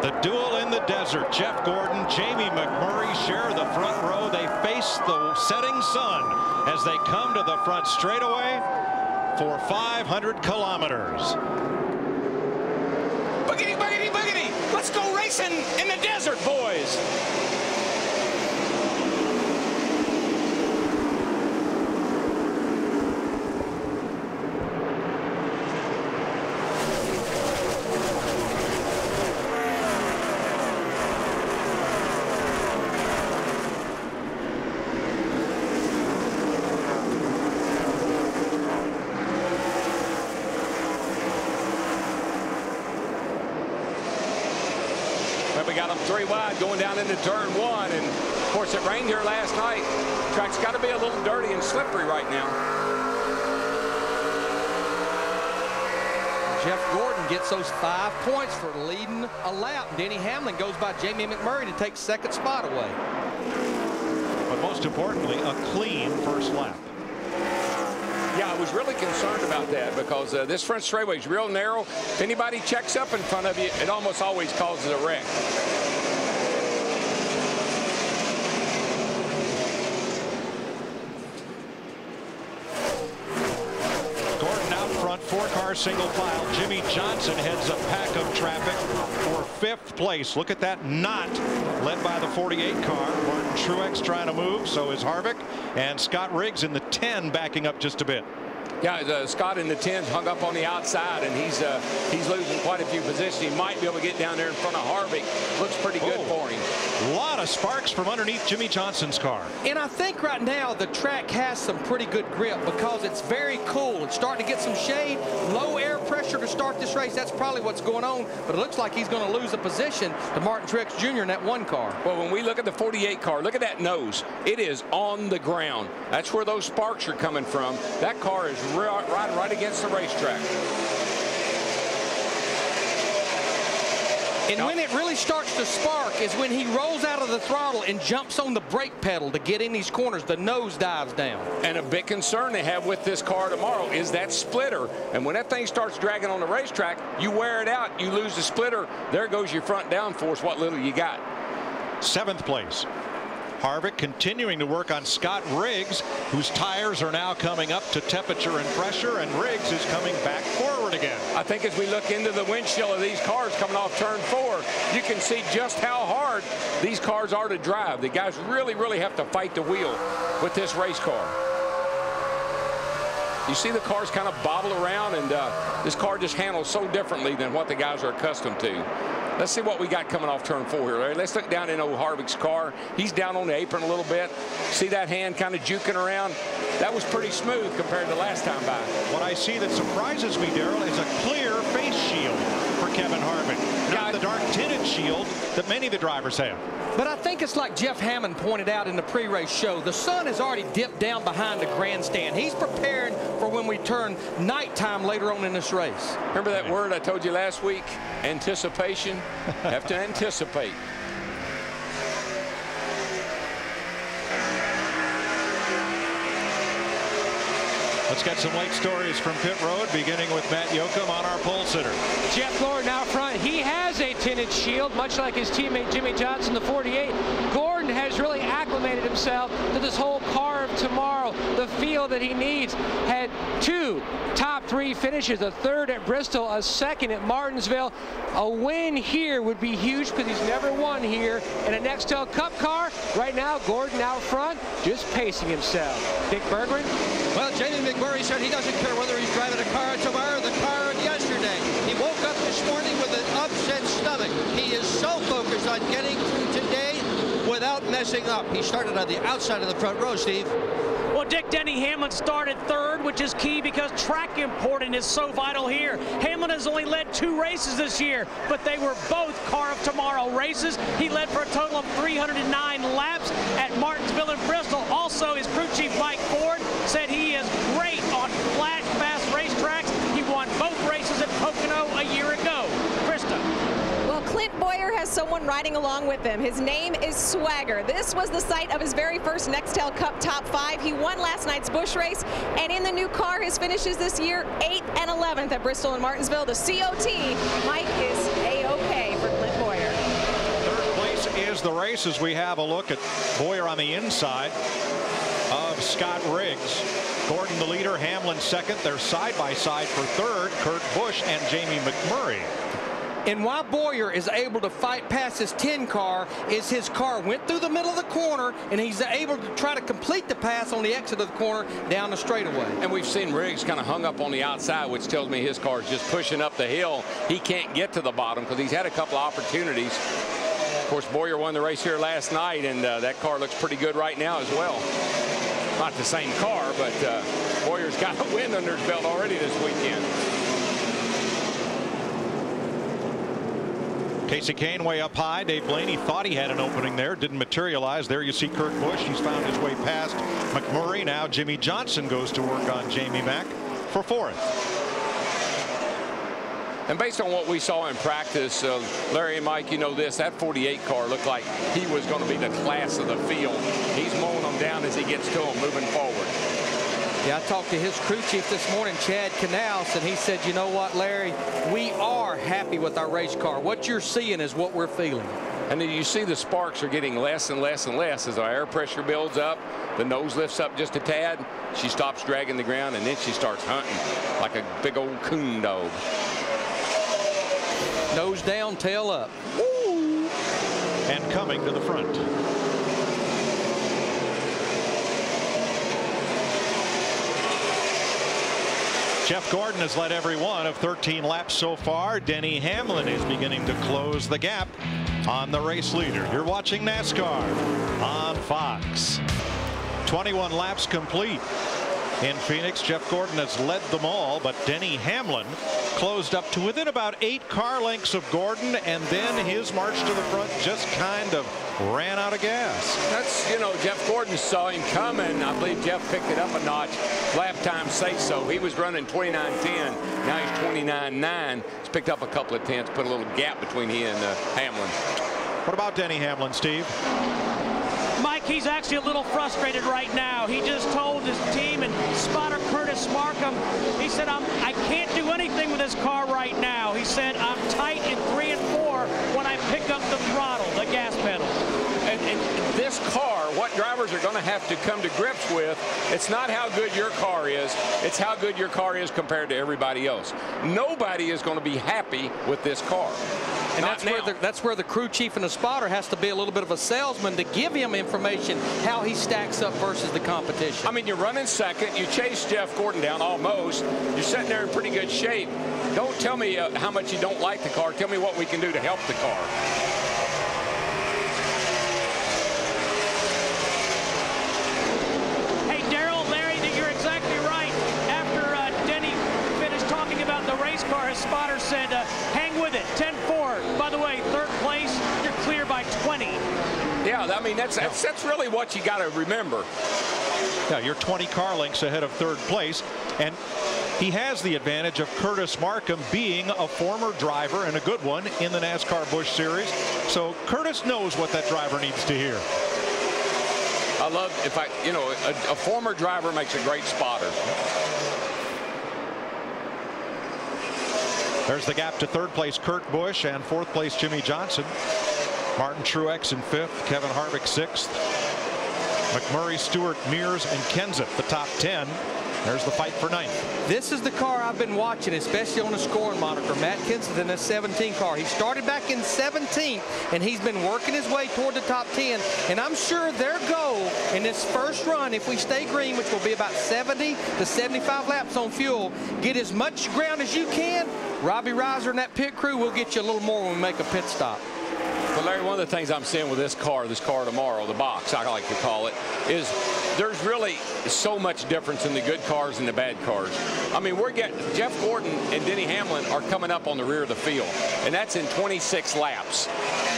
The duel in the desert. Jeff Gordon, Jamie McMurray share the front row. They face the setting sun as they come to the front straightaway for 500 kilometers. Boogity, boogity, boogity. Let's go racing in the desert, boys. We got them 3 wide going down into turn 1, and of course it rained here last night. Track's got to be a little dirty and slippery right now. Jeff Gordon gets those 5 points for leading a lap. Denny Hamlin goes by Jamie McMurray to take second spot away. But most importantly, a clean first lap. Yeah, I was really concerned about that because this front straightaway is real narrow. If anybody checks up in front of you, it almost always causes a wreck. Gordon out front, 4-car single file. Jimmy Johnson heads a pack of traffic for 5th place. Look at that knot led by the 48 car. Martin Truex trying to move, so is Harvick, and Scott Riggs in the 10 backing up just a bit. Yeah, Scott in the 10 hung up on the outside, and he's losing quite a few positions. He might be able to get down there in front of Harvick. Looks pretty good for him. A lot of sparks from underneath Jimmy Johnson's car. And I think right now the track has some pretty good grip because it's very cool. It's starting to get some shade, low air pressure to start this race. That's probably what's going on, but it looks like he's going to lose a position to Martin Truex Jr. in that 1 car. Well, when we look at the 48 car, look at that nose. It is on the ground. That's where those sparks are coming from. That car is right against the racetrack. And when it really starts to spark is when he rolls out of the throttle and jumps on the brake pedal to get in these corners. The nose dives down. And a big concern they have with this car tomorrow is that splitter. And when that thing starts dragging on the racetrack, you wear it out, you lose the splitter. There goes your front downforce, what little you got. 7th place. Harvick continuing to work on Scott Riggs, whose tires are now coming up to temperature and pressure, and Riggs is coming back forward again. I think as we look into the windshield of these cars coming off turn 4, you can see just how hard these cars are to drive. The guys really have to fight the wheel with this race car. You see the cars kind of bobble around, and this car just handles so differently than what the guys are accustomed to. Let's see what we got coming off turn 4 here. Let's look down in old Harvick's car. He's down on the apron a little bit. See that hand kind of juking around? That was pretty smooth compared to last time by. What I see that surprises me, Darrell, is a clear face shield for Kevin Harvick. Not the dark tinted shield that many of the drivers have. But I think it's like Jeff Hammond pointed out in the pre-race show. The sun has already dipped down behind the grandstand. He's preparing for when we turn nighttime later on in this race. Remember that word I told you last week? Anticipation. Have to anticipate. Let's get some late stories from pit road, beginning with Matt Yoakum on our pole sitter. Jeff Gordon out front. He has a tinted shield, much like his teammate Jimmy Johnson, the 48. Gordon has really acclimated himself to this whole car of tomorrow, the feel that he needs. Had 2 top 3 finishes, a 3rd at Bristol, a 2nd at Martinsville. A win here would be huge because he's never won here in a Nextel Cup car. Right now, Gordon out front, just pacing himself. Dick Berggren. Well, Jamie McMurray said he doesn't care whether he's driving a car tomorrow or the car of yesterday. He woke up this morning with an upset stomach. He is so focused on getting through today without messing up. He started on the outside of the front row, Steve. Well, Dick, Denny Hamlin started 3rd, which is key because track importance is so vital here. Hamlin has only led 2 races this year, but they were both car of tomorrow races. He led for a total of 309 laps at Martinsville and Bristol. Also, his crew chief Mike Ford said he is great on flat, fast racetracks. He won both races at Pocono a year ago. Krista. Well, Clint Boyer has someone riding along with him. His name is Swagger. This was the site of his very first Nextel Cup Top 5. He won last night's Busch race, and in the new car, his finishes this year, 8th and 11th at Bristol and Martinsville. The COT, Mike, is A-OK for Clint Boyer. the race as we have a look at Boyer on the inside of Scott Riggs. Gordon the leader, Hamlin second. They're side by side for third, Kurt Busch and Jamie McMurray. And why Boyer is able to fight past his 10 car is his car went through the middle of the corner, and he's able to try to complete the pass on the exit of the corner down the straightaway. And we've seen Riggs kind of hung up on the outside, which tells me his car is just pushing up the hill. He can't get to the bottom because he's had a couple of opportunities. Of course, Boyer won the race here last night, and that car looks pretty good right now as well. Not the same car, but Boyer's got a win under his belt already this weekend. Casey Kane way up high. Dave Blaney thought he had an opening there. Didn't materialize. There you see Kurt Busch. He's found his way past McMurray. Now Jimmy Johnson goes to work on Jamie Mack for fourth. And based on what we saw in practice, Larry and Mike, you know this, that 48 car looked like he was going to be the class of the field. He's mowing them down as he gets to them moving forward. Yeah, I talked to his crew chief this morning, Chad Canals, and he said, you know what, Larry, we are happy with our race car. What you're seeing is what we're feeling. And then you see the sparks are getting less and less and less as our air pressure builds up. The nose lifts up just a tad. She stops dragging the ground, and then she starts hunting like a big old coon dog. Nose down, tail up. Woo! And coming to the front. Jeff Gordon has led every one of 13 laps so far. Denny Hamlin is beginning to close the gap on the race leader. You're watching NASCAR on Fox. 21 laps complete in Phoenix. Jeff Gordon has led them all, but Denny Hamlin closed up to within about 8 car lengths of Gordon, and then his march to the front just kind of ran out of gas. That's, you know, Jeff Gordon saw him coming. I believe Jeff picked it up a notch. Lap time say so. He was running 29.10. Now he's 29.9. He's picked up a couple of tenths, put a little gap between he and Hamlin. What about Denny Hamlin, Steve? Mike, he's actually a little frustrated right now. He just told his team and spotter Curtis Markham, he said, I can't do anything with this car right now. He said, I'm tight in 3 and 4 when I pick up the throttle, the gas pedal. And this car, what drivers are going to have to come to grips with, it's not how good your car is, it's how good your car is compared to everybody else. Nobody is going to be happy with this car. And that's where the crew chief and the spotter has to be a little bit of a salesman to give him information how he stacks up versus the competition. I mean, you're running second. You chase Jeff Gordon down almost. You're sitting there in pretty good shape. Don't tell me how much you don't like the car. Tell me what we can do to help the car. Hey, Darrell, Larry, you're exactly right. After Denny finished talking about the race car, his spotter said, hang with it, 10-4. By the way, third place, you're clear by 20. Yeah, I mean, that's really what you got to remember. Yeah, you're 20 car lengths ahead of third place, and he has the advantage of Curtis Markham being a former driver and a good one in the NASCAR Busch Series. So Curtis knows what that driver needs to hear. I love, a former driver makes a great spotter. There's the gap to third place, Kurt Busch, and fourth place, Jimmy Johnson. Martin Truex in fifth, Kevin Harvick sixth. McMurray, Stewart, Mears, and Kenseth, the top 10. There's the fight for ninth. This is the car I've been watching, especially on the scoring moniker. Matt Kenseth in this 17 car. He started back in 17th, and he's been working his way toward the top 10. And I'm sure their goal in this first run, if we stay green, which will be about 70 to 75 laps on fuel, get as much ground as you can. Robbie Reiser and that pit crew will get you a little more when we make a pit stop. Well, Larry, one of the things I'm seeing with this car tomorrow, the box, I like to call it, is there's really so much difference in the good cars and the bad cars. I mean, Jeff Gordon and Denny Hamlin are coming up on the rear of the field, and that's in 26 laps.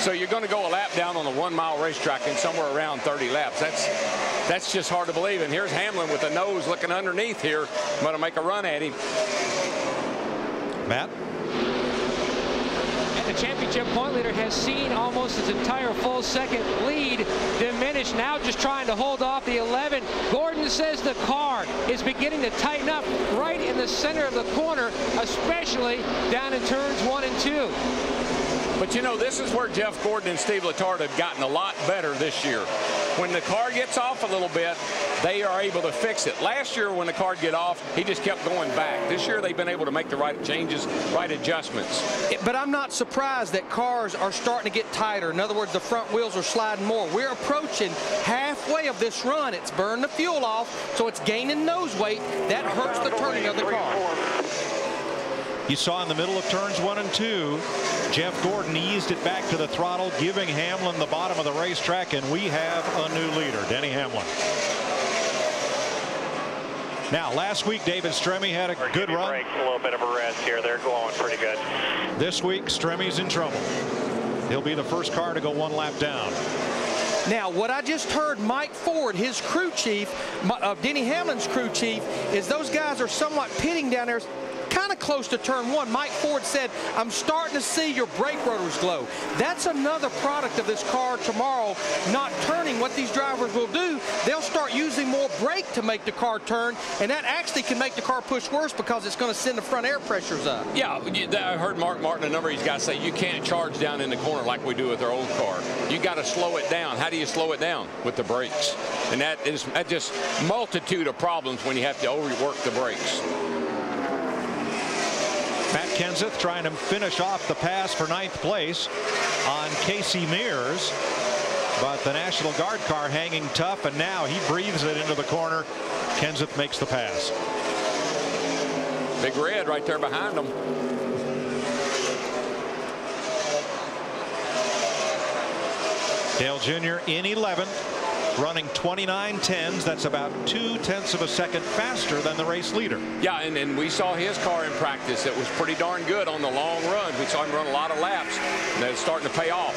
So you're going to go a lap down on a 1-mile racetrack in somewhere around 30 laps. That's just hard to believe. And here's Hamlin with the nose looking underneath here. I'm going to make a run at him. Matt? The championship point leader has seen almost his entire full second lead diminish. Now just trying to hold off the 11. Gordon says the car is beginning to tighten up right in the center of the corner, especially down in turns 1 and 2. But you know, this is where Jeff Gordon and Steve Letarte have gotten a lot better this year. When the car gets off a little bit, they are able to fix it. Last year when the car get off, he just kept going back. This year they've been able to make the right changes, right adjustments. But I'm not surprised that cars are starting to get tighter. In other words, the front wheels are sliding more. We're approaching halfway of this run. It's burned the fuel off, so it's gaining nose weight. That hurts the turning of the car. You saw in the middle of turns 1 and 2, Jeff Gordon eased it back to the throttle, giving Hamlin the bottom of the racetrack, and we have a new leader, Denny Hamlin. Now, last week, David Stremme had a good run. A little bit of a rest here. They're going pretty good. This week, Stremme's in trouble. He'll be the first car to go 1 lap down. Now, what I just heard Mike Ford, his crew chief, Denny Hamlin's crew chief, is those guys are somewhat pitting down there kind of close to turn 1. Mike Ford said, I'm starting to see your brake rotors glow. That's another product of this car tomorrow, not turning. What these drivers will do, they'll start using more brake to make the car turn, and that actually can make the car push worse because it's going to send the front air pressures up. Yeah, I heard Mark Martin, a number of these guys say you can't charge down in the corner like we do with our old car. You got to slow it down. How do you slow it down? With the brakes. And that just multitude of problems when you have to overwork the brakes. Matt Kenseth trying to finish off the pass for 9th place on Casey Mears, but the National Guard car hanging tough, and now he breathes it into the corner. Kenseth makes the pass. Big Red right there behind him. Dale Jr. in 11th, running 29.10s. That's about 0.2 of a second faster than the race leader. Yeah, and we saw his car in practice. It was pretty darn good on the long run. We saw him run a lot of laps, and it's starting to pay off.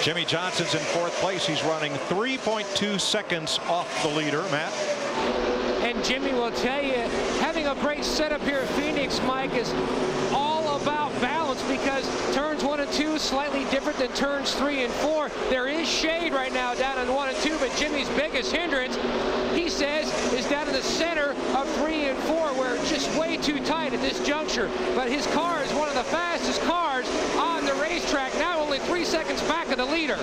Jimmy Johnson's in 4th place. He's running 3.2 seconds off the leader, Matt. And Jimmy will tell you, having a great setup here at Phoenix, Mike, is all about balance, because turns 1 and 2 slightly different than turns 3 and 4. There is shade right now down in 1 and 2, but Jimmy's biggest hindrance, he says, is down in the center of 3 and 4, where it's just way too tight at this juncture. But his car is one of the fastest cars on the racetrack, now only 3 seconds back of the leader.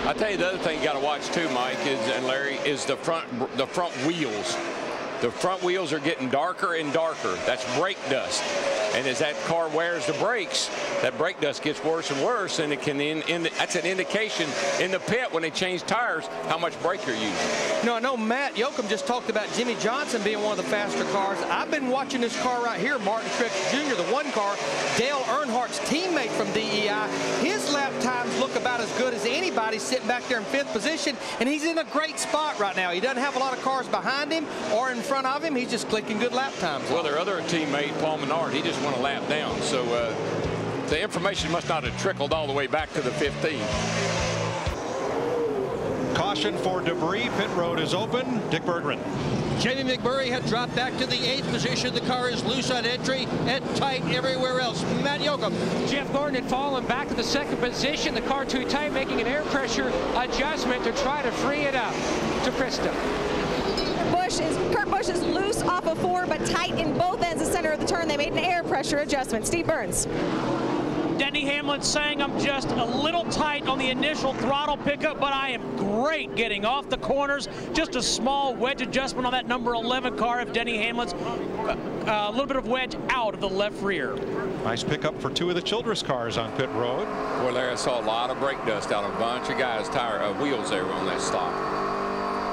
I'll tell you the other thing you got to watch too, Mike, and Larry, is the front wheels. The front wheels are getting darker and darker. That's brake dust. And as that car wears the brakes, that brake dust gets worse and worse, and it can that's an indication in the pit when they change tires how much brake you're using. No, I know Matt Yoakum just talked about Jimmy Johnson being one of the faster cars. I've been watching this car right here, Martin Truex Jr., the 1 car, Dale Earnhardt's teammate from DEI. His lap times look about as good as anybody sitting back there in 5th position, and he's in a great spot right now. He doesn't have a lot of cars behind him or in front of him. He's just clicking good lap times. Well, their other teammate, Paul Menard, he just went a lap down. So the information must not have trickled all the way back to the 15. Caution for debris. Pit road is open. Dick Berggren. Jamie McMurray had dropped back to the 8th position. The car is loose on entry and tight everywhere else. Matt Yoakum. Jeff Gordon had fallen back to the 2nd position. The car too tight, making an air pressure adjustment to try to free it up to Krista. Kurt Busch is loose off of 4, but tight in both ends, the center of the turn. They made an air pressure adjustment. Steve Burns. Denny Hamlin saying I'm just a little tight on the initial throttle pickup, but I am great getting off the corners. Just a small wedge adjustment on that number 11 car of Denny Hamlin's. A little bit of wedge out of the left rear. Nice pickup for 2 of the Childress cars on pit road. Well, there I saw a lot of brake dust out of a bunch of guys' wheels there on that stop.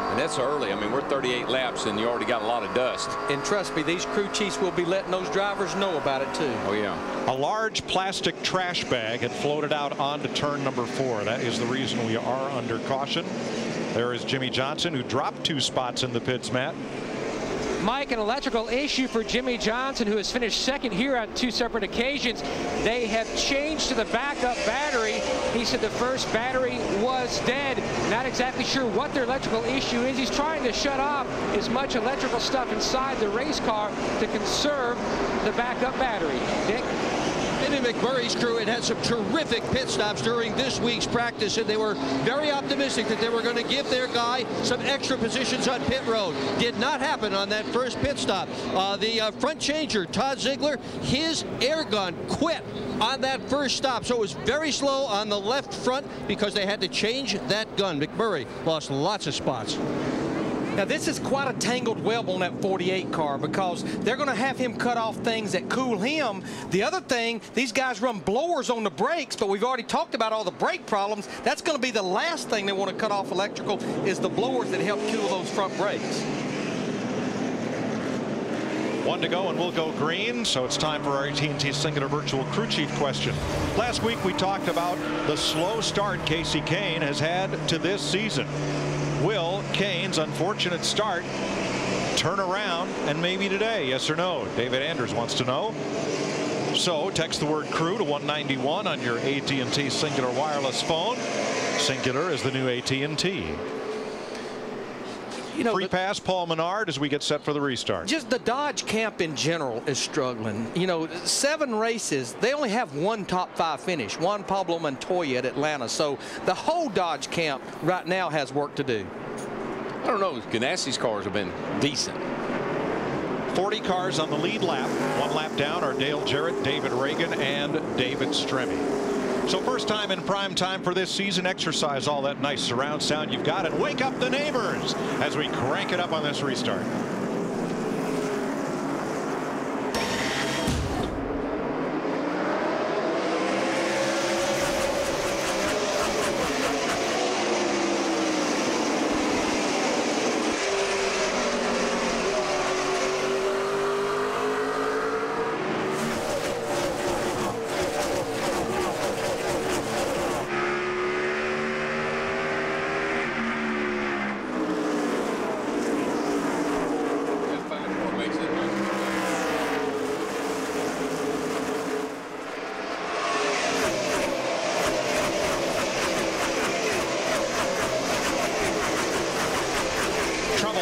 And that's early. I mean, we're 38 laps, and you already got a lot of dust. And trust me, these crew chiefs will be letting those drivers know about it, too. Oh, yeah. A large plastic trash bag had floated out onto turn number 4. That is the reason we are under caution. There is Jimmy Johnson, who dropped 2 spots in the pits, Matt. Mike, an electrical issue for Jimmy Johnson, who has finished 2nd here on 2 separate occasions. They have changed to the backup battery. He said the first battery was dead. Not exactly sure what their electrical issue is. He's trying to shut off as much electrical stuff inside the race car to conserve the backup battery. Dick? David McMurray's crew had some terrific pit stops during this week's practice, and they were very optimistic that they were going to give their guy some extra positions on pit road. Did not happen on that first pit stop. The front changer, Todd Ziegler, his air gun quit on that first stop, so it was very slow on the left front because they had to change that gun. McMurray lost lots of spots. Now, this is quite a tangled web on that 48 car because they're going to have him cut off things that cool him. The other thing, these guys run blowers on the brakes, but we've already talked about all the brake problems. That's going to be the last thing they want to cut off electrical is the blowers that help cool those front brakes. 1 to go, and we'll go green, so it's time for our AT&T Singular Virtual Crew Chief question. Last week we talked about the slow start Casey Kane has had to this season. Will Kane's unfortunate start turn around, and maybe today, yes or no? David Anders wants to know. So text the word crew to 191 on your AT&T Singular wireless phone. Singular is the new AT&T. You know, free pass, Paul Menard, as we get set for the restart. Just the Dodge camp in general is struggling. You know, 7 races, they only have 1 top 5 finish, Juan Pablo Montoya at Atlanta. So the whole Dodge camp right now has work to do. I don't know. Ganassi's cars have been decent. 40 cars on the lead lap. 1 lap down are Dale Jarrett, David Reagan, and David Stremme. So first time in prime time for this season. Exercise all that nice surround sound you've got and wake up the neighbors as we crank it up on this restart.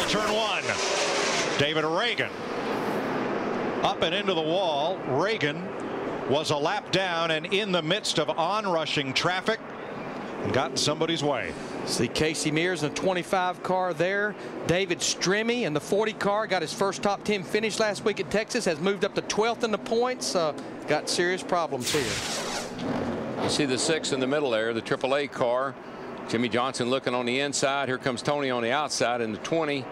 Turn 1. David Reagan up and into the wall. Reagan was a lap down and in the midst of onrushing traffic and got in somebody's way. See Casey Mears in the 25 car there. David Stremme in the 40 car got his first top 10 finish last week at Texas, has moved up to 12th in the points. Got serious problems here. You see the 6 in the middle there, the AAA car. Jimmy Johnson looking on the inside. Here comes Tony on the outside in the 20.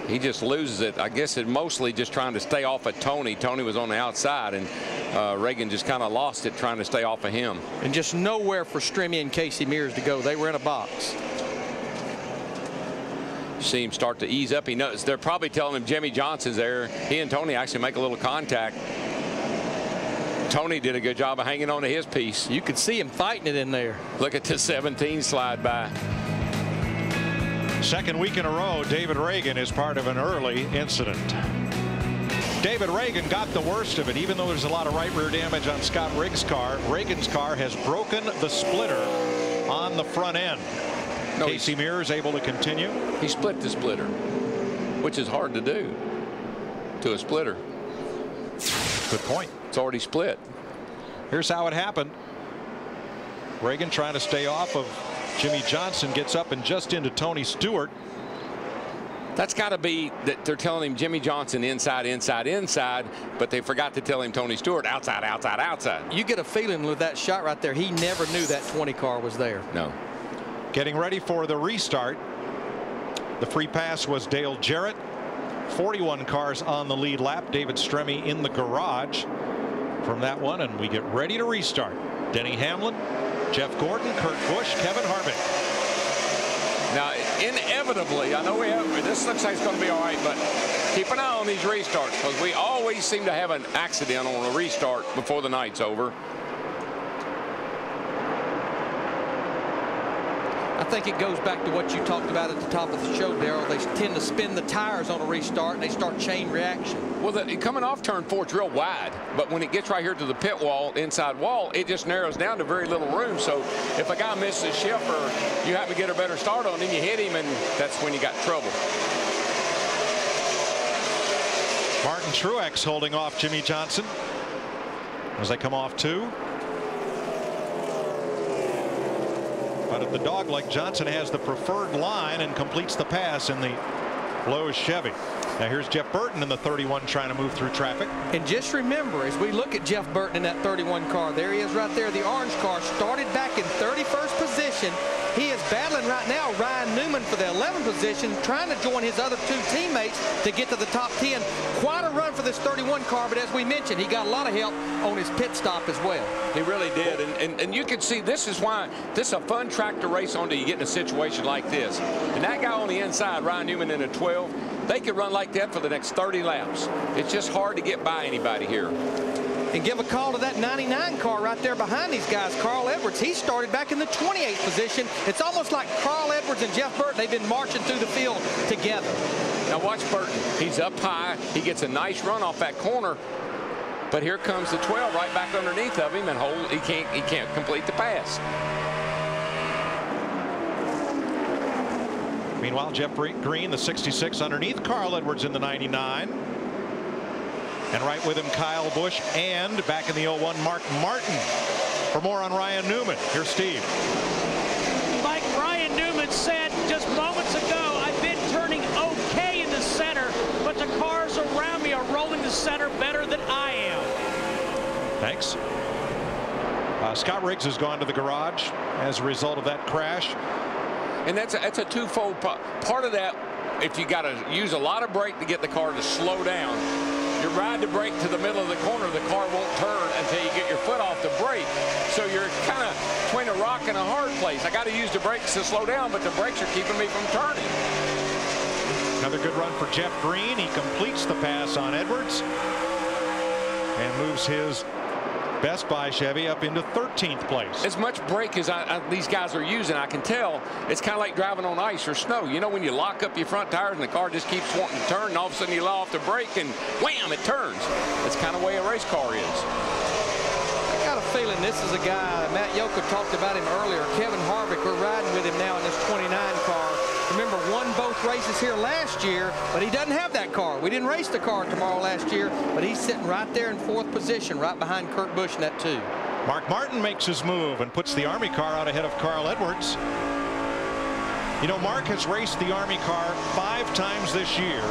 He just loses it. I guess it mostly just trying to stay off of Tony. Tony was on the outside, and Reagan just kind of lost it trying to stay off of him. And just nowhere for Stremme and Casey Mears to go. They were in a box. You see him start to ease up. He knows they're probably telling him Jimmy Johnson's there. He and Tony actually make a little contact. Tony did a good job of hanging on to his piece. You could see him fighting it in there. Look at the 17 slide by. Second week in a row, David Reagan is part of an early incident. David Reagan got the worst of it, even though there's a lot of right rear damage on Scott Riggs' car. Reagan's car has broken the splitter on the front end. No, Casey Mears able to continue. He split the splitter, which is hard to do to a splitter. Good point. It's already split. Here's how it happened. Reagan trying to stay off of Jimmy Johnson, gets up and just into Tony Stewart. That's got to be that they're telling him Jimmy Johnson inside, inside, inside, but they forgot to tell him Tony Stewart outside, outside, outside. You get a feeling with that shot right there, he never knew that 20 car was there. No. Getting ready for the restart. The free pass was Dale Jarrett. 41 cars on the lead lap. David Stremme in the garage from that one, and we get ready to restart. Denny Hamlin, Jeff Gordon, Kurt Busch, Kevin Harvick. Now, inevitably, I know this looks like it's going to be all right, but keep an eye on these restarts because we always seem to have an accident on a restart before the night's over. I think it goes back to what you talked about at the top of the show, Darrell. They tend to spin the tires on a restart, and they start chain reaction. Well, coming off turn 4, it's real wide, but when it gets right here to the pit wall, inside wall, it just narrows down to very little room. So if a guy misses shift or you have to get a better start on him, you hit him, and that's when you got trouble. Martin Truex holding off Jimmy Johnson as they come off 2. But at the dogleg, Johnson has the preferred line and completes the pass in the Lowe's Chevy. Now here's Jeff Burton in the 31 trying to move through traffic. And just remember, as we look at Jeff Burton in that 31 car, there he is right there. The orange car started back in 31st position. He is battling right now Ryan Newman for the 11th position, trying to join his other 2 teammates to get to the top 10. Quite a run for this 31 car, but as we mentioned, he got a lot of help on his pit stop as well. He really did, and you can see this is why this is a fun track to race on till you get in a situation like this. And that guy on the inside, Ryan Newman in a 12, they could run like that for the next 30 laps. It's just hard to get by anybody here. And give a call to that 99 car right there behind these guys, Carl Edwards. He started back in the 28th position. It's almost like Carl Edwards and Jeff Burton, they've been marching through the field together. Now watch Burton. He's up high. He gets a nice run off that corner. But here comes the 12 right back underneath of him, and he can't complete the pass. Meanwhile, Jeff Green, the 66 underneath Carl Edwards in the 99. And right with him, Kyle Busch, and back in the 01, Mark Martin. For more on Ryan Newman, here's Steve. Mike, Ryan Newman said just moments ago, I've been turning okay in the center, but the cars around me are rolling the center better than I am. Thanks. Scott Riggs has gone to the garage as a result of that crash. And that's a twofold part of that. If you got to use a lot of brake to get the car to slow down, you ride the brake to the middle of the corner, the car won't turn until you get your foot off the brake. So you're kind of between a rock and a hard place. I got to use the brakes to slow down, but the brakes are keeping me from turning. Another good run for Jeff Green. He completes the pass on Edwards and moves his Best Buy Chevy up into 13th place. As much brake as these guys are using, I can tell it's kind of like driving on ice or snow. You know, when you lock up your front tires and the car just keeps wanting to turn, and all of a sudden you let off the brake and wham, it turns. That's kind of the way a race car is. I got a feeling this is a guy, Matt Yoka talked about him earlier, Kevin Harvick. We're riding with him now in this 29 car. Remember, won both races here last year, but he doesn't have that car. We didn't race the car tomorrow last year, but he's sitting right there in 4th position, right behind Kurt Busch in that 2. Mark Martin makes his move and puts the Army car out ahead of Carl Edwards. You know, Mark has raced the Army car 5 times this year,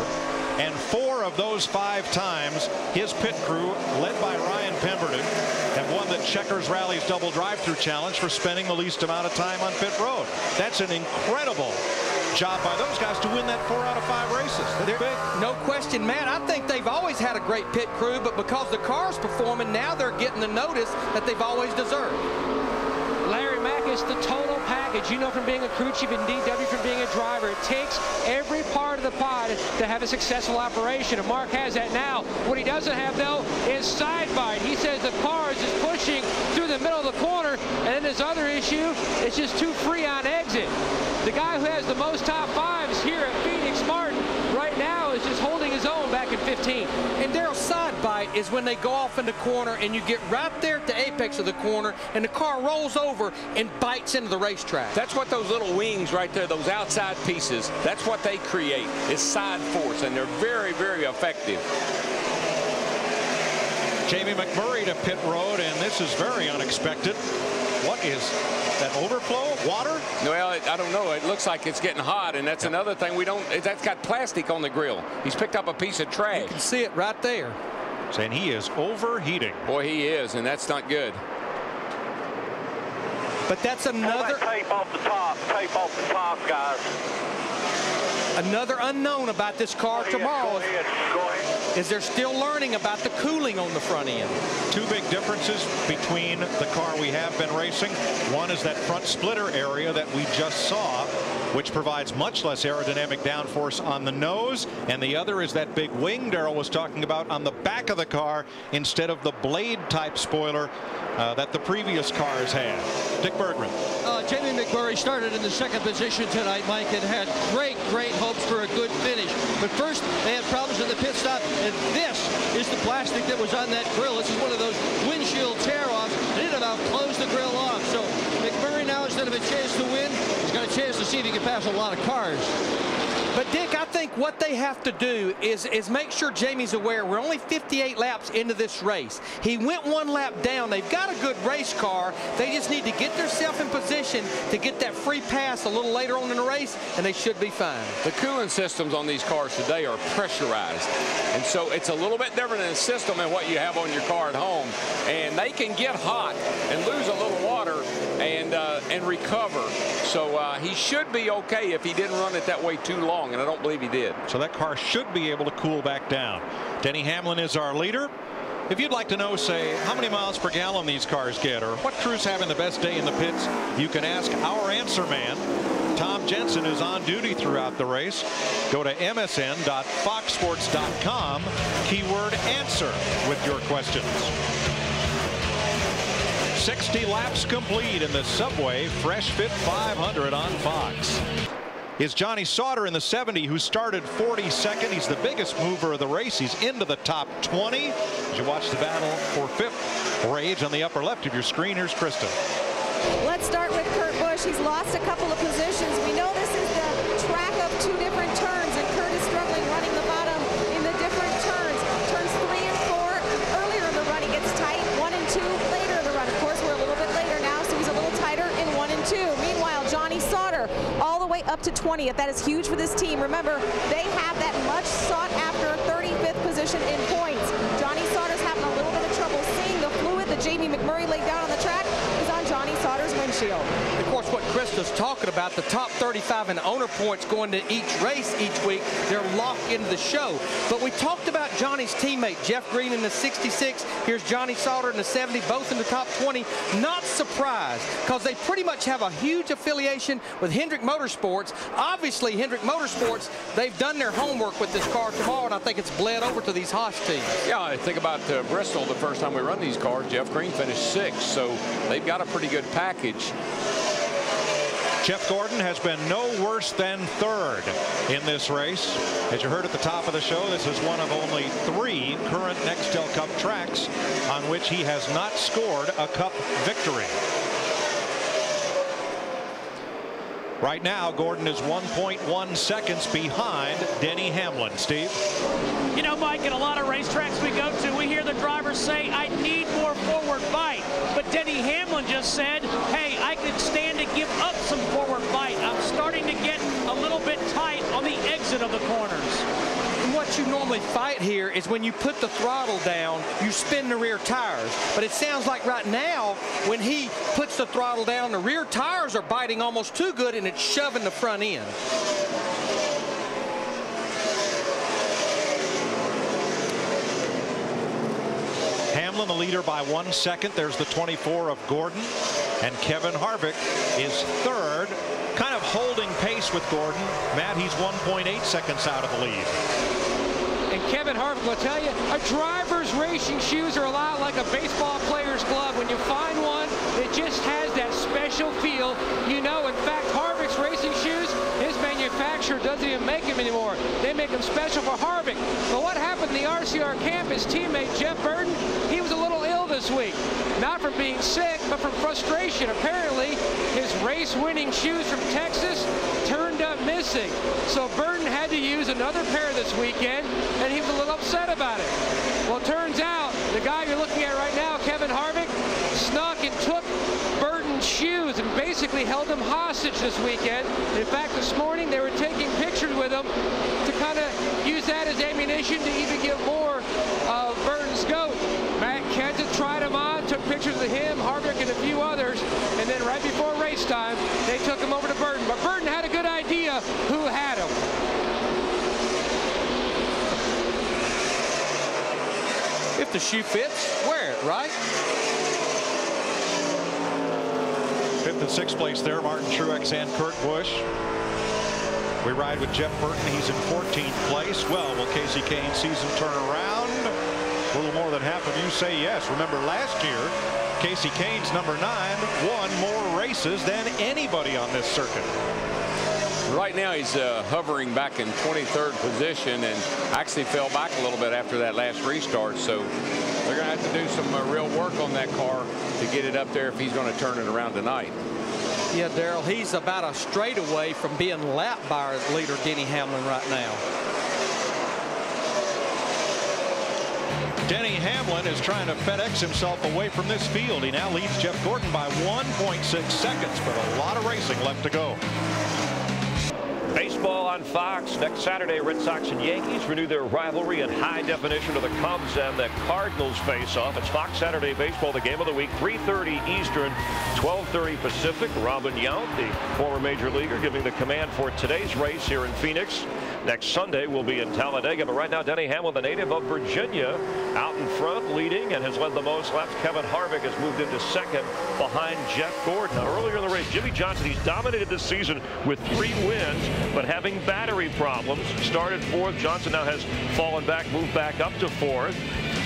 and 4 of those 5 times his pit crew, led by Ryan Pemberton, have won the Checkers Rally's double drive-through challenge for spending the least amount of time on pit road. That's an incredible job by those guys to win that 4 out of 5 races. That's big. No question, Matt. I think they've always had a great pit crew, but because the car's performing, now they're getting the notice that they've always deserved. Larry Mack is the total package. You know, from being a crew chief in DW, from being a driver, it takes every part of the pod to have a successful operation, and Mark has that now. What he doesn't have, though, is side bite. He says the car is just pushing through the middle of the corner, and then his other issue is just too free on exit. The guy who has the most top 5s here at Phoenix, Martin, right now is just holding his own back in 15. And Darrell, side bite is when they go off in the corner and you get right there at the apex of the corner and the car rolls over and bites into the racetrack. That's what those little wings right there, those outside pieces, that's what they create, is side force, and they're very, very effective. Jamie McMurray to pit road, and this is very unexpected. What is that, overflow? Water? Well, I don't know. It looks like it's getting hot, and that's another thing we don't. That's got plastic on the grill. He's picked up a piece of trash. You can see it right there. Saying he is overheating. Boy, he is, and that's not good. But that's another. Tape off the top. Tape off the top, guys. Another unknown about this car tomorrow is they're still learning about the cooling on the front end. 2 big differences between the car we have been racing. One is that front splitter area that we just saw, which provides much less aerodynamic downforce on the nose, and the other is that big wing Darrell was talking about on the back of the car instead of the blade type spoiler that the previous cars had. Dick Bergman. Jamie McMurray started in the 2nd position tonight, Mike, and had great hopes for a good finish. But first, they had problems in the pit stop, and this is the plastic that was on that grill. This is one of those windshield tear-offs. They didn't about close the grill off. So McMurray now, instead of a chance to win, he's got a chance to see if he can pass a lot of cars. But, Dick, I think what they have to do is make sure Jamie's aware we're only 58 laps into this race. He went one lap down. They've got a good race car. They just need to get themselves in position to get that free pass a little later on in the race, and they should be fine. The cooling systems on these cars today are pressurized, and so it's a little bit different in the system than what you have on your car at home, and they can get hot and lose a little water and recover. So he should be okay if he didn't run it that way too long, and I don't believe he did. So that car should be able to cool back down. Denny Hamlin is our leader. If you'd like to know, say, how many miles per gallon these cars get or what crew's having the best day in the pits, you can ask our answer man. Tom Jensen is on duty throughout the race. Go to msn.foxsports.com, keyword answer with your questions. 60 laps complete in the Subway Fresh Fit 500 on Fox. Is Johnny Sauter in the 70 who started 42nd. He's the biggest mover of the race. He's into the top 20. As you watch the battle for 5th rage on the upper left of your screen, here's Kristen. Let's start with Kurt Busch. He's lost a couple of positions. We know this is the track of 2 different turns, and Kurt is struggling running the bottom in the different turns. Turns 3 and 4 earlier in the run, he gets tight. 1 and 2 later in the run. Of course, we're a little bit later now, so he's a little tighter in 1 and 2. Meanwhile, Johnny Sauter all the way up to 20th. That is huge for this team. Remember, they have that much sought after 35th position in points. Johnny Sauter's having a little bit of trouble seeing the fluid that Jamie McMurray laid down on the track is on Johnny Sauter's windshield. Of course, what Krista's talking about, the top 35 in owner points going to each race each week, they're locked into the show. But we talked about Johnny's teammate, Jeff Green in the 66. Here's Johnny Sauter in the 70, both in the top 20. Not surprised, because they pretty much have a huge affiliation with Hendrick Motorsports. Obviously, Hendrick Motorsports, they've done their homework with this car tomorrow, and I think it's bled over to these Haas teams. Yeah, I think about Bristol, the first time we run these cars, Jeff Green finished 6th, so they've got a pretty good package. Jeff Gordon has been no worse than 3rd in this race. As you heard at the top of the show, this is one of only 3 current Nextel Cup tracks on which he has not scored a Cup victory. Right now, Gordon is 1.1 seconds behind Denny Hamlin. Steve? You know, Mike, at a lot of racetracks we go to, we hear the drivers say, I need more forward bite. But Denny Hamlin just said, hey, I could stand to give up some forward bite. I'm starting to get a little bit tight on the exit of the corners. And what you normally fight here is when you put the throttle down, you spin the rear tires. But it sounds like right now, when he puts the throttle down, the rear tires are biting almost too good, and it's shoving the front end. Hamlin, the leader by 1 second. There's the 24 of Gordon. And Kevin Harvick is 3rd, kind of holding pace with Gordon. Matt, he's 1.8 seconds out of the lead. And Kevin Harvick will tell you, a driver's racing shoes are a lot like a baseball player's glove. When you find one that just has that special feel, you know. In fact, Harvick's racing shoes, his manufacturer doesn't even make them anymore. They make them special for Harvick. But what happened in the RCR camp, his teammate Jeff Burton, he was a little ill this week. Not from being sick, but from frustration. Apparently, his race-winning shoes from Texas turned up missing. So Burton had to use another pair this weekend, and he was a little upset about it. Well, it turns out the guy you're looking at right now, Kevin Harvick, snuck and took Burton's shoes and basically held him hostage this weekend. In fact, this morning they were taking pictures with him to kind of use that as ammunition to even get more of Burton's goat. Matt Kenseth tried him on, took pictures of him, Harvick, and a few others, and then right before race time, they took him over to Burton. But Burton had a good idea who had him. If the shoe fits, wear it, right? 5th and 6th place there, Martin Truex and Kurt Busch. We ride with Jeff Burton. He's in 14th place. Well, will Casey Kane's season turn around? A little more than half of you say yes. Remember last year, Casey Kane's number 9 won more races than anybody on this circuit. Right now he's hovering back in 23rd position and actually fell back a little bit after that last restart. So they're going to have to do some real work on that car to get it up there if he's going to turn it around tonight. Yeah, Darrell, he's about a straightaway from being lapped by our leader, Denny Hamlin, right now. Denny Hamlin is trying to FedEx himself away from this field. He now leads Jeff Gordon by 1.6 seconds, but a lot of racing left to go. Baseball on Fox. Next Saturday, Red Sox and Yankees renew their rivalry in high definition. To the Cubs and the Cardinals face off. It's Fox Saturday Baseball, the game of the week, 3:30 Eastern, 12:30 Pacific. Robin Yount, the former major leaguer, giving the command for today's race here in Phoenix. Next Sunday will be in Talladega, but right now Denny Hamlin, the native of Virginia, out in front leading and has led the most laps. Kevin Harvick has moved into second behind Jeff Gordon. Now, earlier in the race, Jimmy Johnson, he's dominated this season with 3 wins, but having battery problems. Started fourth. Johnson now has fallen back, moved back up to fourth.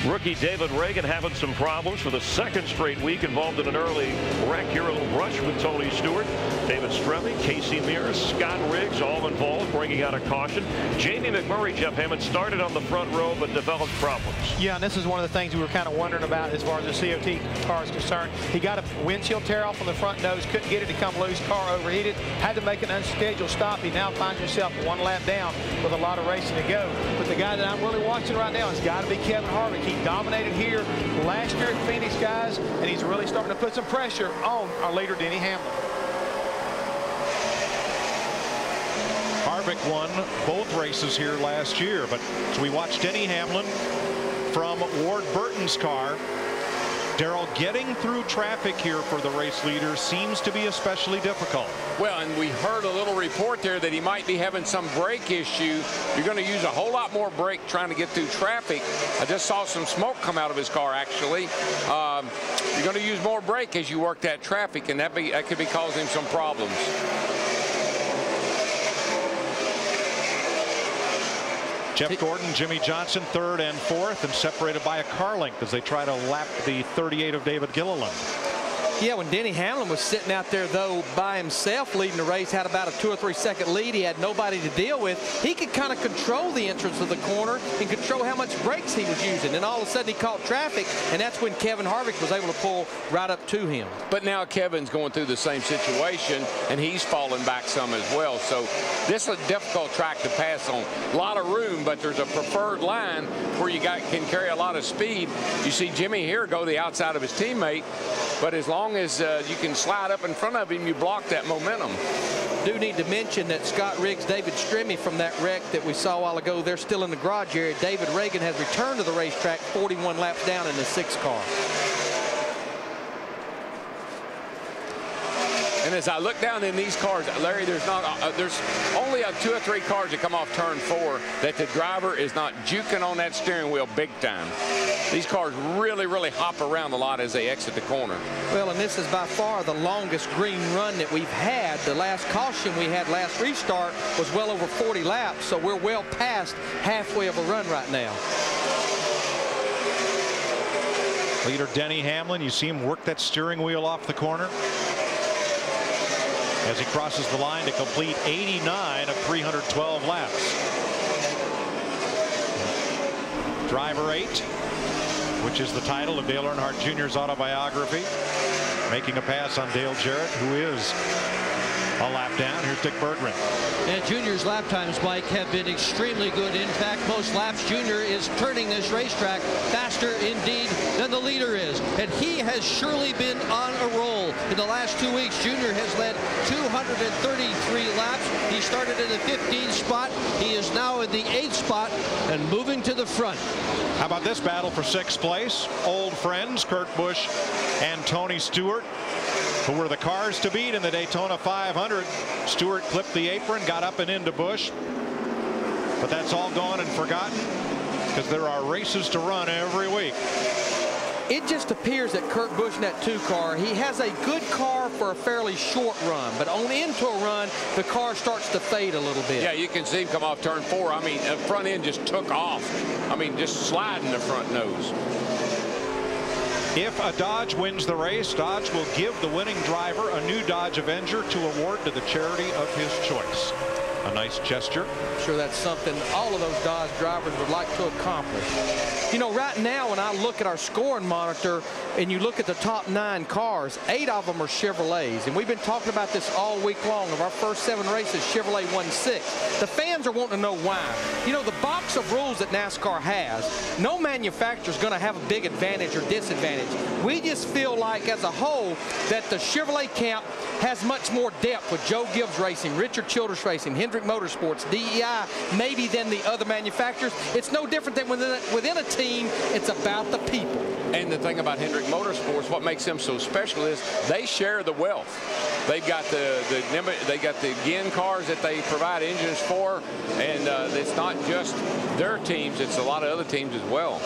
Rookie David Reagan having some problems for the 2nd straight week, involved in an early wreck here, a little brush with Tony Stewart. David Stremme, Casey Mears, Scott Riggs, all involved, bringing out a caution. Jamie McMurray, Jeff Hammond, started on the front row but developed problems. Yeah, and this is one of the things we were kind of wondering about as far as the COT car is concerned. He got a windshield tear off on the front nose, couldn't get it to come loose, car overheated, had to make an unscheduled stop. He now finds himself 1 lap down with a lot of racing to go. But the guy that I'm really watching right now has got to be Kevin Harvick. He dominated here last year at Phoenix, guys, and he's really starting to put some pressure on our leader, Denny Hamlin. Harvick won both races here last year, but so we watched Denny Hamlin from Ward Burton's car. Darrell, getting through traffic here for the race leader seems to be especially difficult. Well, and we heard a little report there that he might be having some brake issue. You're going to use a whole lot more brake trying to get through traffic. I just saw some smoke come out of his car, actually. You're going to use more brake as you work that traffic, and that could be causing him some problems. Jeff Gordon, Jimmy Johnson, 3rd and 4th, and separated by a car length as they try to lap the 38 of David Gilliland. Yeah, when Denny Hamlin was sitting out there, though, by himself leading the race, had about a 2 or 3 second lead. He had nobody to deal with. He could kind of control the entrance of the corner and control how much brakes he was using. And all of a sudden, he caught traffic, and that's when Kevin Harvick was able to pull right up to him. But now Kevin's going through the same situation, and he's falling back some as well. So this is a difficult track to pass on. A lot of room, but there's a preferred line where you can carry a lot of speed. You see Jimmy here go the outside of his teammate, but as long as you can slide up in front of him, you block that momentum. Do need to mention that Scott Riggs, David Stremme from that wreck that we saw a while ago, they're still in the garage area. David Reagan has returned to the racetrack 41 laps down in the 6th car. And as I look down in these cars, Larry, there's only 2 or 3 cars that come off turn 4 that the driver is not juking on that steering wheel big time. These cars really, really hop around a lot as they exit the corner. Well, and this is by far the longest green run that we've had. The last caution we had last restart was well over 40 laps, so we're well past halfway of a run right now. Leader Denny Hamlin, you see him work that steering wheel off the corner as he crosses the line to complete 89 of 312 laps. Driver 8, which is the title of Dale Earnhardt Jr.'s autobiography, making a pass on Dale Jarrett, who is a lap down. Here's Dick Berggren. And Junior's lap times, Mike, have been extremely good. In fact, most laps Junior is turning this racetrack faster indeed than the leader is. And he has surely been on a roll. In the last 2 weeks, Junior has led 233 laps. He started in the 15th spot. He is now in the 8th spot and moving to the front. How about this battle for 6th place? Old friends Kurt Busch and Tony Stewart, who were the cars to beat in the Daytona 500. Stewart clipped the apron, got up and into Busch. But that's all gone and forgotten because there are races to run every week. It just appears that Kurt Busch in that 2 car, he has a good car for a fairly short run, but on into a run, the car starts to fade a little bit. Yeah, you can see him come off turn 4. I mean, the front end just took off. I mean, just sliding the front nose. If a Dodge wins the race, Dodge will give the winning driver a new Dodge Avenger to award to the charity of his choice. A nice gesture. I'm sure that's something all of those Dodge drivers would like to accomplish. You know, right now when I look at our scoring monitor and you look at the top 9 cars, 8 of them are Chevrolets. And we've been talking about this all week long. Of our first 7 races, Chevrolet won 6. The fans are wanting to know why. You know, the box of rules that NASCAR has, no manufacturer is going to have a big advantage or disadvantage. We just feel like as a whole that the Chevrolet camp has much more depth with Joe Gibbs Racing, Richard Childress Racing, Hendrick Motorsports, DEI, maybe than the other manufacturers. It's no different than within a team. It's about the people. And the thing about Hendrick Motorsports, what makes them so special is they share the wealth. They've got they got the Ginn cars that they provide engines for, and it's not just their teams; it's a lot of other teams as well.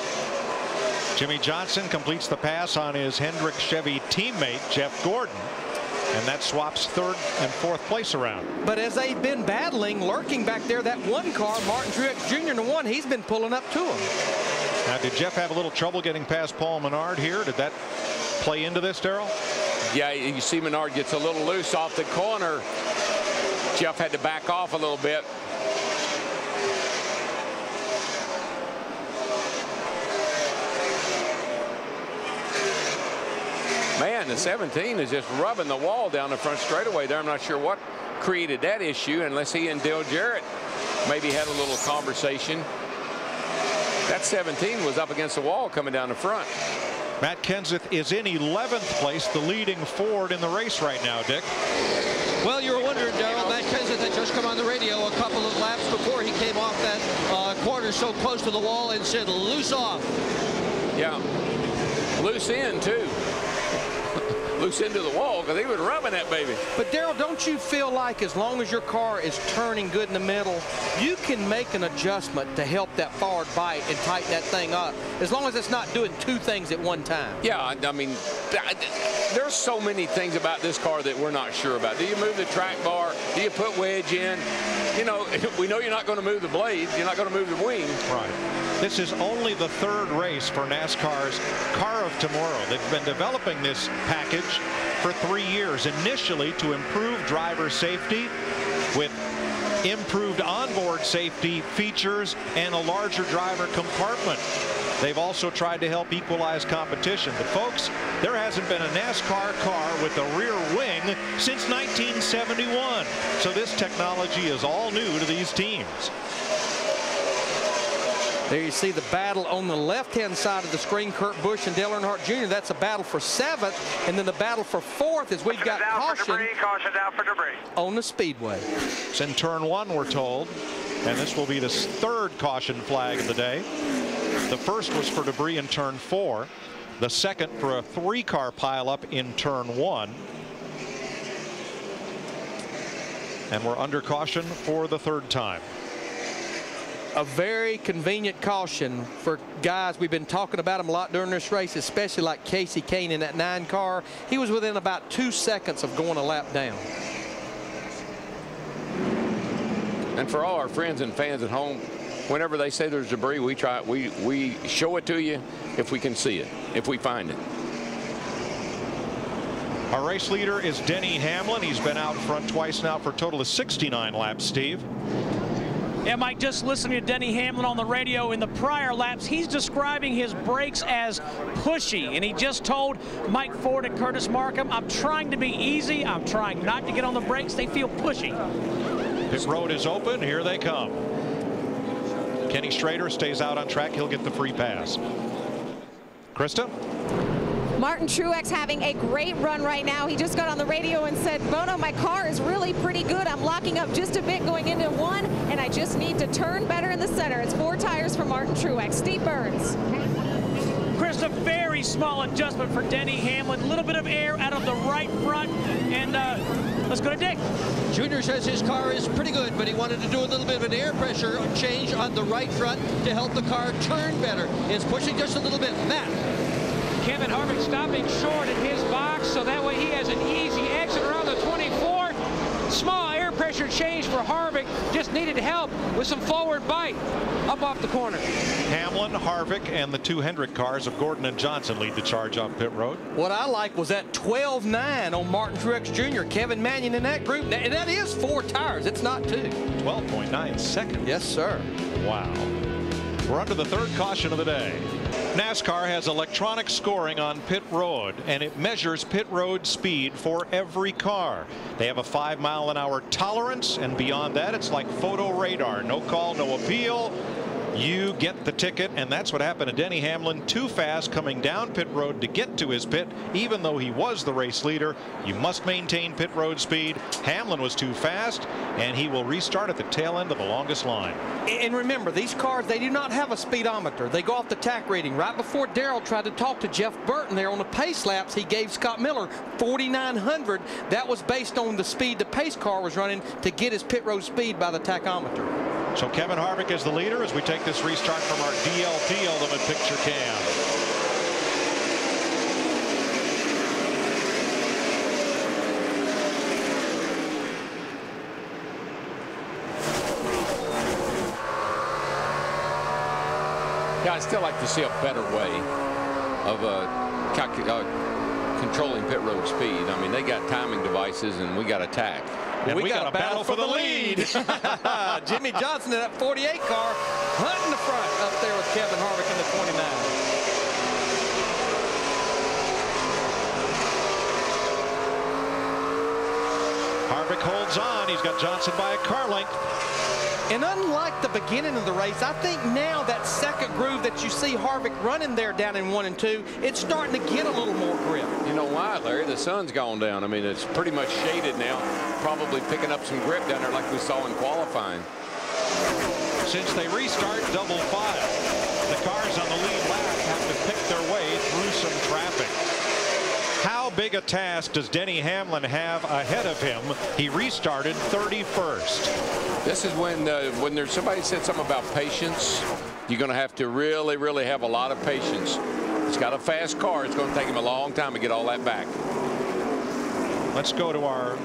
Jimmy Johnson completes the pass on his Hendrick Chevy teammate Jeff Gordon, and that swaps 3rd and 4th place around. But as they've been battling, lurking back there, that one car, Martin Truex Jr. in the one, he's been pulling up to him. Now, did Jeff have a little trouble getting past Paul Menard here? Did that play into this, Darrell? Yeah, you see Menard gets a little loose off the corner. Jeff had to back off a little bit. Man, the 17 is just rubbing the wall down the front straightaway there. I'm not sure what created that issue, unless he and Dale Jarrett maybe had a little conversation. That 17 was up against the wall coming down the front. Matt Kenseth is in 11th place, the leading Ford in the race right now, Dick. Well, you were wondering, Darrell, Matt Kenseth had just come on the radio a couple of laps before he came off that corner so close to the wall and said, loose off. Yeah, loose in, too. Loose into the wall, because he was rubbing that baby. But Darrell, don't you feel like as long as your car is turning good in the middle, you can make an adjustment to help that forward bite and tighten that thing up, as long as it's not doing 2 things at one time? Yeah, I mean, there's so many things about this car that we're not sure about. Do you move the track bar? Do you put wedge in? You know, we know you're not going to move the blades. You're not going to move the wing. Right. This is only the 3rd race for NASCAR's Car of Tomorrow. They've been developing this package for 3 years, initially to improve driver safety with improved onboard safety features and a larger driver compartment. They've also tried to help equalize competition. But folks, there hasn't been a NASCAR car with a rear wing since 1971. So this technology is all new to these teams. There you see the battle on the left-hand side of the screen, Kurt Busch and Dale Earnhardt Jr. That's a battle for 7th, and then the battle for 4th is we've got caution down for debris on the speedway. It's in turn 1, we're told, and this will be the 3rd caution flag of the day. The first was for debris in turn 4, the second for a 3-car pileup in turn 1. And we're under caution for the 3rd time. A very convenient caution for guys. We've been talking about him a lot during this race, especially like Casey Kane in that 9 car. He was within about 2 seconds of going a lap down. And for all our friends and fans at home, whenever they say there's debris, we show it to you if we can see it, if we find it. Our race leader is Denny Hamlin. He's been out front twice now for a total of 69 laps, Steve. Yeah, Mike, just listening to Denny Hamlin on the radio in the prior laps, he's describing his brakes as pushy, and he just told Mike Ford and Curtis Markham, I'm trying to be easy, I'm trying not to get on the brakes, they feel pushy. Pit road is open, here they come. Kenny Strader stays out on track, he'll get the free pass. Krista? Martin Truex having a great run right now. He just got on the radio and said, Bono, my car is really pretty good. I'm locking up just a bit going into 1, and I just need to turn better in the center. It's 4 tires for Martin Truex. Steve Burns. Chris, a very small adjustment for Denny Hamlin. A little bit of air out of the right front, and let's go to Dick. Junior says his car is pretty good, but he wanted to do a little bit of an air pressure change on the right front to help the car turn better. It's pushing just a little bit. Matt. Kevin Harvick stopping short in his box, so that way he has an easy exit around the 24. Small air pressure pressure change for Harvick. Just needed help with some forward bite up off the corner. Hamlin, Harvick, and the two Hendrick cars of Gordon and Johnson lead the charge off pit road. What I like was that 12.9 on Martin Truex Jr., Kevin Mannion in that group. And that is 4 tires. It's not 2. 12.9 seconds. Yes, sir. Wow. We're under the third caution of the day. NASCAR has electronic scoring on pit road, and it measures pit road speed for every car. They have a 5-mile-an-hour tolerance, and beyond that, it's like photo radar. No call, no appeal. You get the ticket, and that's what happened to Denny Hamlin. Too fast coming down pit road to get to his pit, even though he was the race leader. You must maintain pit road speed. Hamlin was too fast, and he will restart at the tail end of the longest line. And remember, these cars, they do not have a speedometer. They go off the tack reading. Right before Darrell tried to talk to Jeff Burton there on the pace laps, he gave Scott Miller 4,900. That was based on the speed the pace car was running to get his pit road speed by the tachometer. So Kevin Harvick is the leader as we take this restart from our DLP Ultimate Picture Cam. Yeah, I'd still like to see a better way of controlling pit road speed. I mean, they got timing devices and we got attack. And we got a battle for the lead. Jimmy Johnson in that 48 car hunting the front up there with Kevin Harvick in the 29. Harvick holds on. He's got Johnson by a car length. And unlike the beginning of the race, I think now that second groove that you see Harvick running there down in 1 and 2, it's starting to get a little more grip. You know why, Larry? The sun's gone down. I mean, it's pretty much shaded now. Probably picking up some grip down there like we saw in qualifying. Since they restart double file, the cars on the lead lap have to pick their way through some traffic. How big a task does Denny Hamlin have ahead of him? He restarted 31st. This is when there's somebody said something about patience. You're going to have to really, really have a lot of patience. He's got a fast car. It's going to take him a long time to get all that back. Let's go to our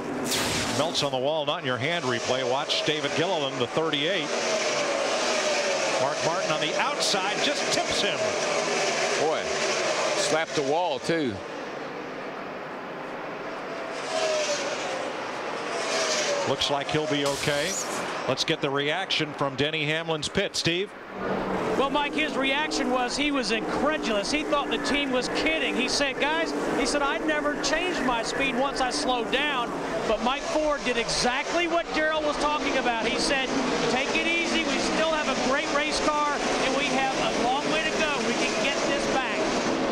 melts on the wall, not in your hand replay. Watch David Gilliland, the 38. Mark Martin on the outside just tips him. Boy, slapped the wall too. Looks like he'll be okay. Let's get the reaction from Denny Hamlin's pit. Steve? Well, Mike, his reaction was he was incredulous. He thought the team was kidding. He said, guys, he said, I'd never changed my speed once I slowed down. But Mike Ford did exactly what Darrell was talking about. He said, take it easy. We still have a great race car, and we have a long way to go. We can get this back.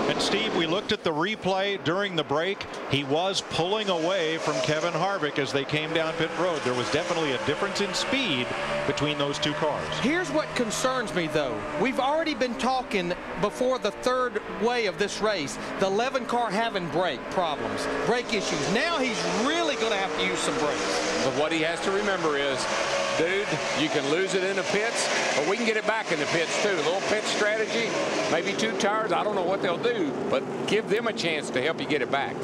And Steve, we looked at the replay during the break. He was pulling away from Kevin Harvick as they came down pit road. There was definitely a difference in speed between those two cars. Here's what concerns me, though. We've already been talking before the third way of this race, the 11 car having brake problems, brake issues. Now he's really going to have to use some brakes. But what he has to remember is, dude, you can lose it in the pits, but we can get it back in the pits too. A little pit strategy, maybe 2 tires. I don't know what they'll do, but give them a chance to help you get it back.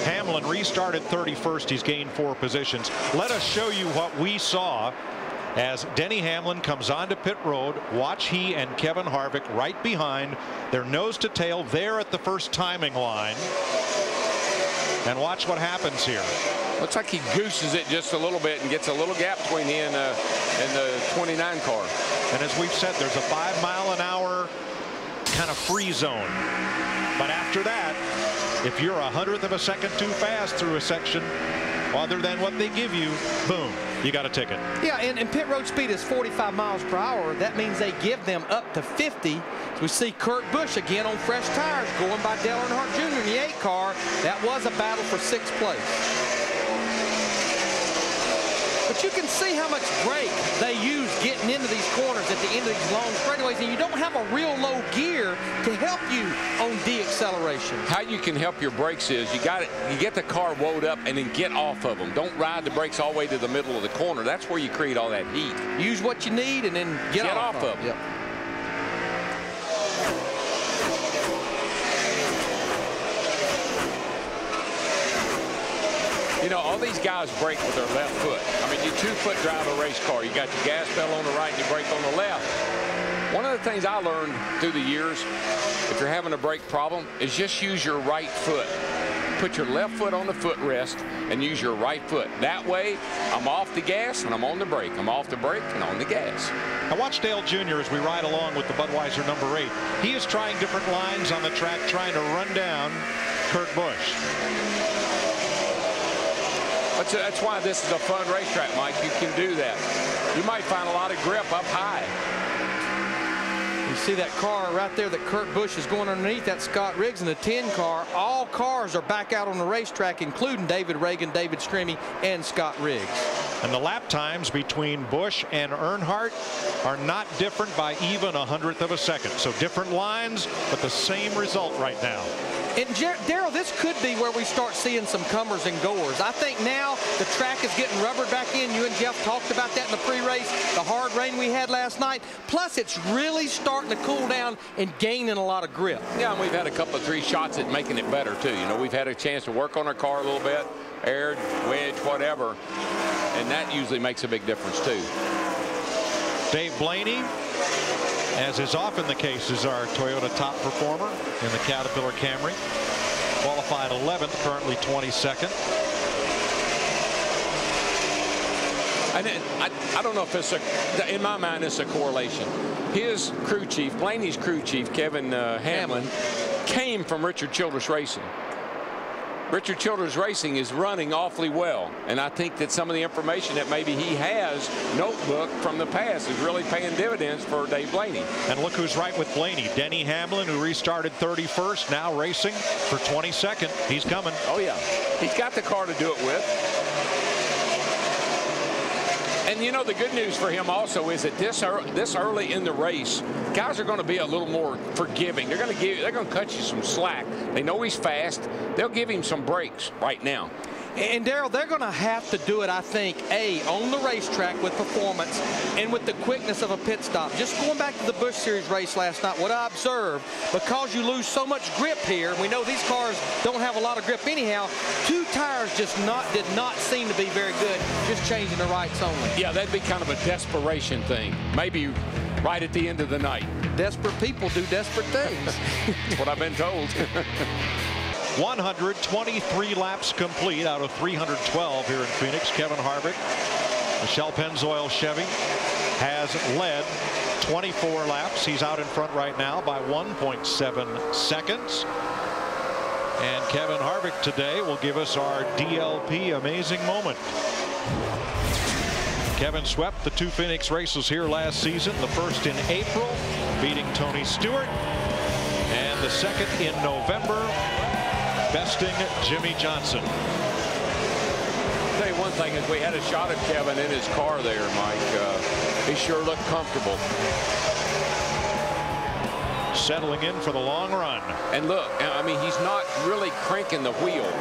Hamlin restarted 31st. He's gained 4 positions. Let us show you what we saw as Denny Hamlin comes onto pit road. Watch he and Kevin Harvick right behind. They're nose to tail there at the first timing line. And watch what happens here. Looks like he gooses it just a little bit and gets a little gap between he and the 29 car. And as we've said, there's a 5-mile-an-hour kind of free zone. But after that, if you're 1/100th of a second too fast through a section, other than what they give you, boom, you got a ticket. Yeah, and pit road speed is 45 miles per hour. That means they give them up to 50. So we see Kurt Busch again on fresh tires going by Dale Earnhardt Jr. in the 8 car. That was a battle for 6th place. But you can see how much brake they use getting into these corners at the end of these long straightaways, and you don't have a real low gear to help you on de-acceleration. How you can help your brakes is you get the car woed up and then get off of them. Don't ride the brakes all the way to the middle of the corner. That's where you create all that heat. Use what you need and then get off of them. Yep. You know, all these guys brake with their left foot. I mean, you two-foot drive a race car. You got your gas pedal on the right and you brake on the left. One of the things I learned through the years, if you're having a brake problem, is just use your right foot. Put your left foot on the footrest and use your right foot. That way, I'm off the gas and I'm on the brake. I'm off the brake and on the gas. Now watch Dale Jr. as we ride along with the Budweiser #8. He is trying different lines on the track, trying to run down Kurt Busch. That's why this is a fun racetrack, Mike. You can do that. You might find a lot of grip up high. You see that car right there that Kurt Busch is going underneath, that's Scott Riggs in the 10 car. All cars are back out on the racetrack, including David Reagan, David Stremme, and Scott Riggs. And the lap times between Busch and Earnhardt are not different by even 1/100 of a second. So different lines, but the same result right now. And Darrell, this could be where we start seeing some comers and goers. I think now the track is getting rubbered back in. You and Jeff talked about that in the pre-race, the hard rain we had last night. Plus, it's really starting to cool down and gaining a lot of grip. Yeah, and we've had a couple of 3 shots at making it better, too. You know, we've had a chance to work on our car a little bit, air, wedge, whatever, and that usually makes a big difference, too. Dave Blaney, as is often the case, is our Toyota top performer in the Caterpillar Camry. Qualified 11th, currently 22nd. I don't know if it's in my mind, it's a correlation. His crew chief, Blaney's crew chief, Kevin Hamlin, came from Richard Childress Racing. Richard Childress Racing is running awfully well, and I think that some of the information that maybe he has notebook from the past is really paying dividends for Dave Blaney. And look who's right with Blaney. Denny Hamlin, who restarted 31st, now racing for 22nd. He's coming. Oh yeah, he's got the car to do it with. And you know, the good news for him also is that this early in the race, guys are going to be a little more forgiving. They're going to cut you some slack. They know he's fast. They'll give him some breaks right now. And Darrell, they're going to have to do it, I think, on the racetrack with performance and with the quickness of a pit stop. Just going back to the Busch Series race last night, what I observed, because you lose so much grip here, we know these cars don't have a lot of grip anyhow, 2 tires just did not seem to be very good, just changing the rights only. Yeah, that'd be kind of a desperation thing. Maybe right at the end of the night. Desperate people do desperate things. That's what I've been told. 123 laps complete out of 312 here in Phoenix. Kevin Harvick, the Shell Pennzoil Chevy, has led 24 laps. He's out in front right now by 1.7 seconds. And Kevin Harvick today will give us our DLP amazing moment. Kevin swept the 2 Phoenix races here last season. The first in April, beating Tony Stewart, and the second in November, besting Jimmy Johnson. I'll tell you one thing, is we had a shot at Kevin in his car there, Mike. He sure looked comfortable. Settling in for the long run. And look, I mean, he's not really cranking the wheel.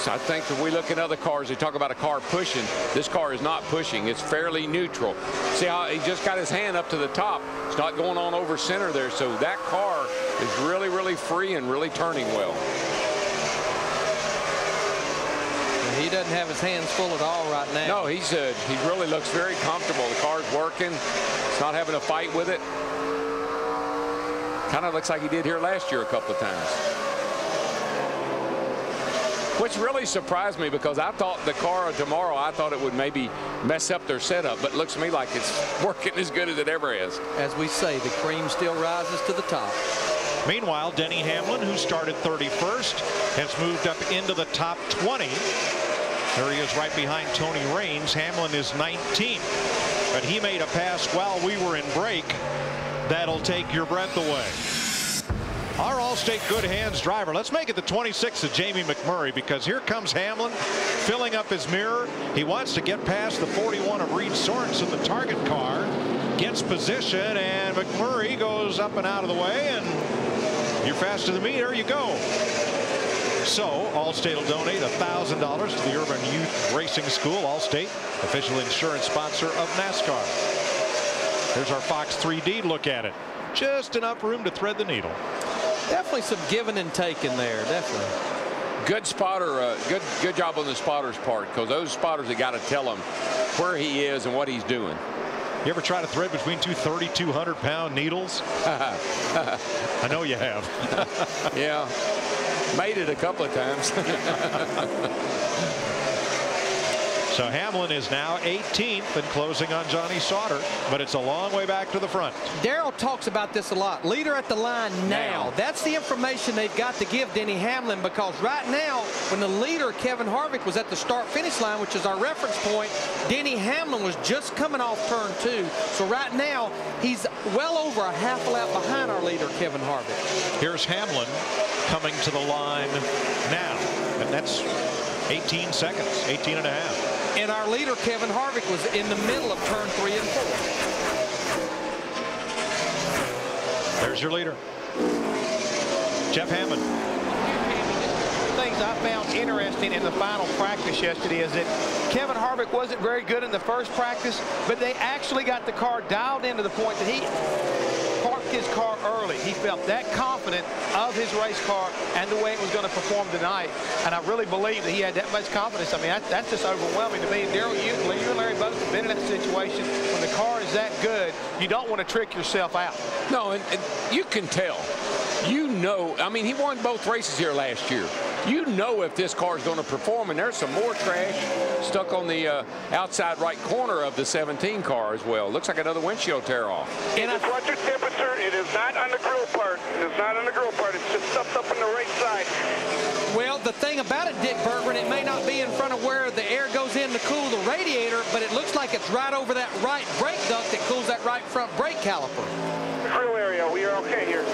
So I think if we look at other cars, they talk about a car pushing. This car is not pushing. It's fairly neutral. See how he just got his hand up to the top. It's not going on over center there. So that car is really, really free and really turning well. He doesn't have his hands full at all right now. No, he really looks very comfortable. The car's working. He's not having a fight with it. Kind of looks like he did here last year a couple of times. Which really surprised me, because I thought the car tomorrow, I thought it would maybe mess up their setup, but it looks to me like it's working as good as it ever is. As we say, the cream still rises to the top. Meanwhile, Denny Hamlin, who started 31st, has moved up into the top 20. There he is right behind Tony Raines. Hamlin is 19th, but he made a pass while we were in break that'll take your breath away. Our Allstate Good Hands driver. Let's make it the 26th of Jamie McMurray, because here comes Hamlin filling up his mirror. He wants to get past the 41 of Reed Sorensen, the target car. Gets position, and McMurray goes up and out of the way, and you're faster than me. There you go. So Allstate will donate $1,000 to the Urban Youth Racing School. Allstate, official insurance sponsor of NASCAR. Here's our Fox 3D look at it. Just enough room to thread the needle. Definitely some giving and taking there, definitely. Good spotter, good job on the spotter's part, because those spotters have got to tell him where he is and what he's doing. You ever try to thread between two 3,200-pound needles? I know you have. Yeah, made it a couple of times. So Hamlin is now 18th and closing on Johnny Sauter, but it's a long way back to the front. Darrell talks about this a lot. Leader at the line now. That's the information they've got to give Denny Hamlin, because right now, when the leader, Kevin Harvick, was at the start-finish line, which is our reference point, Denny Hamlin was just coming off turn 2. So right now, he's well over a half a lap behind our leader, Kevin Harvick. Here's Hamlin coming to the line now, and that's 18 seconds, 18 and a half. And our leader, Kevin Harvick, was in the middle of turn 3 and 4. There's your leader, Jeff Hammond. Things I found interesting in the final practice yesterday is that Kevin Harvick wasn't very good in the first practice, but they actually got the car dialed into the point that he parked his car early. He felt that confident of his race car and the way it was going to perform tonight. And I really believe that he had that much confidence. I mean, that's just overwhelming to me. Darrell, you and Larry both have been in that situation. When the car is that good, you don't want to trick yourself out. No, and you can tell. You know, I mean, he won both races here last year. You know if this car is going to perform, and there's some more trash stuck on the outside right corner of the 17 car as well. Looks like another windshield tear off. And it's water temperature. It is not on the grill part. It is not on the grill part. It's just stuffed up on the right side. Well, the thing about it, Dick Bergman, it may not be in front of where the air goes in to cool the radiator, but it looks like it's right over that right brake duct that cools that right front brake caliper. The grill area, we are okay here.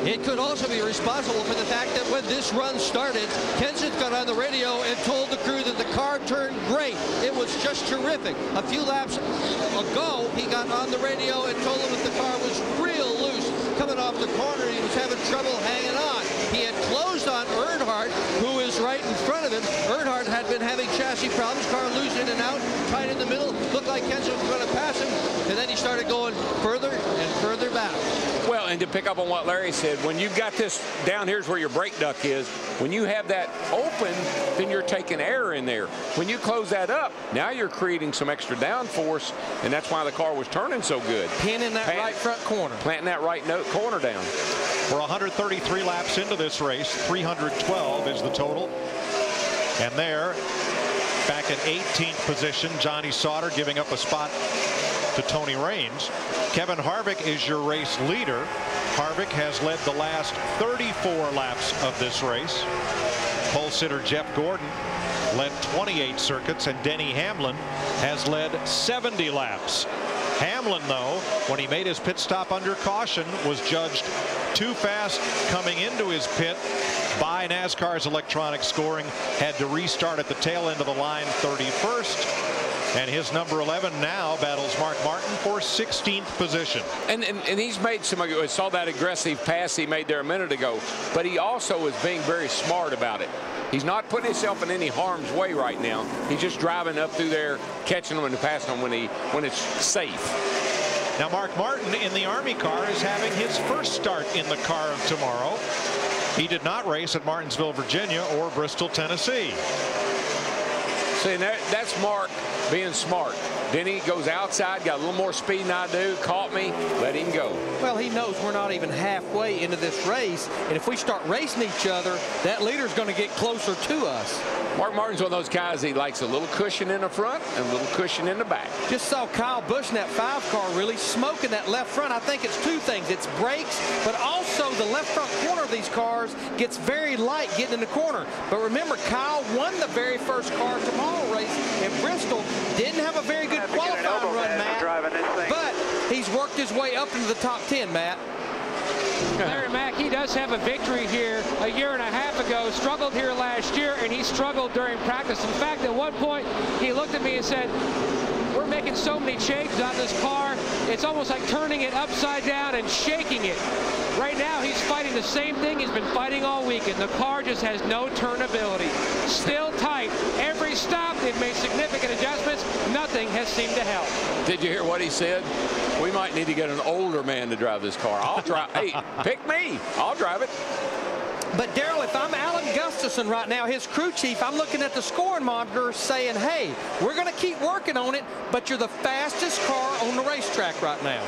It could also be responsible for the fact that when this run started, Kenseth got on the radio and told the crew that the car turned great. It was just terrific. A few laps ago, he got on the radio and told them that the car was real loose. Coming off the corner, he was having trouble hanging on. He had closed on Earnhardt, who is right in front of him. Earnhardt had been having chassis problems, car loose in and out, tight in the middle. Looked like Kenseth was going to pass him, and then he started going further and further back. Well, and to pick up on what Larry said, when you've got this down, here's where your brake duct is. When you have that open, then you're taking air in there. When you close that up, now you're creating some extra downforce, and that's why the car was turning so good. Pinning that right front corner. Planting that right corner down. We're 133 laps into this race. 312 is the total. And there, back at 18th position, Johnny Sauter giving up a spot to Tony Raines. Kevin Harvick is your race leader. Harvick has led the last 34 laps of this race. Pole sitter Jeff Gordon led 28 circuits, and Denny Hamlin has led 70 laps. Hamlin, though, when he made his pit stop under caution, was judged too fast coming into his pit by NASCAR's electronic scoring, had to restart at the tail end of the line 31st. And his number 11 now battles Mark Martin for 16th position. And he's made some, I saw that aggressive pass he made there a minute ago, but he also is being very smart about it. He's not putting himself in any harm's way right now. He's just driving up through there, catching them and passing them when it's safe. Now Mark Martin in the Army car is having his first start in the car of tomorrow. He did not race at Martinsville, Virginia or Bristol, Tennessee. See, that's Mark being smart. Then he goes outside, got a little more speed than I do, caught me, let him go. Well, he knows we're not even halfway into this race, and if we start racing each other, that leader's going to get closer to us. Mark Martin's one of those guys, he likes a little cushion in the front and a little cushion in the back. Just saw Kyle Busch in that 5 car really smoking that left front. I think it's 2 things. It's brakes, but also the left front corner of these cars gets very light getting in the corner. But remember, Kyle won the very first car tomorrow race in Bristol. Didn't have a very good qualifying run, Matt, but he's worked his way up into the top 10, Matt. Larry Mack, he does have a victory here a year and a half ago, struggled here last year, and he struggled during practice. In fact, at one point, he looked at me and said, we're making so many changes on this car, it's almost like turning it upside down and shaking it. Right now, he's fighting the same thing he's been fighting all weekend. The car just has no turnability. Still tight. Every stop, they've made significant adjustments. Nothing has seemed to help. Did you hear what he said? We might need to get an older man to drive this car. I'll drive. Hey, pick me. I'll drive it. But Daryl, if I'm Alan Gustafson right now, his crew chief, I'm looking at the scoring monitor saying, hey, we're going to keep working on it, but you're the fastest car on the racetrack right now.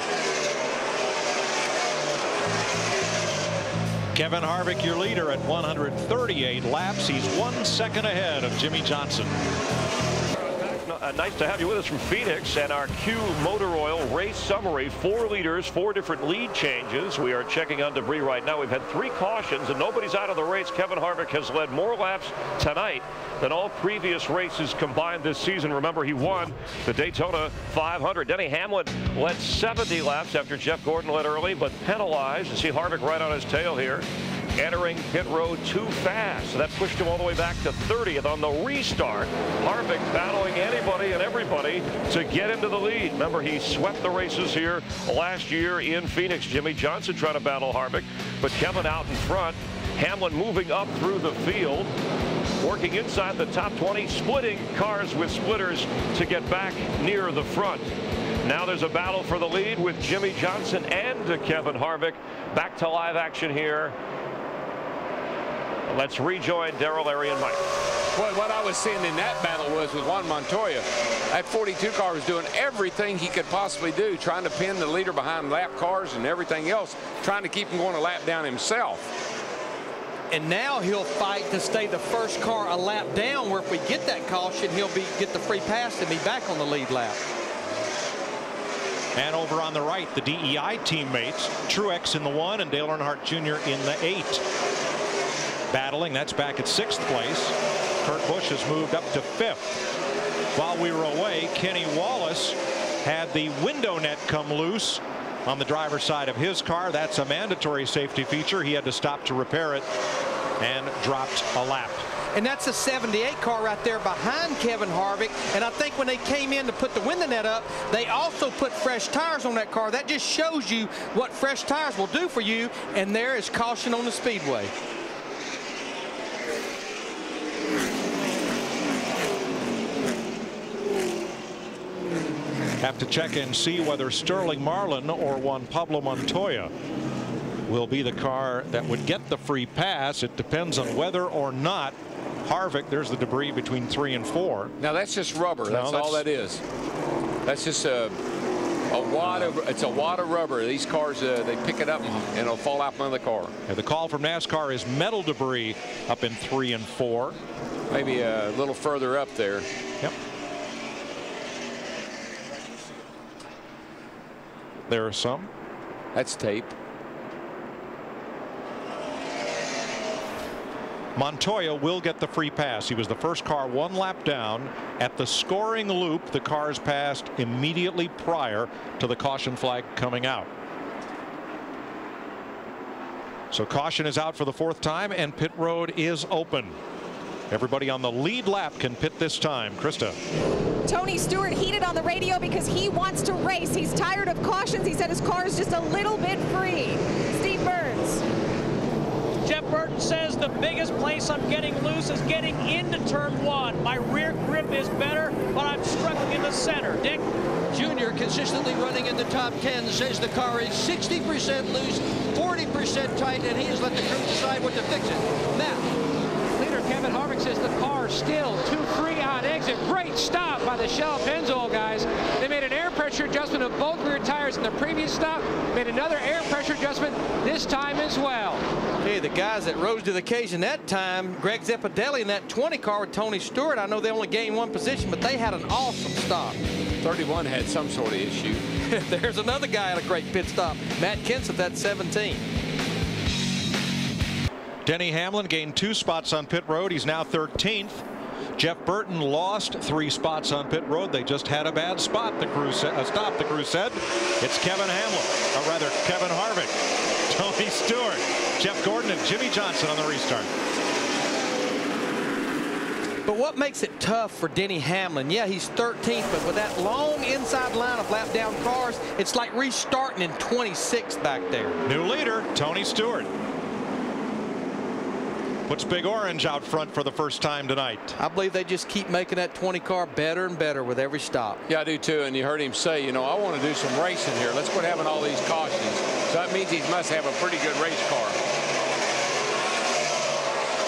Kevin Harvick, your leader at 138 laps. He's 1 second ahead of Jimmy Johnson. Nice to have you with us from Phoenix, and our Q Motor Oil race summary. 4 leaders, 4 different lead changes. We are checking on debris right now. We've had 3 cautions and nobody's out of the race. Kevin Harvick has led more laps tonight than all previous races combined this season. Remember, he won the Daytona 500. Denny Hamlin led 70 laps after Jeff Gordon led early, but penalized. You see Harvick right on his tail here, entering pit road too fast. So that pushed him all the way back to 30th on the restart. Harvick battling anybody and everybody to get into the lead. Remember, he swept the races here last year in Phoenix. Jimmy Johnson trying to battle Harvick, but Kevin out in front. Hamlin moving up through the field, working inside the top 20, splitting cars with splitters to get back near the front. Now there's a battle for the lead with Jimmy Johnson and Kevin Harvick. Back to live action here. Let's rejoin Darrell, Larry, and Mike. Well, what I was seeing in that battle was with Juan Montoya. That 42 car was doing everything he could possibly do, trying to pin the leader behind lap cars and everything else, trying to keep him going a lap down himself. And now he'll fight to stay the first car a lap down, where if we get that caution, he'll get the free pass and be back on the lead lap. And over on the right, the DEI teammates, Truex in the 1 and Dale Earnhardt Jr. in the 8. Battling, that's back at 6th place. Kurt Busch has moved up to 5th. While we were away, Kenny Wallace had the window net come loose on the driver's side of his car. That's a mandatory safety feature. He had to stop to repair it and dropped a lap. And that's a 78 car right there behind Kevin Harvick. And I think when they came in to put the window net up, they also put fresh tires on that car. That just shows you what fresh tires will do for you. And there is caution on the speedway. Have to check and see whether Sterling Marlin or Juan Pablo Montoya will be the car that would get the free pass. It depends on whether or not Harvick, there's the debris between 3 and 4. Now that's just rubber. That's all that is. That's just a wad of, it's a wad of rubber. These cars, they pick it up and it'll fall out from the car. And the call from NASCAR is metal debris up in 3 and 4. Maybe a little further up there. Yep. There are some. That's tape. Montoya will get the free pass. He was the first car 1 lap down at the scoring loop. The cars passed immediately prior to the caution flag coming out. So caution is out for the 4th time and pit road is open. Everybody on the lead lap can pit this time. Krista. Tony Stewart heated on the radio because he wants to race. He's tired of cautions. He said his car is just a little bit free. Steve Burns. Jeff Burton says the biggest place I'm getting loose is getting into turn 1. My rear grip is better, but I'm struggling in the center. Dick? Junior consistently running in the top 10 says the car is 60% loose, 40% tight, and he has let the crew decide what to fix it. Matt. Leader Kevin Harvick says the car still too free on exit. Great stop by the Shell Pennzoil guys. They made an air pressure adjustment of both rear tires in the previous stop. Made another air pressure adjustment this time as well. Hey, the guys that rose to the occasion that time, Greg Zeppedelli in that 20 car with Tony Stewart. I know they only gained 1 position, but they had an awesome stop. 31 had some sort of issue. There's another guy at a great pit stop. Matt Kenseth at 17. Denny Hamlin gained 2 spots on pit road. He's now 13th. Jeff Burton lost 3 spots on pit road. They just had a bad spot. The crew said, the crew said. It's Kevin Hamlin, or rather Kevin Harvick, Tony Stewart, Jeff Gordon, and Jimmy Johnson on the restart. But what makes it tough for Denny Hamlin? Yeah, he's 13th, but with that long inside line of lap down cars, it's like restarting in 26th back there. New leader, Tony Stewart. Puts Big Orange out front for the first time tonight. I believe they just keep making that 20 car better and better with every stop. Yeah, I do too. And you heard him say, you know, I want to do some racing here. Let's quit having all these cautions. So that means he must have a pretty good race car.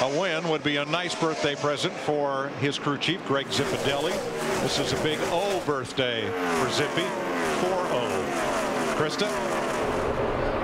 A win would be a nice birthday present for his crew chief, Greg Zippadelli. This is a big O birthday for Zippy. 4-0. Krista?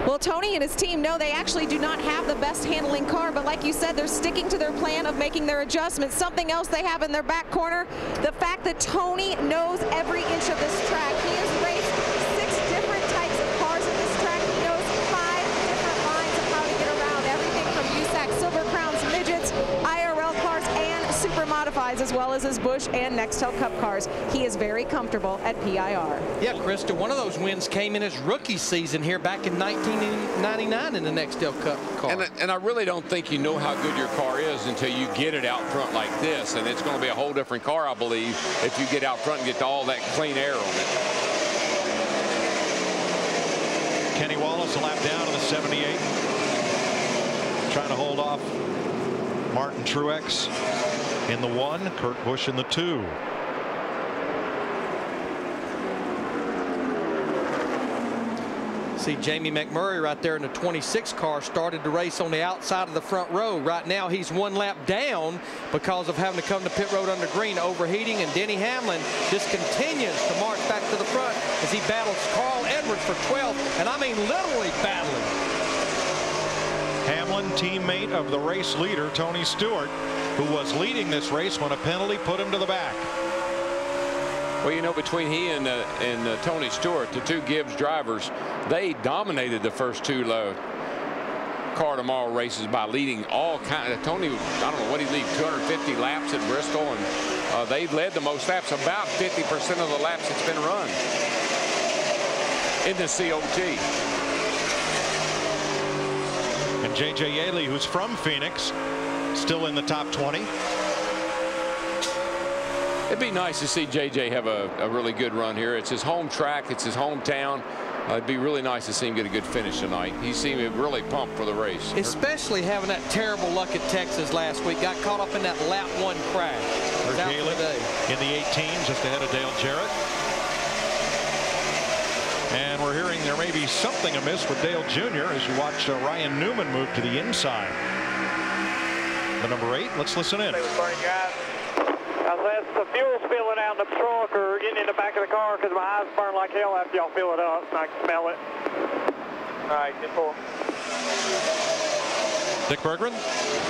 Well, Tony and his team know they actually do not have the best handling car, but like you said, they're sticking to their plan of making their adjustments. Something else they have in their back corner, the fact that Tony knows every inch of this track. He has raced 6 different types of cars at this track. He knows 5 different lines of how to get around. Everything from USAC Silver Crowns, midgets, IRL cars, and super modifieds, as well as his Busch and Nextel Cup cars. He is very comfortable at PIR. Yeah, Krista, one of those wins came in his rookie season here back in 1999 in the Nextel Cup car. And I really don't think you know how good your car is until you get it out front like this. And it's going to be a whole different car, I believe, if you get out front and get all that clean air on it. Kenny Wallace a lap down in the 78. Trying to hold off Martin Truex in the 1, Kurt Busch in the 2. See Jamie McMurray right there in the 26 car started to race on the outside of the front row. Right now he's 1 lap down because of having to come to pit road under green, overheating, and Denny Hamlin just continues to march back to the front as he battles Carl Edwards for 12th, and I mean literally battling. Hamlin, teammate of the race leader Tony Stewart, who was leading this race when a penalty put him to the back. Well, you know, between he and Tony Stewart, the 2 Gibbs drivers, they dominated the first 2 Car Tomorrow races by leading all kinds. Tony, I don't know what he lead, 250 laps at Bristol, and they led the most laps, about 50% of the laps that's been run in the COT. And J.J. Yaley, who's from Phoenix, still in the top 20. It'd be nice to see J.J. have a really good run here. It's his home track. It's his hometown. It'd be really nice to see him get a good finish tonight. He seemed really pumped for the race. Especially having that terrible luck at Texas last week. Got caught up in that lap 1 crash. In the 18, just ahead of Dale Jarrett. And we're hearing there may be something amiss with Dale Jr. as you watch Ryan Newman move to the inside. The number 8, let's listen in. Unless the fuel spilling out in the trunk or getting in the back of the car, because my eyes burn like hell after y'all fill it up and I can smell it. All right, 10-4. Dick Berggren?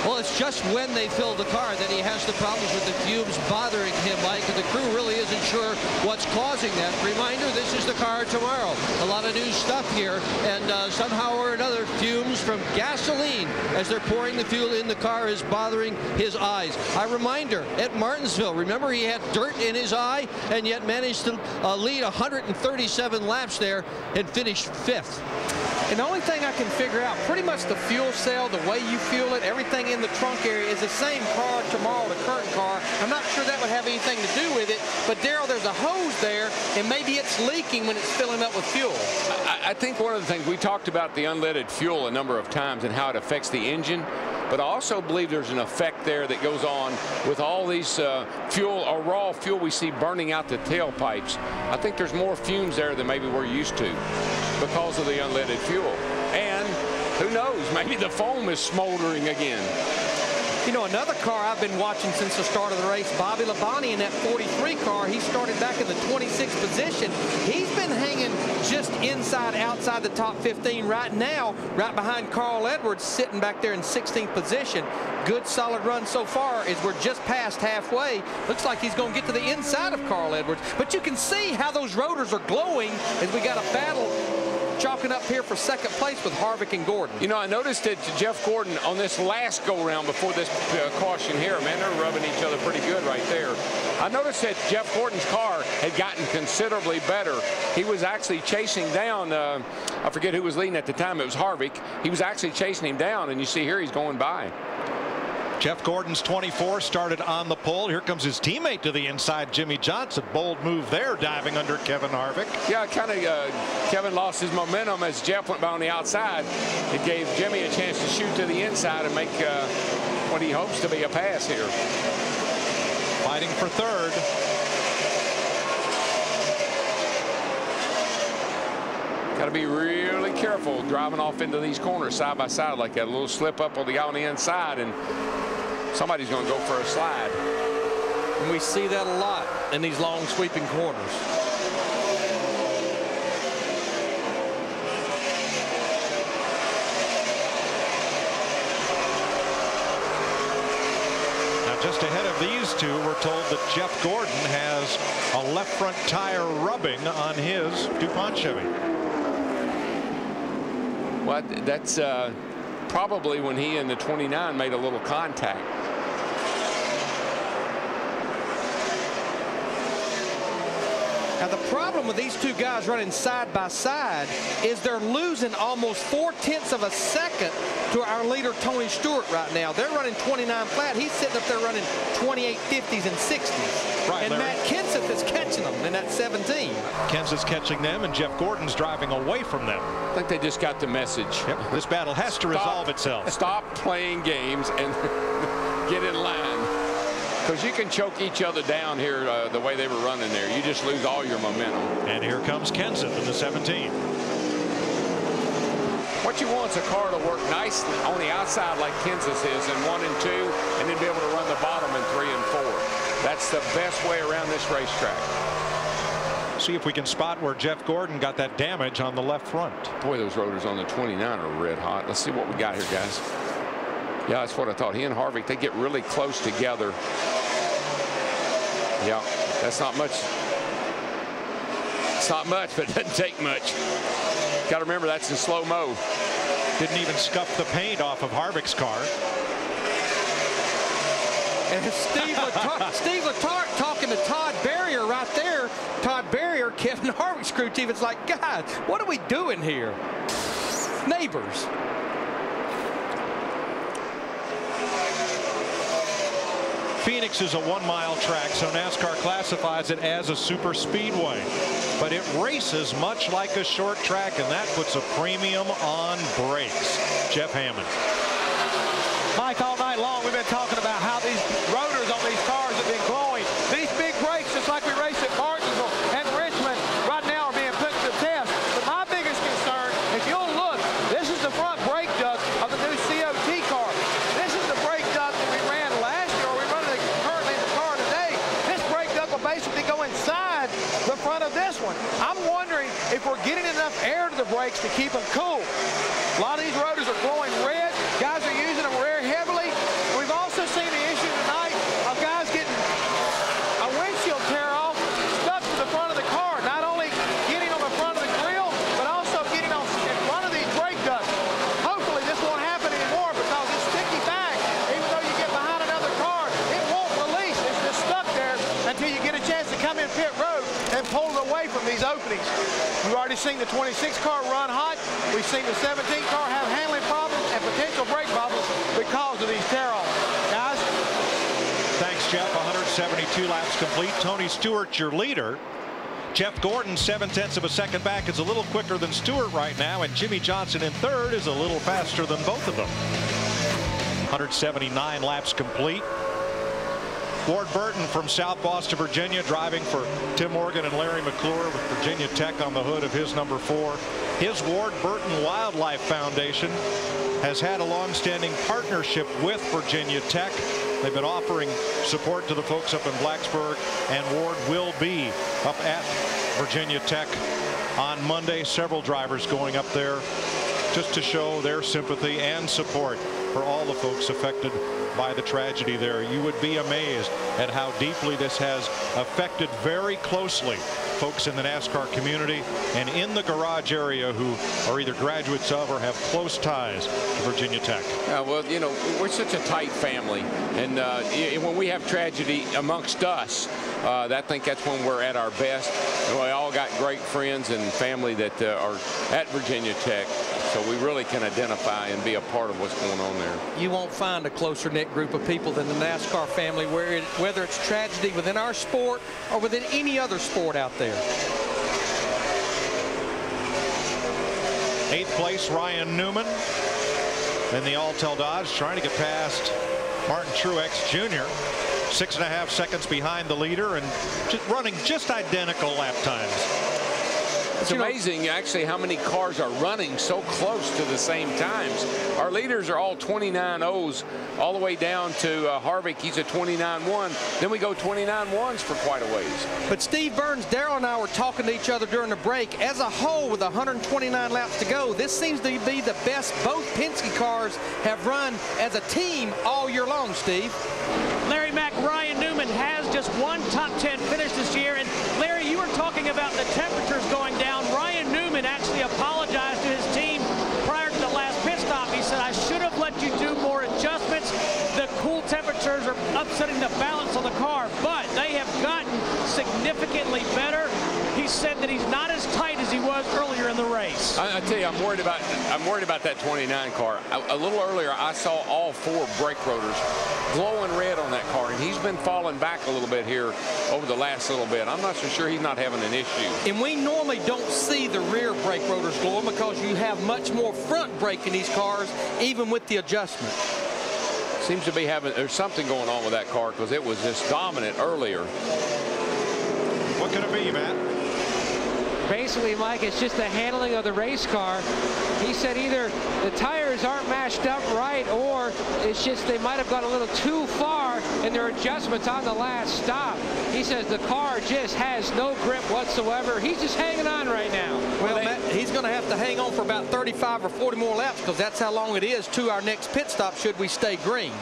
Well, it's just when they fill the car that he has the problems with the fumes bothering him, Mike, and the crew really isn't sure what's causing that. Reminder, this is the car tomorrow. A lot of new stuff here, and somehow or another, fumes from gasoline as they're pouring the fuel in the car is bothering his eyes. A reminder, at Martinsville, remember he had dirt in his eye and yet managed to lead 137 laps there and finished 5th. And the only thing I can figure out, pretty much the fuel cell, the way you fuel it, everything in the trunk area is the same car tomorrow, the current car. I'm not sure that would have anything to do with it, but Darrell, there's a hose there, and maybe it's leaking when it's filling up with fuel. I think one of the things, we talked about the unleaded fuel a number of times and how it affects the engine, but I also believe there's an effect there that goes on with all these fuel or raw fuel we see burning out the tailpipes. I think there's more fumes there than maybe we're used to because of the unleaded fuel. And who knows, maybe the foam is smoldering again. You know, another car I've been watching since the start of the race, Bobby Labonte in that 43 car. He started back in the 26th position. He's been hanging just outside the top 15 right now, right behind Carl Edwards, sitting back there in 16th position. Good solid run so far as we're just past halfway. Looks like he's going to get to the inside of Carl Edwards. But you can see how those rotors are glowing as we got a battle chalking up here for second place with Harvick and Gordon. You know, I noticed that Jeff Gordon on this last go-round before this caution here, man, they're rubbing each other pretty good right there. I noticed that Jeff Gordon's car had gotten considerably better. He was actually chasing down, I forget who was leading at the time, it was Harvick. He was actually chasing him down, and you see here he's going by. Jeff Gordon's 24 started on the pole. Here comes his teammate to the inside, Jimmy Johnson. Bold move there, diving under Kevin Harvick. Yeah, kind of Kevin lost his momentum as Jeff went by on the outside. It gave Jimmy a chance to shoot to the inside and make what he hopes to be a pass here. Fighting for third. Got to be really careful driving off into these corners side by side like that. A little slip up on the guy on the inside, and somebody's going to go for a slide. And we see that a lot in these long sweeping corners. Just ahead of these two, we're told that Jeff Gordon has a left front tire rubbing on his DuPont Chevy. Well, that's probably when he and the 29 made a little contact. Now the problem with these two guys running side by side is they're losing almost 4/10 of a second to our leader Tony Stewart right now. They're running 29 flat. He's sitting up there running 28 50s and 60s. Right, and Larry. Matt Kenseth is catching them in that 17. Kenseth's catching them, and Jeff Gordon's driving away from them. I think they just got the message. Yep, this battle has to resolve itself. Stop playing games and get in line. Because you can choke each other down here the way they were running there. You just lose all your momentum. And here comes Kenseth in the 17. What you want is a car to work nicely on the outside like Kenseth is in 1 and 2, and then be able to run the bottom in 3 and 4. That's the best way around this racetrack. See if we can spot where Jeff Gordon got that damage on the left front. Boy, those rotors on the 29 are red hot. Let's see what we got here, guys. Yeah, that's what I thought. He and Harvick, they get really close together. Yeah, that's not much. It's not much, but it doesn't take much. Got to remember that's in slow-mo. Didn't even scuff the paint off of Harvick's car. And Steve Letarte talking to Todd Berrier right there. Todd Berrier, Kevin Harvick's crew chief. It's like, guys, what are we doing here? Neighbors. Phoenix is a 1-mile track, so NASCAR classifies it as a super speedway. But it races much like a short track, and that puts a premium on brakes. Jeff Hammond. Mike, all night long we've been talking about how these rotors on these cars have been glowing. These big brakes, just like we raced at Martinsville and Richmond, right now are being put to the test. But my biggest concern, if you'll look, this is the front brake duct of the new COT car. This is the brake duct that we ran last year, or we run currently in the car today. This brake duct will basically go inside the front of this one. I'm wondering if we're getting enough air to the brakes to keep them cool. A lot of these rotors are glowing red. Guys are using them very heavily. We've also seen the issue tonight of guys getting a windshield tear off stuck to the front of the car. Not only getting on the front of the grill, but also getting on in front of these brake ducts. Hopefully this won't happen anymore because it's sticky back. Even though you get behind another car, it won't release. It's just stuck there until you get a chance to come in pit road and pull it away from these openings. We've already seen the 26 car run hot. We've seen the 17 car have handling problems and potential brake problems because of these tear-offs. Guys? Thanks, Jeff. 172 laps complete. Tony Stewart, your leader. Jeff Gordon, 0.7 of a second back, is a little quicker than Stewart right now, and Jimmy Johnson in third is a little faster than both of them. 179 laps complete. Ward Burton from South Boston, Virginia, driving for Tim Morgan and Larry McClure with Virginia Tech on the hood of his number 4. His Ward Burton Wildlife Foundation has had a long-standing partnership with Virginia Tech. They've been offering support to the folks up in Blacksburg, and Ward will be up at Virginia Tech on Monday. Several drivers going up there just to show their sympathy and support for all the folks affected by the tragedy there. You would be amazed at how deeply this has affected very closely folks in the NASCAR community and in the garage area who are either graduates of or have close ties to Virginia Tech. Well, you know, we're such a tight family, and when we have tragedy amongst us, I think that's when we're at our best. And we all got great friends and family that are at Virginia Tech, so we really can identify and be a part of what's going on there. You won't find a closer knit group of people than the NASCAR family, whether it's tragedy within our sport or within any other sport out there. 8th place, Ryan Newman in the Alltel Dodge, trying to get past Martin Truex Jr. 6.5 seconds behind the leader and running just identical lap times. It's amazing, actually, how many cars are running so close to the same times. Our leaders are all 29.0s all the way down to Harvick. He's a 29.1. Then we go 29.1s for quite a ways. But Steve Burns, Darrell and I were talking to each other during the break. As a whole, with 129 laps to go, this seems to be the best both Penske cars have run as a team all year long, Steve. Larry Mack, Ryan Newman has just one top 10 finish this year. And Larry, you were talking about the temperatures going down. Ryan Newman actually apologized to his team prior to the last pit stop. He said, I should have let you do more adjustments. The cool temperatures are upsetting the balance on the car, but they have gotten significantly better. He said that he's not as tight as he was earlier in the race. I tell you, I'm worried about that 29 car. A little earlier, I saw all 4 brake rotors glowing red on that car, and he's been falling back a little bit here over the last little bit. I'm not so sure he's not having an issue. And we normally don't see the rear brake rotors glowing because you have much more front brake in these cars, even with the adjustment. Seems to be there's something going on with that car because it was just dominant earlier. What could it be, Matt? Basically, Mike, it's just the handling of the race car. He said either the tires aren't matched up right, or it's just they might have gone a little too far in their adjustments on the last stop. He says the car just has no grip whatsoever. He's just hanging on right now. Well, Matt, he's going to have to hang on for about 35 or 40 more laps because that's how long it is to our next pit stop should we stay green.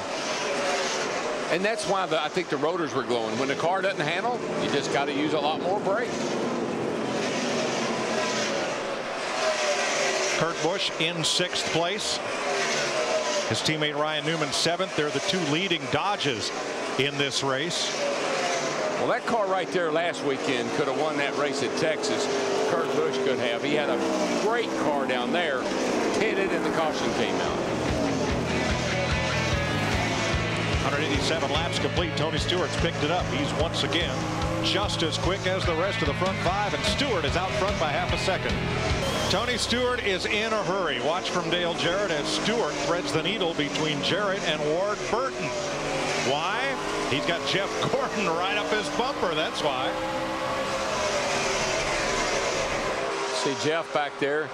And that's why I think the rotors were glowing. When the car doesn't handle, you just got to use a lot more brake. Kurt Busch in 6th place. His teammate Ryan Newman 7th. They're the 2 leading Dodges in this race. Well, that car right there last weekend could have won that race at Texas. Kurt Busch could have. He had a great car down there, pitted, and the caution came out. 187 laps complete. Tony Stewart's picked it up. He's once again just as quick as the rest of the front 5, and Stewart is out front by half a second. Tony Stewart is in a hurry. Watch from Dale Jarrett as Stewart threads the needle between Jarrett and Ward Burton. Why? He's got Jeff Gordon right up his bumper. That's why. See Jeff back there.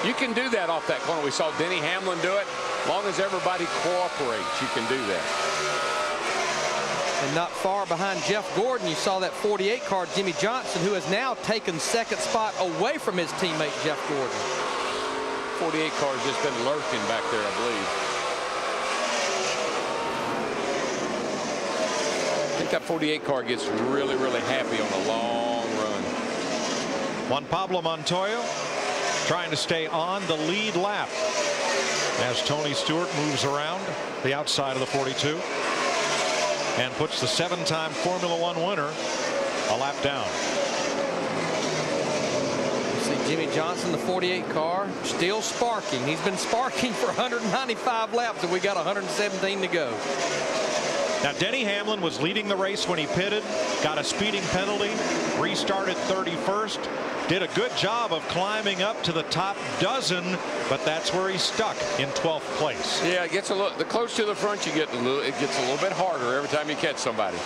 You can do that off that corner. We saw Denny Hamlin do it. As long as everybody cooperates, you can do that. And not far behind Jeff Gordon, you saw that 48 car, Jimmy Johnson, who has now taken 2nd spot away from his teammate, Jeff Gordon. 48 car's just been lurking back there, I believe. I think that 48 car gets really, really happy on a long run. Juan Pablo Montoya trying to stay on the lead lap as Tony Stewart moves around the outside of the 42. And puts the 7-time Formula One winner a lap down. See Jimmy Johnson, the 48 car, still sparking. He's been sparking for 195 laps, and we got 117 to go. Now, Denny Hamlin was leading the race when he pitted, got a speeding penalty, restarted 31st, did a good job of climbing up to the top dozen, but that's where he's stuck in 12th place. Yeah, it gets a little, the closer to the front you get, it gets a little bit harder every time you catch somebody.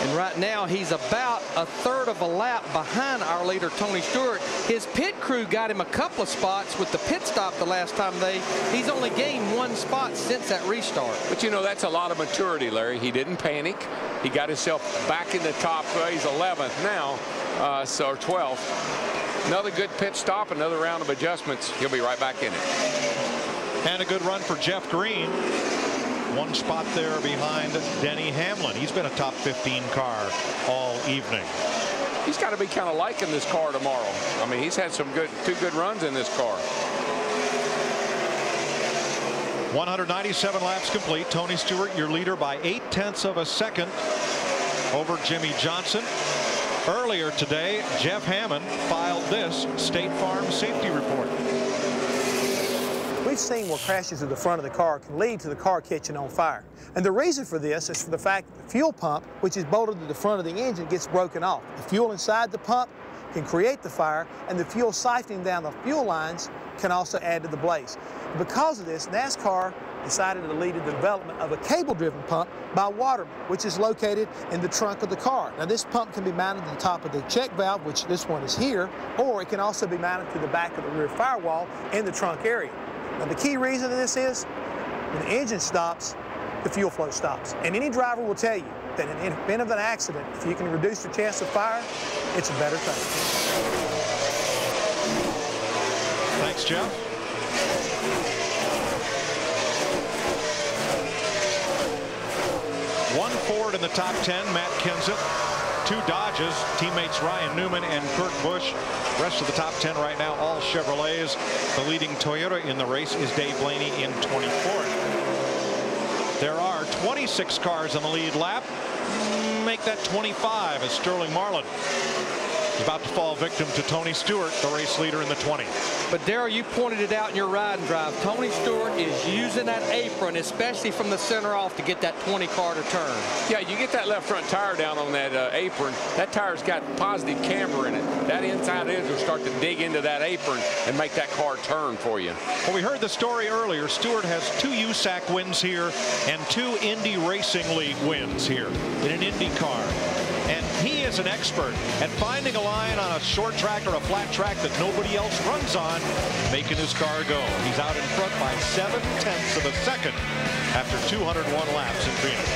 And right now he's about a third of a lap behind our leader Tony Stewart. His pit crew got him a couple of spots with the pit stop the last time he's only gained 1 spot since that restart. But you know, that's a lot of maturity, Larry. He didn't panic. He got himself back in the top. He's 11th now, so 12th. Another good pit stop, another round of adjustments. He'll be right back in it. And a good run for Jeff Green. 1 spot there behind Denny Hamlin. He's been a top 15 car all evening. He's got to be kind of liking this car tomorrow. I mean, he's had some two good runs in this car. 197 laps complete. Tony Stewart, your leader by 0.8 of a second over Jimmy Johnson. Earlier today, Jeff Hammond filed this State Farm safety report. We've seen where crashes at the front of the car can lead to the car catching on fire. And the reason for this is for the fact that the fuel pump, which is bolted to the front of the engine, gets broken off. The fuel inside the pump can create the fire, and the fuel siphoning down the fuel lines can also add to the blaze. Because of this, NASCAR decided to lead the development of a cable-driven pump by Waterman, which is located in the trunk of the car. Now, this pump can be mounted to the top of the check valve, which this one is here, or it can also be mounted to the back of the rear firewall in the trunk area. Now, the key reason of this is when the engine stops, the fuel flow stops. And any driver will tell you that in the event of an accident, if you can reduce the chance of fire, it's a better thing. Thanks, Jeff. One Ford in the top 10, Matt Kenseth. Two Dodges, teammates Ryan Newman and Kurt Busch. Rest of the top 10 right now, all Chevrolets. The leading Toyota in the race is Dave Blaney in 24th. There are 26 cars on the lead lap. Make that 25 as Sterling Marlin is about to fall victim to Tony Stewart, the race leader in the 20. But Darrell, you pointed it out in your ride and drive. Tony Stewart is using that apron, especially from the center off, to get that 20 car to turn. Yeah, you get that left front tire down on that apron. That tire's got positive camber in it. That inside edge will start to dig into that apron and make that car turn for you. Well, we heard the story earlier. Stewart has 2 USAC wins here and 2 Indy Racing League wins here in an Indy car. And he is an expert at finding a line on a short track or a flat track that nobody else runs on, making his car go. He's out in front by 7/10 of a second after 201 laps in Phoenix.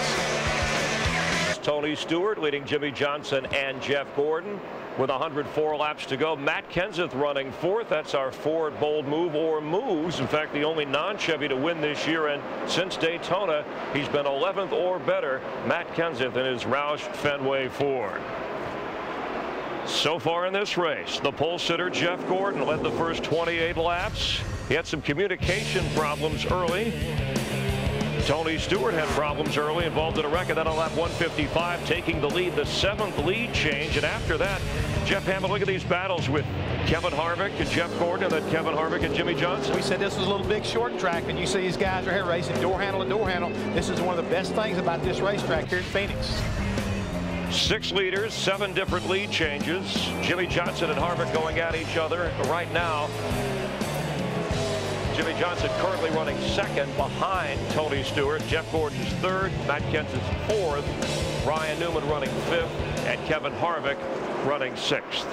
Tony Stewart leading Jimmy Johnson and Jeff Gordon with 104 laps to go. Matt Kenseth running 4th. That's our Ford bold move or moves. In fact, the only non-Chevy to win this year, and since Daytona, he's been 11th or better. Matt Kenseth in his Roush Fenway Ford. So far in this race, the pole sitter Jeff Gordon led the first 28 laps. He had some communication problems early. Tony Stewart had problems early, involved in a wreck, and then on lap 155 taking the lead, the 7th lead change. And after that, Jeff Hamlin, look at these battles with Kevin Harvick and Jeff Gordon, and then Kevin Harvick and Jimmy Johnson. We said this was a little big short track, and you see these guys are here racing door handle to door handle. This is one of the best things about this racetrack here in Phoenix. 6 leaders, 7 different lead changes. Jimmy Johnson and Harvick going at each other right now. Jimmy Johnson currently running 2nd behind Tony Stewart. Jeff Gordon's 3rd, Matt Kenseth's 4th, Ryan Newman running 5th, and Kevin Harvick running 6th.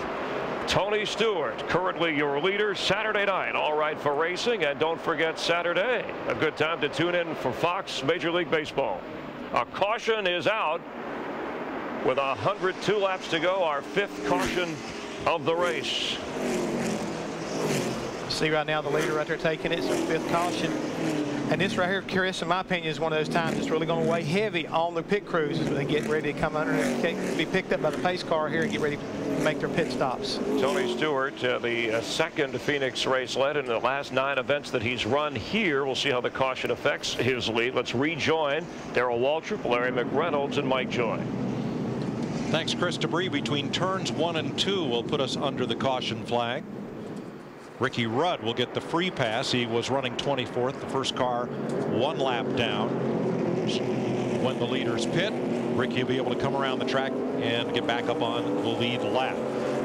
Tony Stewart currently your leader. Saturday night, all right for racing, and don't forget Saturday, a good time to tune in for Fox Major League Baseball. A caution is out with 102 laps to go, our 5th caution of the race. See right now the leader right there taking it. It's their 5th caution. And this right here, Chris, in my opinion, is one of those times it's really going to weigh heavy on the pit crews as they get ready to come under and be picked up by the pace car here and get ready to make their pit stops. Tony Stewart, the 2nd Phoenix race led in the last 9 events that he's run here. We'll see how the caution affects his lead. Let's rejoin Darrell Waltrip, Larry McReynolds, and Mike Joy. Thanks, Chris. Debris between turns 1 and 2 will put us under the caution flag. Ricky Rudd will get the free pass. He was running 24th, the first car 1 lap down. When the leaders pit, Ricky will be able to come around the track and get back up on the lead lap.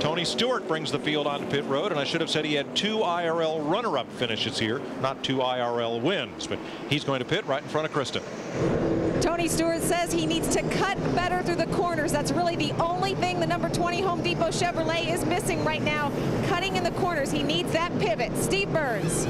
Tony Stewart brings the field onto pit road, and I should have said he had 2 IRL runner-up finishes here, not 2 IRL wins, but he's going to pit right in front of Kristen. Tony Stewart says he needs to cut better through the corners. That's really the only thing the number 20 Home Depot Chevrolet is missing right now, cutting in the corners. He needs that pivot. Steve Burns.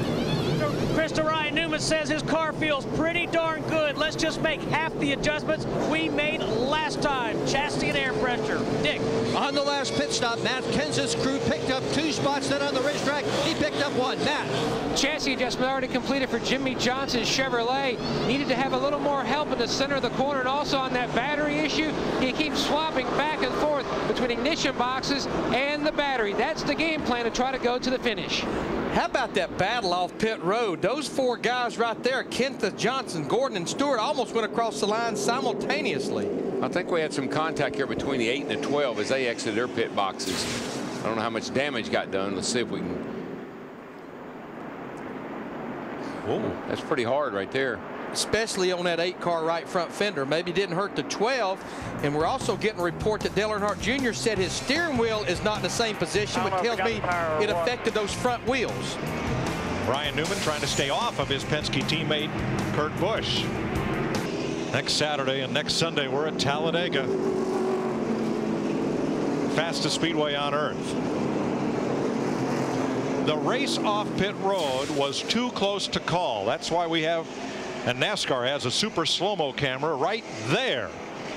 Krista, Ryan Newman says his car feels pretty darn good. Let's just make half the adjustments we made last time. Chassis and air pressure. Dick. On the last pit stop, Matt Kenseth's crew picked up 2 spots. Then on the racetrack, he picked up 1. Matt. Chassis adjustment already completed for Jimmy Johnson's Chevrolet. Needed to have a little more help in the center of the corner, and also on that battery issue, he keeps swapping back and forth between ignition boxes and the battery. That's the game plan to try to go to the finish. How about that battle off pit road? Those 4 guys right there, Kenseth, Johnson, Gordon, and Stewart, almost went across the line simultaneously. I think we had some contact here between the 8 and the 12 as they exited their pit boxes. I don't know how much damage got done. Let's see if we can. Whoa, that's pretty hard right there. especially on that 8-car right front fender. Maybe didn't hurt the 12. And we're also getting a report that Dale Earnhardt Jr. said his steering wheel is not in the same position, which tells me it affected those front wheels. Ryan Newman trying to stay off of his Penske teammate Kurt Busch. Next Saturday and next Sunday we're at Talladega, fastest speedway on earth. The race off pit road was too close to call. That's why we have, and NASCAR has, a super slow-mo camera right there.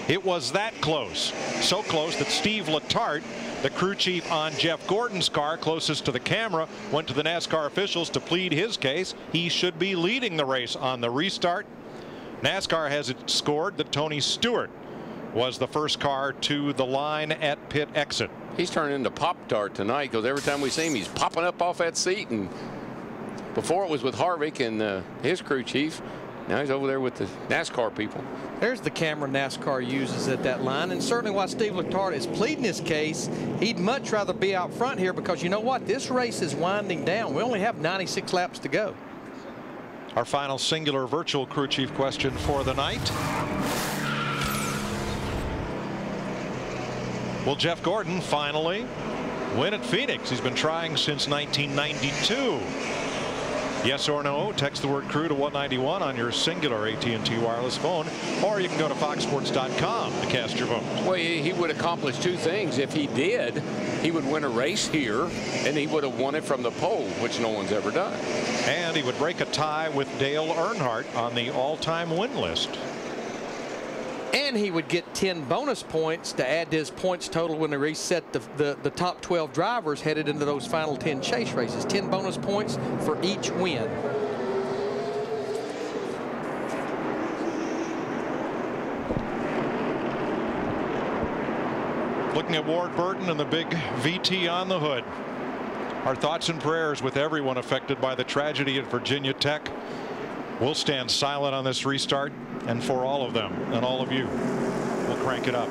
It was that close, so close that Steve Letarte, the crew chief on Jeff Gordon's car closest to the camera, went to the NASCAR officials to plead his case. He should be leading the race on the restart. NASCAR has it scored that Tony Stewart was the first car to the line at pit exit. He's turning into Pop-Tart tonight, because every time we see him, he's popping up off that seat. And before it was with Harvick and his crew chief. Now he's over there with the NASCAR people. There's the camera NASCAR uses at that line. And certainly while Steve Letarte is pleading his case, he'd much rather be out front here, because you know what? This race is winding down. We only have 96 laps to go. Our final singular virtual crew chief question for the night. Will Jeff Gordon finally win at Phoenix? He's been trying since 1992. Yes or no? Text the word crew to 191 on your singular AT&T wireless phone, or you can go to foxsports.com to cast your vote. Well, he would accomplish two things. If he did, he would win a race here, and he would have won it from the pole, which no one's ever done. And he would break a tie with Dale Earnhardt on the all-time win list. And he would get 10 bonus points to add to his points total when they reset the top 12 drivers headed into those final 10 chase races. 10 bonus points for each win. Looking at Ward Burton and the big VT on the hood. Our thoughts and prayers with everyone affected by the tragedy at Virginia Tech. We'll stand silent on this restart, and for all of them and all of you, we'll crank it up.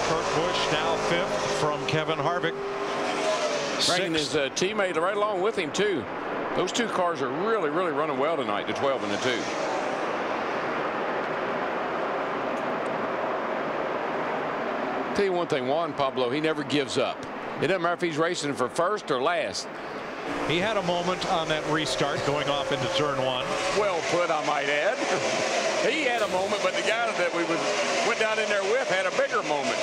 Kurt Busch now fifth from Kevin Harvick. Bringing his teammate right along with him too. Those two cars are really running well tonight, the 12 and the 2. Tell you one thing, Juan Pablo, he never gives up. It doesn't matter if he's racing for first or last. He had a moment on that restart going off into turn 1. Well put, I might add. He had a moment, but the guy that we went down in there with had a bigger moment.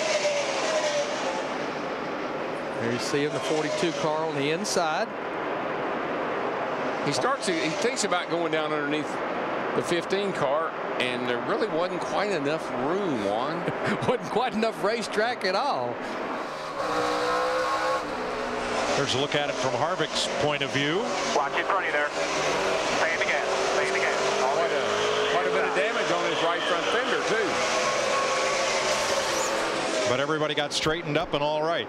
There you see him, the 42 car on the inside. He thinks about going down underneath the 15 car, and there really wasn't quite enough room, Juan. Wasn't quite enough racetrack at all. There's a look at it from Harvick's point of view. Watch in front of you there. Stay in the gas. Stay in the gas. Quite a bit of damage on his right front fender, too. But everybody got straightened up and all right.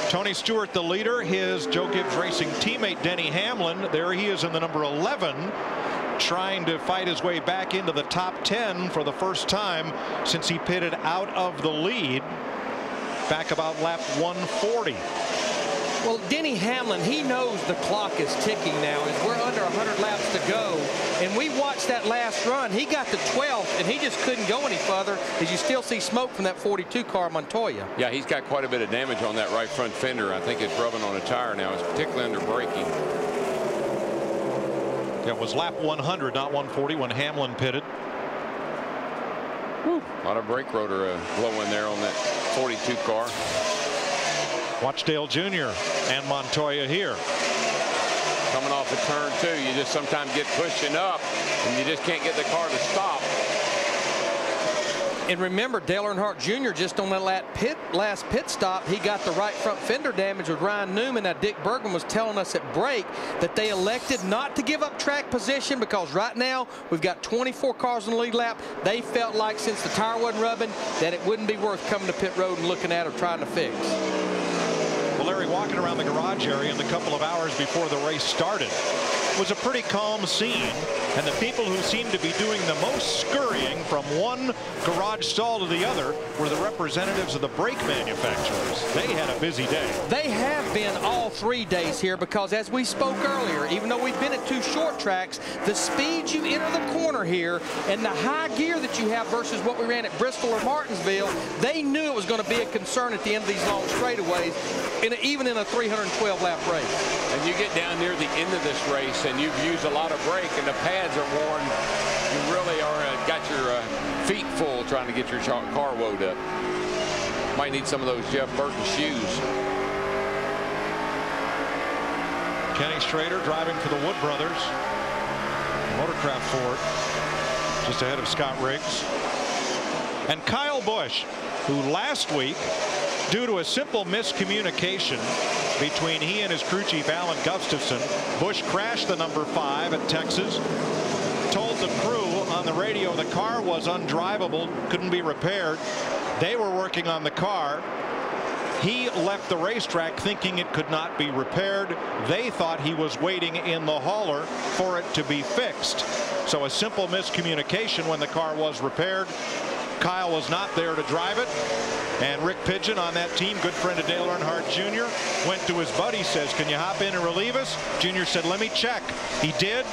Tony Stewart, the leader. His Joe Gibbs Racing teammate Denny Hamlin, there he is in the number 11, trying to fight his way back into the top 10 for the first time since he pitted out of the lead back about lap 140. Well, Denny Hamlin, he knows the clock is ticking now as we're under 100 laps to go. And we watched that last run. He got to 12th, and he just couldn't go any further, as you still see smoke from that 42 car, Montoya. Yeah, he's got quite a bit of damage on that right front fender. I think it's rubbing on a tire now. It's particularly under braking. It was lap 100, not 140, when Hamlin pitted. Whew. A lot of brake rotor blowing there on that 42 car. Watch Dale Jr. and Montoya here. Coming off a turn 2, you just sometimes get pushing up and you just can't get the car to stop. And remember, Dale Earnhardt Jr. just on that last pit stop, he got the right front fender damage with Ryan Newman. Now, Dick Bergman was telling us at break that they elected not to give up track position because right now we've got 24 cars in the lead lap. They felt like since the tire wasn't rubbing that it wouldn't be worth coming to pit road and looking at or trying to fix. Well, Larry, walking around the garage area in the couple of hours before the race started was a pretty calm scene, and the people who seemed to be doing the most scurrying from one garage stall to the other were the representatives of the brake manufacturers. They had a busy day. They have been all 3 days here because, as we spoke earlier, even though we've been at 2 short tracks, the speed you enter the corner here and the high gear that you have versus what we ran at Bristol or Martinsville, they knew it was going to be a concern at the end of these long straightaways, even in a 312 lap race. And you get down near the end of this race and you've used a lot of brake and the pads are worn, you really are got your feet full trying to get your car woed up. Might need some of those Jeff Burton shoes. Kenny Schrader driving for the Wood Brothers. Motorcraft Ford just ahead of Scott Riggs. And Kyle Busch, who last week, due to a simple miscommunication between he and his crew chief Alan Gustafson, Busch crashed the number 5 at Texas, told the crew on the radio the car was undrivable, couldn't be repaired. They were working on the car. He left the racetrack thinking it could not be repaired. They thought he was waiting in the hauler for it to be fixed. So a simple miscommunication when the car was repaired. Kyle was not there to drive it. And Rick Pigeon on that team, good friend of Dale Earnhardt Jr., went to his buddy, says, can you hop in and relieve us? Jr. said, let me check. He did.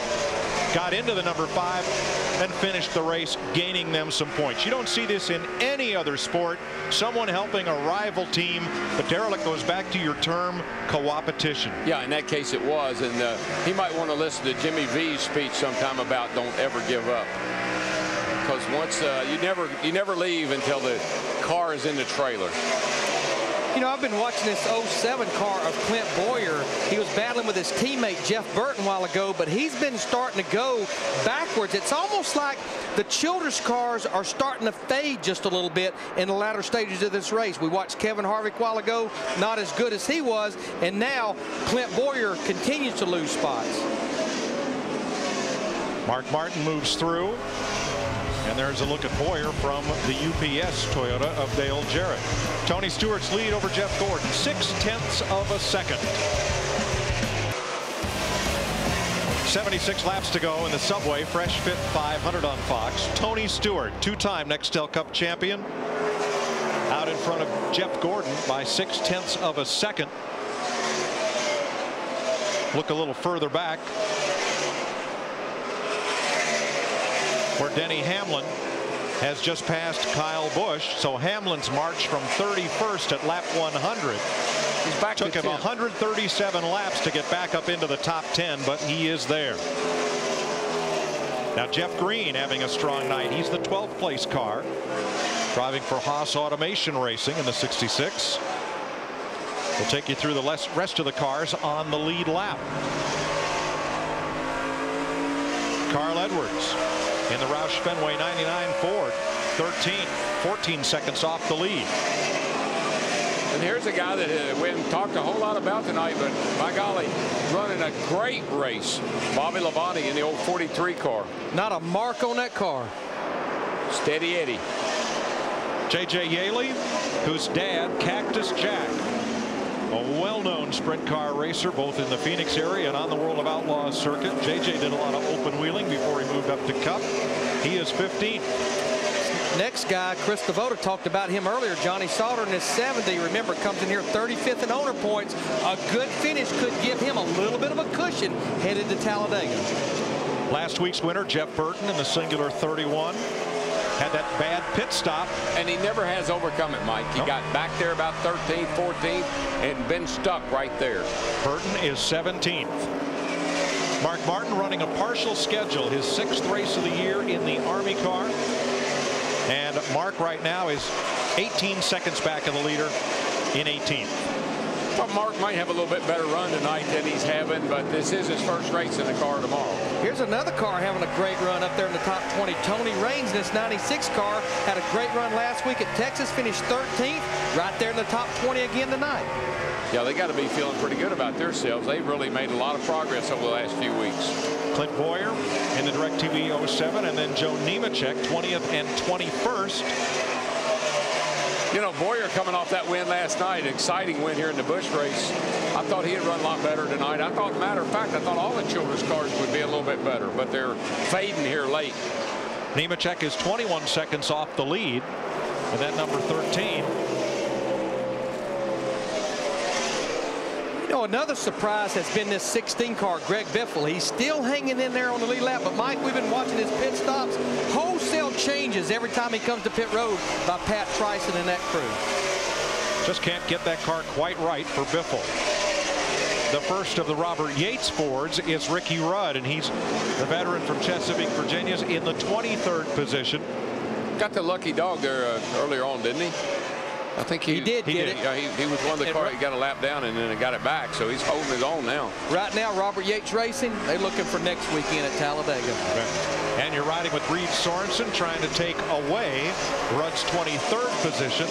Got into the number 5 and finished the race, gaining them some points. You don't see this in any other sport. Someone helping a rival team. But Darrell, it goes back to your term, co-opetition. Yeah, in that case it was. And he might want to listen to Jimmy V's speech sometime about don't ever give up. Because once you never leave until the car is in the trailer. You know, I've been watching this 07 car of Clint Boyer. He was battling with his teammate Jeff Burton a while ago, but he's been starting to go backwards. It's almost like the Childress cars are starting to fade just a little bit in the latter stages of this race. We watched Kevin Harvick a while ago, not as good as he was, and now Clint Boyer continues to lose spots. Mark Martin moves through. And there's a look at Boyer from the UPS Toyota of Dale Jarrett. Tony Stewart's lead over Jeff Gordon, 0.6 of a second. 76 laps to go in the subway. Fresh Fit 500 on Fox. Tony Stewart, 2-time Nextel Cup champion, out in front of Jeff Gordon by 0.6 of a second. Look a little further back, where Denny Hamlin has just passed Kyle Busch. So Hamlin's march from 31st at lap 100. He's back. Took him 137 laps to get back up into the top 10, but he is there. Now Jeff Green having a strong night. He's the 12th place car, driving for Haas Automation Racing in the 66. We'll take you through the rest of the cars on the lead lap. Carl Edwards in the Roush Fenway 99 Ford, 14 seconds off the lead. And here's a guy that we haven't talked a whole lot about tonight, but my golly, running a great race. Bobby Labonte in the old 43 car. Not a mark on that car. Steady Eddie. J.J. Yaley, whose dad, Cactus Jack, a well-known sprint car racer both in the Phoenix area and on the World of Outlaws circuit. J.J. did a lot of open wheeling before he moved up to Cup. He is 15th. next guy, Chris Devoto, talked about him earlier. Johnny Sauter in his 70. Remember, comes in here 35th in owner points. A good finish could give him a little bit of a cushion headed to Talladega. Last week's winner, Jeff Burton, in the singular 31. Had that bad pit stop. And he never has overcome it, Mike. He got back there about 13th, 14th, and been stuck right there. Burton is 17th. Mark Martin running a partial schedule, his 6th race of the year in the Army car. And Mark right now is 18 seconds back of the leader in 18th. Well, Mark might have a little bit better run tonight than he's having, but this is his first race in the car tomorrow. Here's another car having a great run up there in the top 20. Tony Raines in this 96 car had a great run last week at Texas, finished 13th, right there in the top 20 again tonight. Yeah, they got to be feeling pretty good about themselves. They've really made a lot of progress over the last few weeks. Clint Boyer in the DirecTV 07, and then Joe Nemechek 20th and 21st. You know, Boyer coming off that win last night, exciting win here in the Busch race. I thought he'd run a lot better tonight. I thought, matter of fact, I thought all the children's cars would be a little bit better, but they're fading here late. Nemechek is 21 seconds off the lead, and that number 13. You know, another surprise has been this 16 car, Greg Biffle. He's still hanging in there on the lead lap, but Mike, we've been watching his pit stops. Wholesale changes every time he comes to pit road by Pat Tryson and that crew. Just can't get that car quite right for Biffle. The first of the Robert Yates Fords is Ricky Rudd, and he's the veteran from Chesapeake, Virginia, in the 23rd position. Got the lucky dog there earlier on, didn't he? I think he did. Yeah, he was one of the cars. He got a lap down and then it got it back, so he's holding his own now. Right now, Robert Yates Racing, they're looking for next weekend at Talladega. And you're riding with Reed Sorensen, trying to take away Rudd's 23rd position.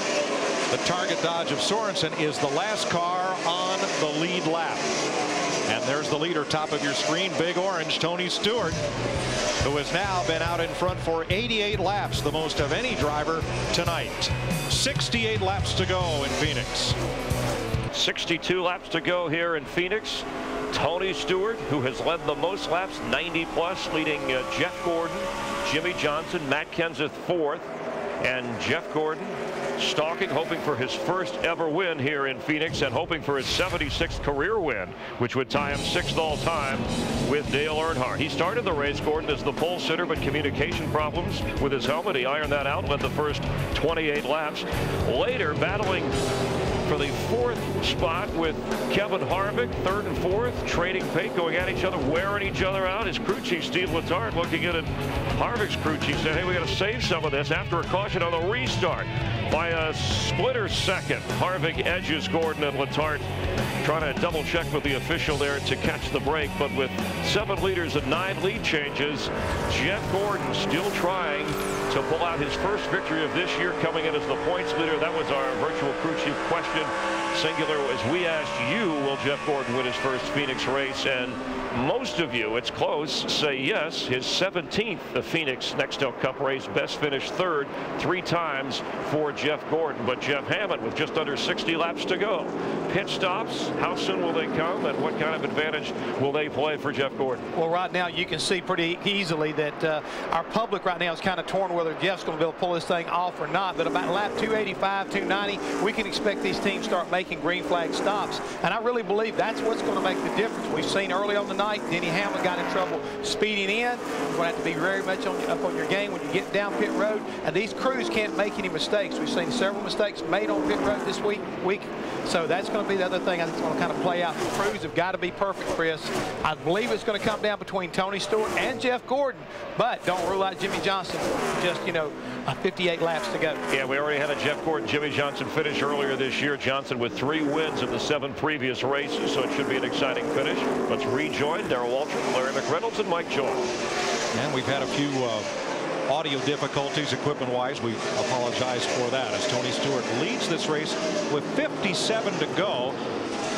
The Target Dodge of Sorensen is the last car on the lead lap. And there's the leader, top of your screen, big orange, Tony Stewart, who has now been out in front for 88 laps, the most of any driver tonight. 68 laps to go in Phoenix. 62 laps to go here in Phoenix. Tony Stewart, who has led the most laps, 90 plus, leading Jeff Gordon, Jimmy Johnson, Matt Kenseth 4th, and Jeff Gordon stalking, hoping for his first ever win here in Phoenix and hoping for his 76th career win, which would tie him 6th all time with Dale Earnhardt. He started the race, Gordon, as the pole sitter, but communication problems with his helmet. He ironed that out, led the first 28 laps. Later, battling for the 4th spot with Kevin Harvick, 3rd and 4th, trading paint, going at each other, wearing each other out. His crew chief, Steve Letarte, looking at Harvick's crew chief, saying, hey, we got to save some of this after a caution on the restart. By a splitter second, Harvick edges Gordon, and Letarte trying to double check with the official there to catch the break. But with 7 leaders and 9 lead changes, Jeff Gordon still trying to pull out his first victory of this year, coming in as the points leader. That was our virtual crew chief question. Singular, as we asked you, will Jeff Gordon win his first Phoenix race? And most of you, it's close, say yes. His 17th Phoenix Nextel Cup race, best finish 3rd 3 times for Jeff Gordon. But Jeff Hammond with just under 60 laps to go. Pit stops, how soon will they come, and what kind of advantage will they play for Jeff Gordon? Well, right now you can see pretty easily that our public right now is kind of torn whether Jeff's going to be able to pull this thing off or not. But about lap 285, 290, we can expect these teams start making green flag stops. And I really believe that's what's going to make the difference. We've seen early on the night, Denny Hamlin got in trouble speeding in. You're going to have to be very much up on your game when you get down pit road. And these crews can't make any mistakes. We've seen several mistakes made on pit road this week. So that's going to be the other thing I think is going to kind of play out. The crews have got to be perfect, Chris. I believe it's going to come down between Tony Stewart and Jeff Gordon. But don't rule out Jimmy Johnson. Just, 58 laps to go. Yeah, we already had a Jeff Gordon, Jimmy Johnson finish earlier this year. Johnson with 3 wins in the 7 previous races, so it should be an exciting finish. Let's rejoin Darrell Waltrip, Larry McReynolds, and Mike Joy. And we've had a few audio difficulties equipment-wise. We apologize for that as Tony Stewart leads this race with 57 to go.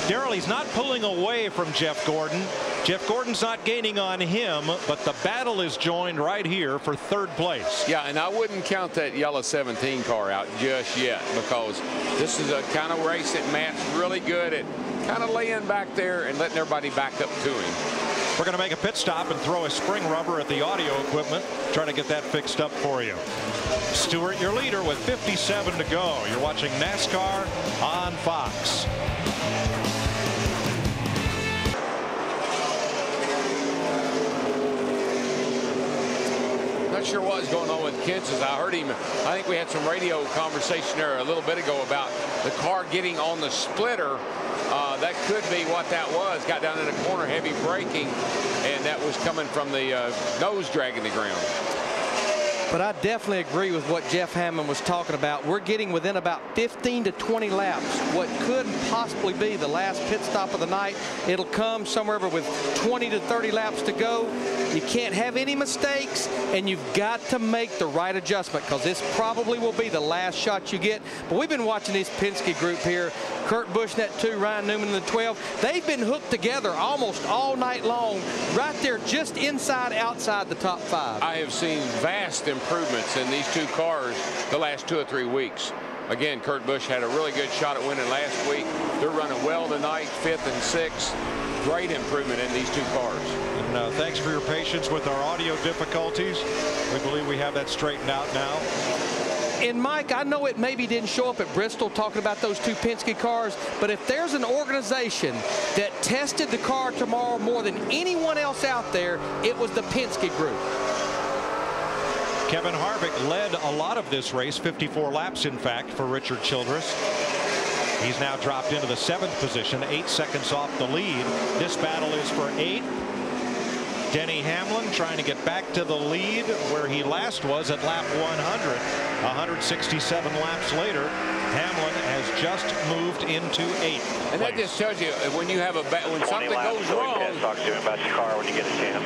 Darrell, he's not pulling away from Jeff Gordon. Jeff Gordon's not gaining on him, but the battle is joined right here for 3rd place. Yeah, and I wouldn't count that yellow 17 car out just yet, because this is a kind of race that Matt's really good at kind of laying back there and letting everybody back up to him. We're going to make a pit stop and throw a spring rubber at the audio equipment, try to get that fixed up for you. Stewart, your leader, with 57 to go. You're watching NASCAR on Fox. Not sure what's going on with Kenseth. I heard him. I think we had some radio conversation there a little bit ago about the car getting on the splitter. That could be what that was. Got down in the corner, heavy braking, and that was coming from the nose dragging the ground. But I definitely agree with what Jeff Hammond was talking about. We're getting within about 15 to 20 laps. What could possibly be the last pit stop of the night. It'll come somewhere with 20 to 30 laps to go. You can't have any mistakes, and you've got to make the right adjustment, because this probably will be the last shot you get. But we've been watching this Penske group here. Kurt Busch in that 2, Ryan Newman in the 12. They've been hooked together almost all night long, right there just outside the top 5. I have seen vast improvements in these two cars the last 2 or 3 weeks. Again, Kurt Busch had a really good shot at winning last week. They're running well tonight, 5th and 6th. Great improvement in these 2 cars. And thanks for your patience with our audio difficulties. We believe we have that straightened out now. And Mike, I know it maybe didn't show up at Bristol talking about those 2 Penske cars, but if there's an organization that tested the car tomorrow more than anyone else out there, it was the Penske group. Kevin Harvick led a lot of this race, 54 laps in fact, for Richard Childress. He's now dropped into the 7th position, 8 seconds off the lead. This battle is for 8th. Denny Hamlin trying to get back to the lead where he last was at lap 100. 167 laps later, Hamlin has just moved into 8th. And that just tells you when you have when something goes wrong. Talk to him about your car when you get a chance.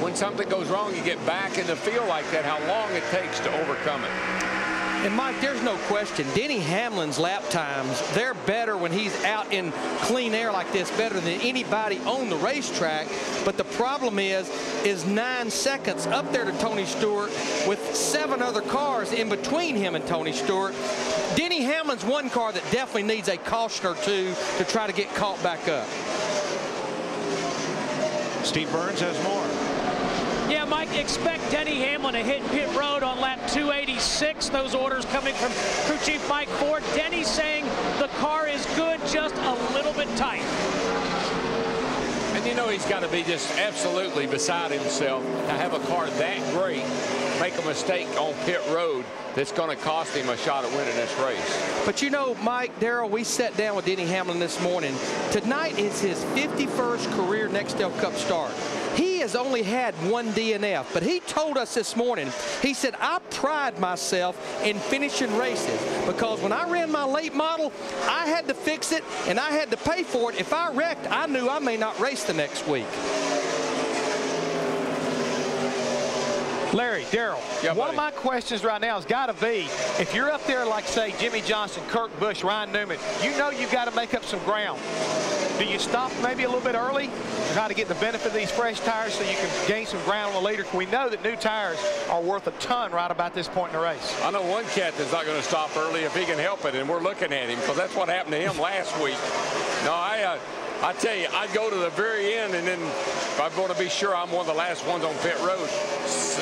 When something goes wrong, you get back in the field like that, how long it takes to overcome it. And Mike, there's no question, Denny Hamlin's lap times, they're better when he's out in clean air like this, better than anybody on the racetrack. But the problem is 9 seconds up there to Tony Stewart with 7 other cars in between him and Tony Stewart. Denny Hamlin's one car that definitely needs a caution or 2 to try to get caught back up. Steve Burns has more. Yeah, Mike, expect Denny Hamlin to hit pit road on lap 286. Those orders coming from crew chief Mike Ford. Denny saying the car is good, just a little bit tight. And you know he's got to be just absolutely beside himself to have a car that great make a mistake on pit road that's going to cost him a shot at winning this race. But you know, Mike, Darrell, we sat down with Denny Hamlin this morning. Tonight is his 51st career Nextel Cup start. He has only had 1 DNF, but he told us this morning, he said, I pride myself in finishing races because when I ran my late model, I had to fix it and I had to pay for it. If I wrecked, I knew I may not race the next week. Larry, Darrell, yeah, one of my questions right now has got to be, if you're up there like, say, Jimmy Johnson, Kurt Busch, Ryan Newman, you know you've got to make up some ground. Do you stop maybe a little bit early to try to get the benefit of these fresh tires so you can gain some ground on the leader? We know that new tires are worth a ton right about this point in the race. I know one cat that's not going to stop early if he can help it, and we're looking at him because that's what happened to him last week. No, I tell you, I'd go to the very end, and then I'm going to be sure I'm one of the last ones on pit road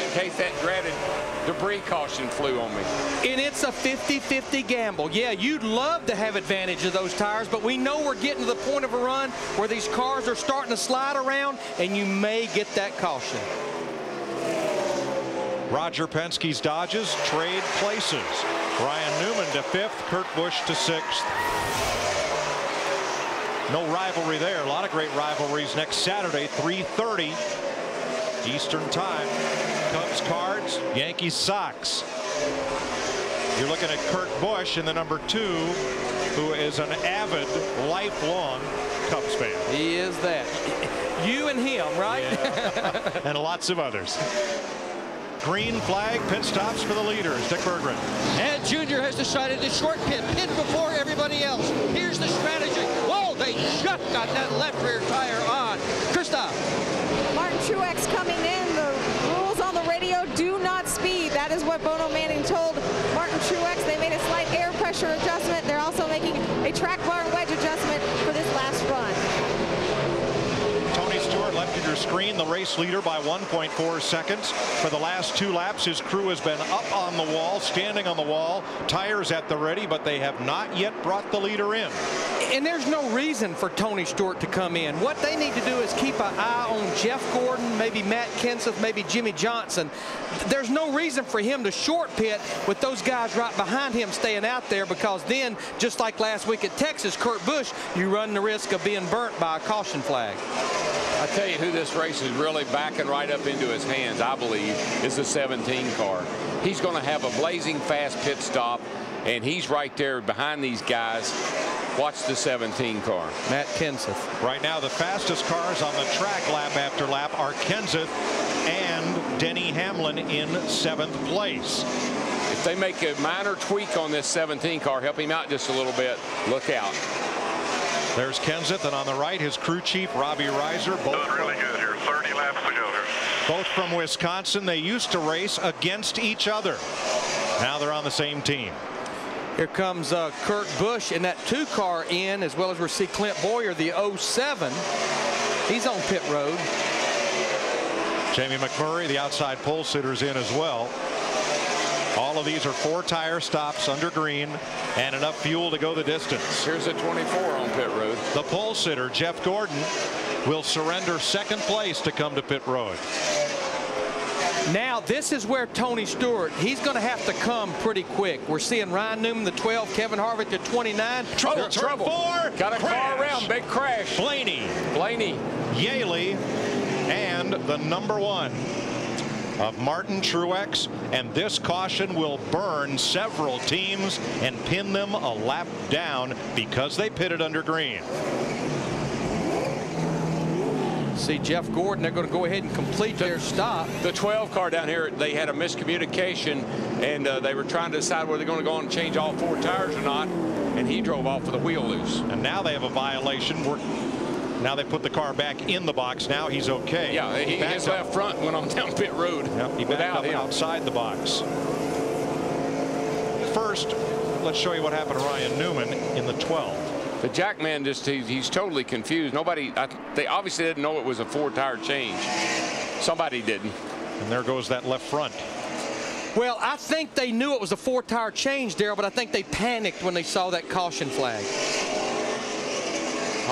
in case that dreaded debris caution flew on me. And it's a 50-50 gamble. Yeah, you'd love to have advantage of those tires, but we know we're getting to the point of a run where these cars are starting to slide around, and you may get that caution. Roger Penske's Dodges trade places. Ryan Newman to 5th, Kurt Busch to 6th. No rivalry there. A lot of great rivalries next Saturday, 3:30 Eastern Time. Cubs Cards, Yankees Sox. You're looking at Kurt Busch in the number 2, who is an avid, lifelong Cubs fan. He is that. You and him, right? Yeah. And lots of others. Green flag, pit stops for the leaders. Dick Berggren. And Junior has decided to short pit before everybody else. Here's the strategy. Whoa, they just got that left rear tire on. Krista. Martin Truex coming in. The rules on the radio do not speed. That is what Bono Manning told Martin Truex. They made a slight air pressure adjustment. They're also making a track bar wedge adjustment for this last run. Tony Stewart left at your screen, the race leader by 1.4 seconds. For the last 2 laps, his crew has been up on the wall, standing on the wall, tires at the ready, but they have not yet brought the leader in. And there's no reason for Tony Stewart to come in. What they need to do is keep an eye on Jeff Gordon, maybe Matt Kenseth, maybe Jimmy Johnson. There's no reason for him to short pit with those guys right behind him staying out there, because then, just like last week at Texas, Kurt Busch, you run the risk of being burnt by a caution flag. I tell you who this race is really backing right up into his hands, I believe, is the 17 car. He's going to have a blazing fast pit stop, and he's right there behind these guys. Watch the 17 car. Matt Kenseth. Right now, the fastest cars on the track lap after lap are Kenseth and Denny Hamlin in 7th place. If they make a minor tweak on this 17 car, help him out just a little bit, look out. There's Kenseth, and on the right, his crew chief, Robbie Reiser. Doing really good here. 30 laps to go here. Both from Wisconsin. They used to race against each other. Now they're on the same team. Here comes Kurt Busch in that 2 car in, as well as we see Clint Boyer, the 07. He's on pit road. Jamie McMurray, the outside pole sitter's in as well. All of these are 4-tire stops under green and enough fuel to go the distance. Here's a 24 on pit road. The pole sitter, Jeff Gordon, will surrender 2nd place to come to pit road. Now, this is where Tony Stewart, he's going to have to come pretty quick. We're seeing Ryan Newman, the 12, Kevin Harvick, the 29. Trouble. Got a car around, big crash. Blaney, Yaley, and the number 1 of Martin Truex, and this caution will burn several teams and pin them a lap down because they pitted under green. See Jeff Gordon, they're going to go ahead and complete their stop. The 12 car down here, they had a miscommunication, and they were trying to decide whether they're going to go on and change all 4 tires or not, and he drove off with a wheel loose. And now they have a violation. Now they put the car back in the box. Now he's okay. Yeah, his left front went on down pit road. Yep, he backed up outside the box. First, let's show you what happened to Ryan Newman in the 12. The Jackman he's totally confused. They obviously didn't know it was a 4-tire change. Somebody didn't. And there goes that left front. Well, I think they knew it was a 4-tire change, Darrell, but I think they panicked when they saw that caution flag.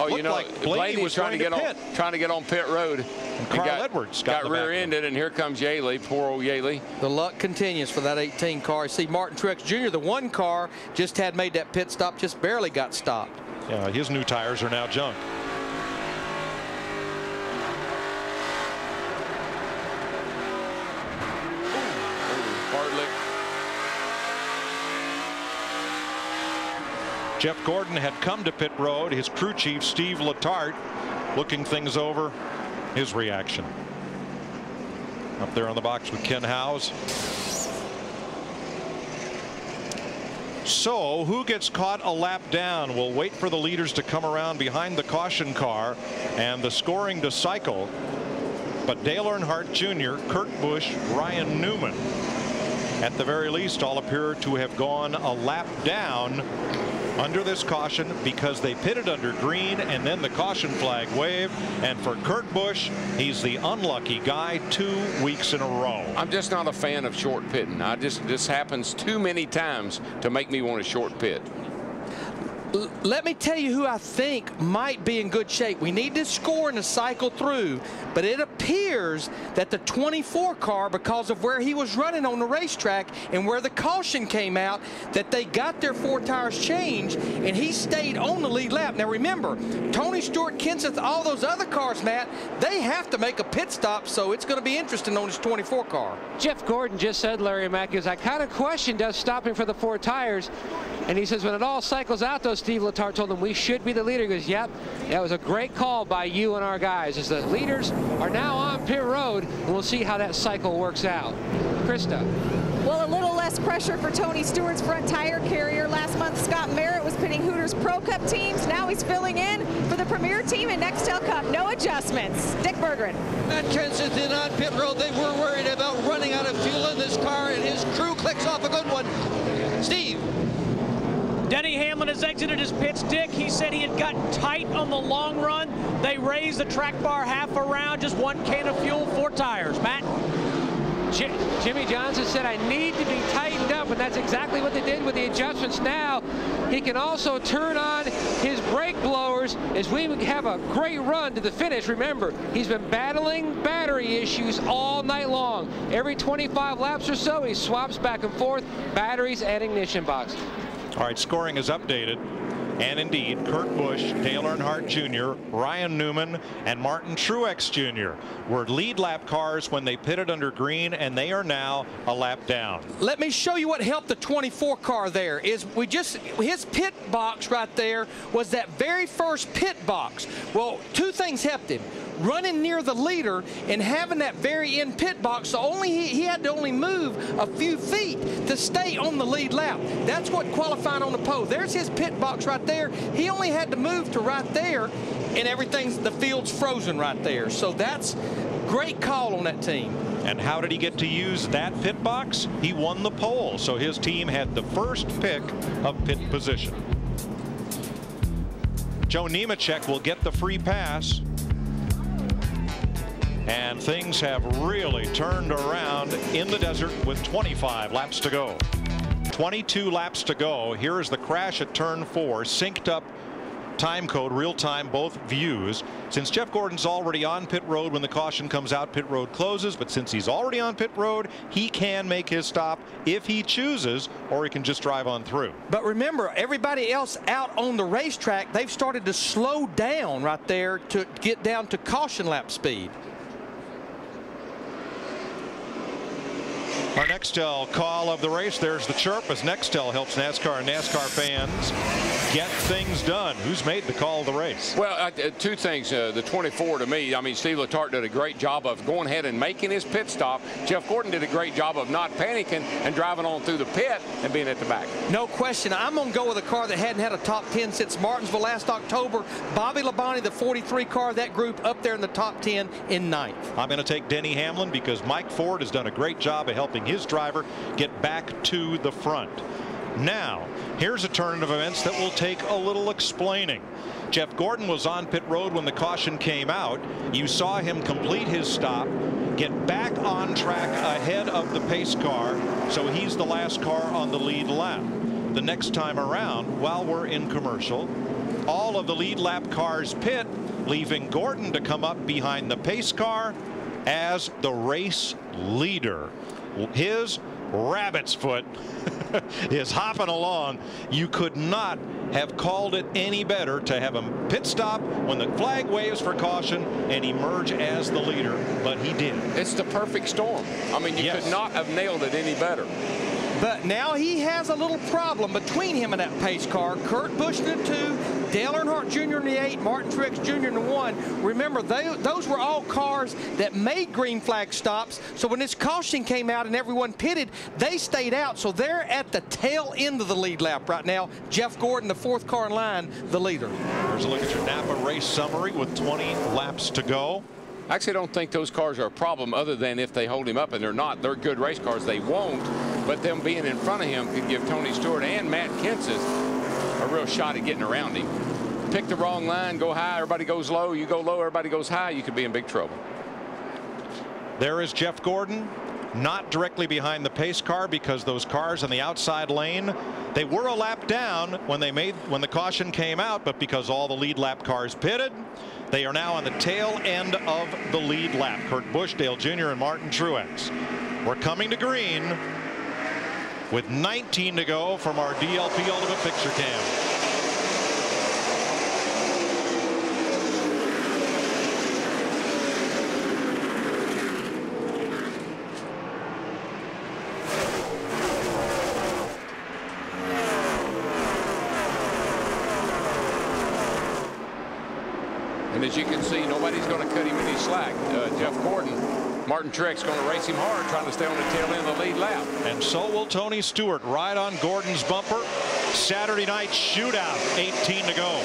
Oh, you know, like Blaney was trying to get on pit road. And Carl Edwards got rear-ended, and here comes Yaley, poor old Yaley. The luck continues for that 18 car. You see Martin Truex Jr., the 1 car, just had made that pit stop, just barely got stopped. Yeah, his new tires are now junk. Jeff Gordon had come to pit road. His crew chief, Steve Letarte, looking things over. His reaction. Up there on the box with Ken Howes. So who gets caught a lap down? We'll wait for the leaders to come around behind the caution car and the scoring to cycle. But Dale Earnhardt Jr., Kurt Busch, Ryan Newman, at the very least, all appear to have gone a lap down under this caution because they pitted under green and then the caution flag waved. And for Kurt Busch, he's the unlucky guy 2 weeks in a row. I'm just not a fan of short pitting. This happens too many times to make me want to short pit. Let me tell you who I think might be in good shape. We need to score and to cycle through, but it appears that the 24 car, because of where he was running on the racetrack and where the caution came out, that they got their 4 tires changed and he stayed on the lead lap. Now remember, Tony Stewart, Kenseth, all those other cars, Matt, they have to make a pit stop, so it's going to be interesting on this 24 car. Jeff Gordon just said, Larry Mack, I kind of questioned us stopping for the 4 tires. And he says when it all cycles out, though, Steve Letarte told him we should be the leader. He goes, yep, that was a great call by you and our guys, as the leaders are now on pit road, and we'll see how that cycle works out. Krista. Well, a little less pressure for Tony Stewart's front tire carrier. Last month, Scott Merritt was pitting Hooters Pro Cup teams. Now he's filling in for the Premier team in Nextel Cup. No adjustments. Dick Berggren. Matt Kenseth in on pit road. They were worried about running out of fuel in this car, and his crew clicks off a good one. Steve. Denny Hamlin has exited his pits. Dick, he said he had gotten tight on the long run. They raised the track bar half a round, just 1 can of fuel, 4 tires. Matt? Jimmy Johnson said, I need to be tightened up, and that's exactly what they did with the adjustments. Now he can also turn on his brake blowers as we have a great run to the finish. Remember, he's been battling battery issues all night long. Every 25 laps or so, he swaps back and forth batteries and ignition box. All right, scoring is updated. And indeed, Kurt Busch, Dale Earnhardt Jr., Ryan Newman, and Martin Truex Jr. were lead lap cars when they pitted under green, and they are now a lap down. Let me show you what helped the 24 car there. Is his pit box right there was that very first pit box. Well, 2 things helped him. Running near the leader and having that very end pit box, so he had to only move a few feet to stay on the lead lap. That's what qualified on the pole. There's his pit box right there. He only had to move to right there, and the field's frozen right there. So that's great call on that team. And how did he get to use that pit box? He won the pole, so his team had the first pick of pit position. Joe Nemechek will get the free pass. And things have really turned around in the desert with 25 laps to go. 22 laps to go. Here is the crash at turn 4, synced up time code, real time, both views. Since Jeff Gordon's already on pit road when the caution comes out, pit road closes. But since he's already on pit road, he can make his stop if he chooses, or he can just drive on through. But remember, everybody else out on the racetrack, they've started to slow down right there to get down to caution lap speed. Our Nextel call of the race. There's the chirp as Nextel helps NASCAR and NASCAR fans get things done. Who's made the call of the race? Well, 2 things. The 24 to me, I mean, Steve Letarte did a great job of going ahead and making his pit stop. Jeff Gordon did a great job of not panicking and driving on through the pit and being at the back. No question. I'm going to go with a car that hadn't had a top 10 since Martinsville last October. Bobby Labonte, the 43 car, that group up there in the top 10 in 9th. I'm going to take Denny Hamlin because Mike Ford has done a great job of helping his driver get back to the front. Now, here's a turn of events that will take a little explaining. Jeff Gordon was on pit road when the caution came out. You saw him complete his stop, get back on track ahead of the pace car, so he's the last car on the lead lap. The next time around, while we're in commercial, all of the lead lap cars pit, leaving Gordon to come up behind the pace car as the race leader. His rabbit's foot is hopping along. You could not have called it any better to have him pit stop when the flag waves for caution and emerge as the leader, but he did. It's the perfect storm. I mean, you could not have nailed it any better. But now he has a little problem between him and that pace car. Kurt Busch in the 2, Dale Earnhardt Jr. in the 8, Martin Truex Jr. in the 1. Remember, those were all cars that made green flag stops. So when this caution came out and everyone pitted, they stayed out. So they're at the tail end of the lead lap right now. Jeff Gordon, the 4th car in line, the leader. There's a look at your Napa race summary with 20 laps to go. I actually don't think those cars are a problem other than if they hold him up, and they're not. They're good race cars. They won't. But them being in front of him could give Tony Stewart and Matt Kenseth a real shot at getting around him. Pick the wrong line, go high, everybody goes low. You go low, everybody goes high. You could be in big trouble. There is Jeff Gordon, not directly behind the pace car because those cars on the outside lane, they were a lap down when the caution came out, but because all the lead lap cars pitted, they are now on the tail end of the lead lap. Kurt Busch, Dale Jr. and Martin Truex. We're coming to green with 19 to go from our DLP Ultimate Picture Cam. And as you can see, nobody's going to cut him any slack. Jeff Gordon, Martin Truex going to race him hard, trying to stay on the tail end of the lead lap. And so will Tony Stewart, right on Gordon's bumper. Saturday night shootout, 18 to go.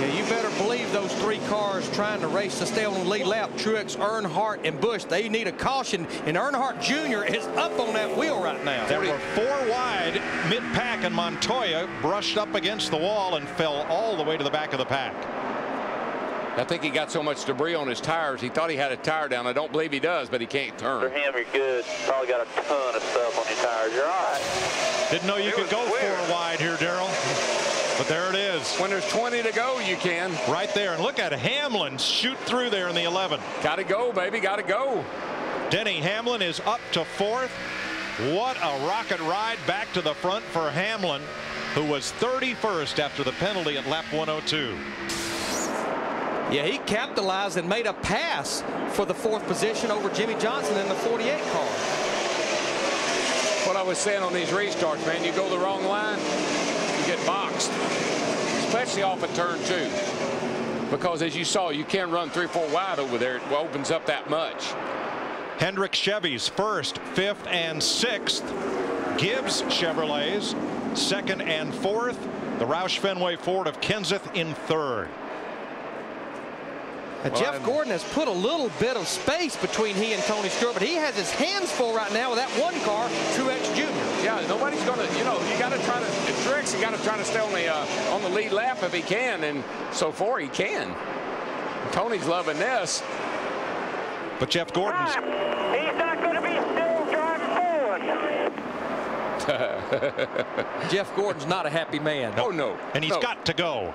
Yeah, you better believe those 3 cars trying to race to stay on the lead lap, Truex, Earnhardt, and Busch, they need a caution, and Earnhardt Jr. is up on that wheel right now. There were 4 wide mid-pack, and Montoya brushed up against the wall and fell all the way to the back of the pack. I think he got so much debris on his tires, he thought he had a tire down. I don't believe he does, but he can't turn. Ham, you're good. Probably got a ton of stuff on your tires. You're all right. Didn't know you could go 4 wide here, Darrell. But there it is. When there's 20 to go, you can. Right there. And look at Hamlin shoot through there in the 11. Got to go, baby. Got to go. Denny Hamlin is up to 4th. What a rocket ride back to the front for Hamlin, who was 31st after the penalty at lap 102. Yeah, he capitalized and made a pass for the 4th position over Jimmy Johnson in the 48 car. What I was saying on these restarts, man, you go the wrong line, you get boxed, especially off of turn 2. Because as you saw, you can run 3-4 wide over there. It opens up that much. Hendrick Chevys 1st, 5th, and 6th. Gibbs Chevrolets 2nd and 4th. The Roush Fenway Ford of Kenseth in 3rd. Jeff Gordon has put a little bit of space between he and Tony Stewart, but he has his hands full right now with that 1 car, Truex Jr. Yeah, nobody's going to, you know, you got to try to, Truex, you got to try to stay on the lead lap if he can, and so far he can. Tony's loving this. But Jeff Gordon's. He's not going to be still driving forward. Jeff Gordon's not a happy man. Oh, no. And he's got to go,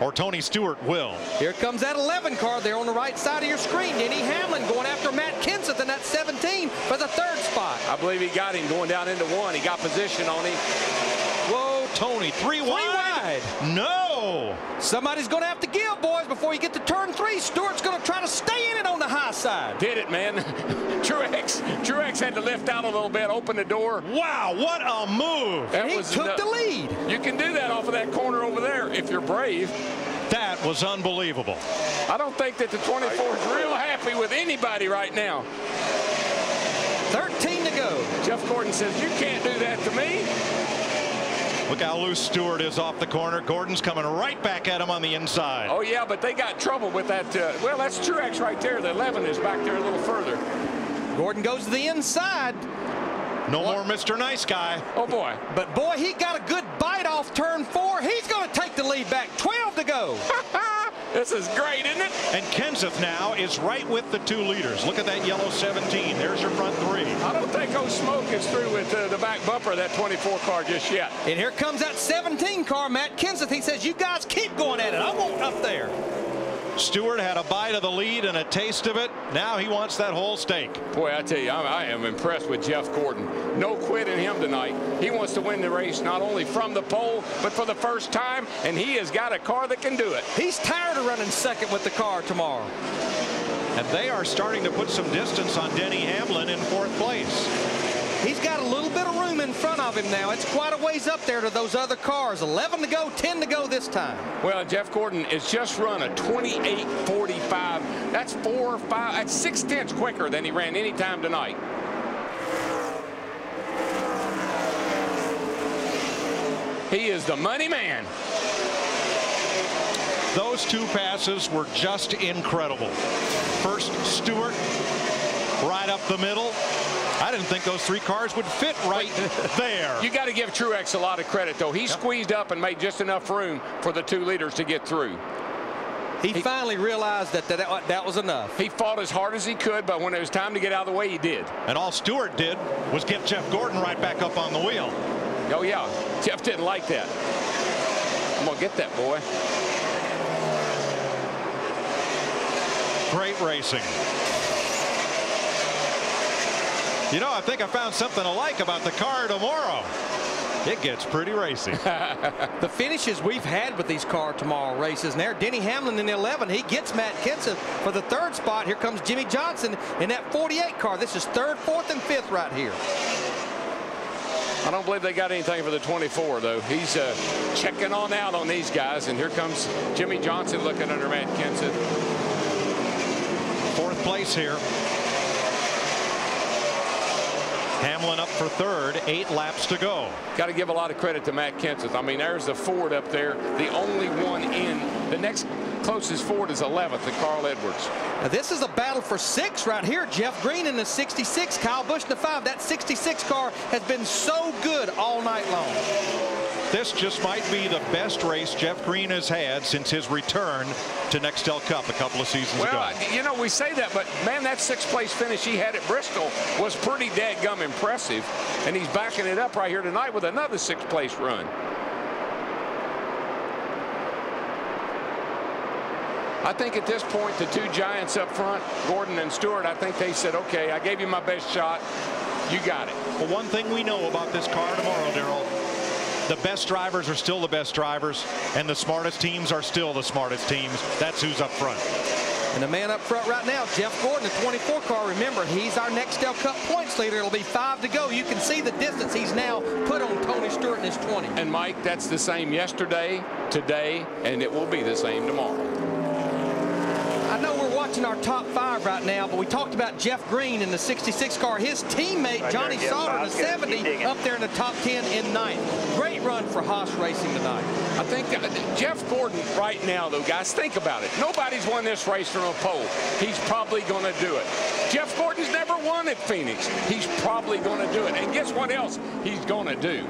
or Tony Stewart will. Here comes that 11 car there on the right side of your screen. Denny Hamlin going after Matt Kenseth in that 17 for the 3rd spot. I believe he got him going down into 1. He got position on him. Whoa, Tony, 3 wide. No. Somebody's going to have to give, boys, before you get to turn 3. Stewart's going to try to stay in it on the high side. Did it, man. Truex had to lift out a little bit, open the door. Wow, what a move. And he took the lead. You can do that off of that corner over there if you're brave. That was unbelievable. I don't think that the 24 is real happy with anybody right now. 13 to go. Jeff Gordon says, you can't do that to me. Look how loose Stewart is off the corner. Gordon's coming right back at him on the inside. Oh, yeah, but they got trouble with that. Well, that's Truex right there. The 11 is back there a little further. Gordon goes to the inside. No more Mr. Nice Guy. Oh, boy. But, boy, he got a good bite off turn 4. He's going to take the lead back. 12 to go. This is great, isn't it? And Kenseth now is right with the 2 leaders. Look at that yellow 17. There's your front 3. I don't think Old Smoke is through with the back bumper of that 24 car just yet. And here comes that 17 car, Matt Kenseth. He says, you guys keep going at it. I won't up there. Stewart had a bite of the lead and a taste of it. Now he wants that whole steak. Boy, I tell you, I am impressed with Jeff Gordon. No quit in him tonight. He wants to win the race not only from the pole, but for the first time, and he has got a car that can do it. He's tired of running second with the car tomorrow. And they are starting to put some distance on Denny Hamlin in 4th place. He's got a little bit of room in front of him now. It's quite a ways up there to those other cars. 11 to go, 10 to go this time. Well, Jeff Gordon has just run a 28.45. That's 6/10 quicker than he ran any time tonight. He is the money man. Those 2 passes were just incredible. First, Stewart right up the middle. I didn't think those 3 cars would fit right there. You got to give Truex a lot of credit, though. He squeezed up and made just enough room for the 2 leaders to get through. He finally realized that was enough. He fought as hard as he could, but when it was time to get out of the way, he did. And all Stewart did was get Jeff Gordon right back up on the wheel. Oh, yeah. Jeff didn't like that. I'm going to get that, boy. Great racing. You know, I think I found something I like about the car tomorrow. It gets pretty racy. The finishes we've had with these car tomorrow races, and there Denny Hamlin in the 11. He gets Matt Kenseth for the 3rd spot. Here comes Jimmy Johnson in that 48 car. This is 3rd, 4th, and 5th right here. I don't believe they got anything for the 24, though. He's checking on out on these guys, and here comes Jimmy Johnson looking under Matt Kenseth. 4th place here. Hamlin up for 3rd, 8 laps to go. Got to give a lot of credit to Matt Kenseth. I mean, there's the Ford up there, the only one in The next closest Ford is 11th, and Carl Edwards. Now this is a battle for 6 right here. Jeff Green in the 66, Kyle Busch in the 5. That 66 car has been so good all night long. This just might be the best race Jeff Green has had since his return to Nextel Cup a couple of seasons ago. Well, you know, we say that, but man, that 6th place finish he had at Bristol was pretty dadgum impressive, and he's backing it up right here tonight with another 6th place run. I think at this point, the 2 giants up front, Gordon and Stewart, I think they said, okay, I gave you my best shot. You got it. Well, one thing we know about this car tomorrow, Darrell, the best drivers are still the best drivers, and the smartest teams are still the smartest teams. That's who's up front. And the man up front right now, Jeff Gordon, the 24 car. Remember, he's our Nextel Cup points leader. It'll be 5 to go. You can see the distance he's now put on Tony Stewart in his 20. And Mike, that's the same yesterday, today, and it will be the same tomorrow. I know we're watching our top 5 right now, but we talked about Jeff Green in the 66 car. His teammate, Johnny Sauter, in the 70, up there in the top 10 in 9th. Great run for Haas Racing tonight. I think Jeff Gordon right now, though, guys, think about it. Nobody's won this race from a pole. He's probably going to do it. Jeff Gordon's never won at Phoenix. He's probably going to do it. And guess what else he's going to do?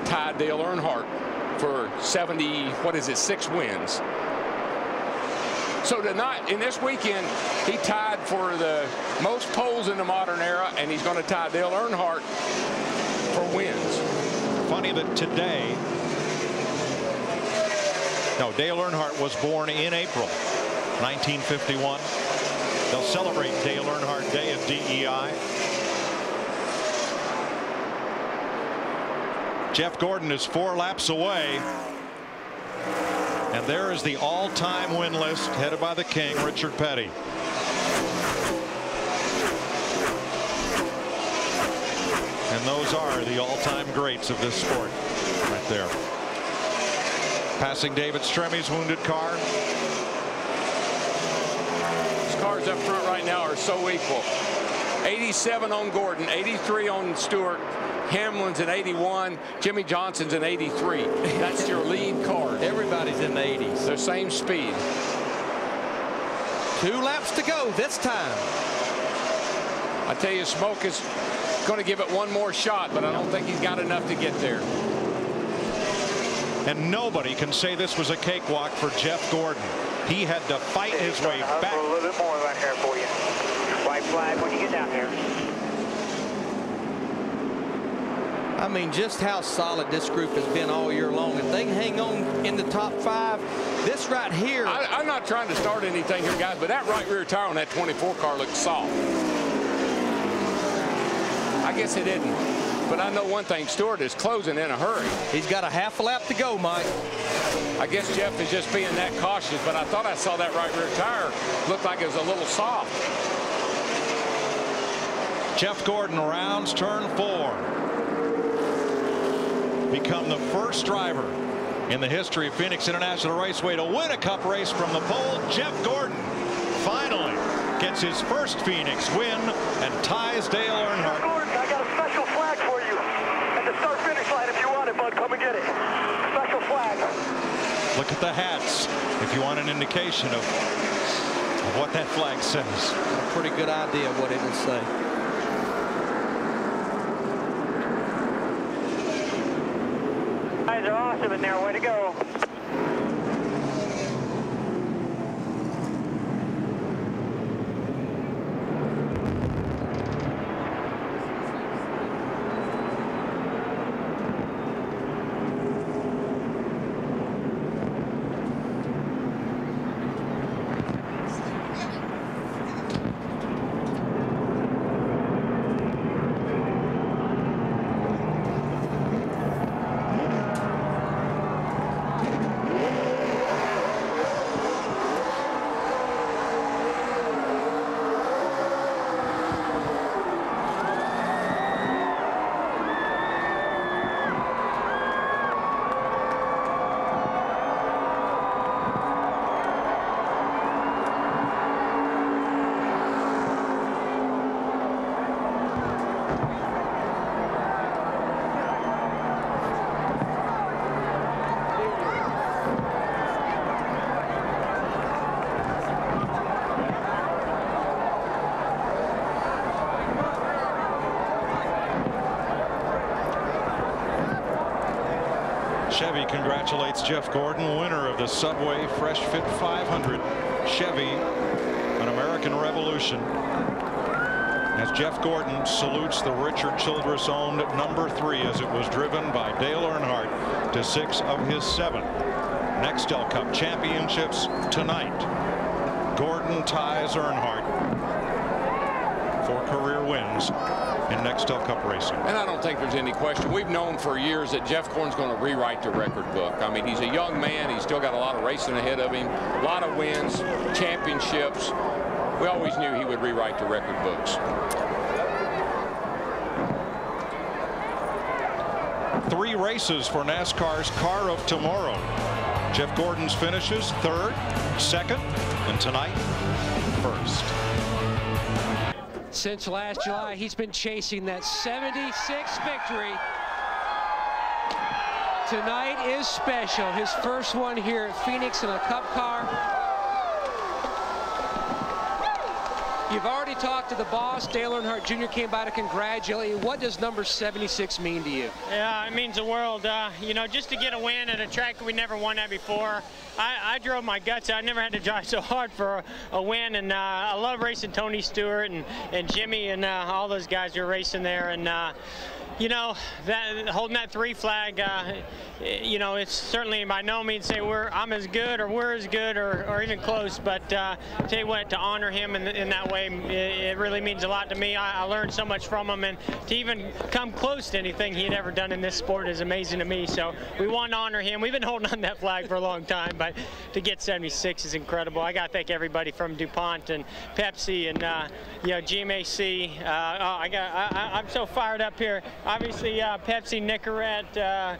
Tie Dale Earnhardt for 6 wins. So tonight, in this weekend, he tied for the most poles in the modern era, and he's going to tie Dale Earnhardt for wins. Funny that today, Dale Earnhardt was born in April 1951. They'll celebrate Dale Earnhardt Day at DEI. Jeff Gordon is 4 laps away. And there is the all-time win list headed by the king, Richard Petty. And those are the all-time greats of this sport right there. Passing David Stremmy's wounded car. These cars up front right now are so equal. 87 on Gordon, 83 on Stewart. Hamlin's in 81, Jimmy Johnson's in 83. That's your lead car. Everybody's in the 80s. They're same speed. 2 laps to go this time. I tell you, Smoke is going to give it one more shot, but I don't think he's got enough to get there. And nobody can say this was a cakewalk for Jeff Gordon. He had to fight his way back. A little bit more back here for you. White flag when you get down here. I mean, just how solid this group has been all year long. If they can hang on in the top 5, this right here. I'm not trying to start anything here, guys, but that right rear tire on that 24 car looks soft. I guess it didn't. But I know one thing, Stewart is closing in a hurry. He's got a half a lap to go, Mike. I guess Jeff is just being that cautious, but I thought I saw that right rear tire look like it was a little soft. Jeff Gordon rounds turn 4. Become the first driver in the history of Phoenix International Raceway to win a Cup race from the pole. Jeff Gordon finally gets his first Phoenix win and ties Dale Earnhardt. Gordon, I got a special flag for you at the start-finish line if you want it, bud. Come and get it. Special flag. Look at the hats if you want an indication of what that flag says. A pretty good idea of what it will say. Guys are awesome in there. Way to go. Chevy congratulates Jeff Gordon, winner of the Subway Fresh Fit 500 Chevy, an American Revolution, as Jeff Gordon salutes the Richard Childress owned number 3 as it was driven by Dale Earnhardt to 6 of his 7 Nextel Cup championships tonight. Gordon ties Earnhardt for career wins in Nextel Cup racing. And I don't think there's any question. We've known for years that Jeff Gordon's going to rewrite the record book. I mean, he's a young man. He's still got a lot of racing ahead of him, a lot of wins, championships. We always knew he would rewrite the record books. 3 races for NASCAR's Car of Tomorrow. Jeff Gordon's finishes 3rd, 2nd, and tonight 1st. Since last July, he's been chasing that 76th victory. Tonight is special. His first one here at Phoenix in a Cup car. You've already talked to the boss. Dale Earnhardt Jr. came by to congratulate you. What does number 76 mean to you? Yeah, it means the world. You know, just to get a win at a track we never won at before. I drove my guts out. I never had to drive so hard for a win, and I love racing Tony Stewart and Jimmy and all those guys who are racing there. And you know, holding that 3 flag, you know, it's certainly by no means say I'm as good or we're as good or even close, but tell you what, to honor him in that way, it really means a lot to me. I learned so much from him, and to even come close to anything he had ever done in this sport is amazing to me. So we want to honor him. We've been holding on that flag for a long time, but to get 76 is incredible. I got to thank everybody from DuPont and Pepsi and you know, GMAC. I'm so fired up here. Obviously, Pepsi, Nicorette.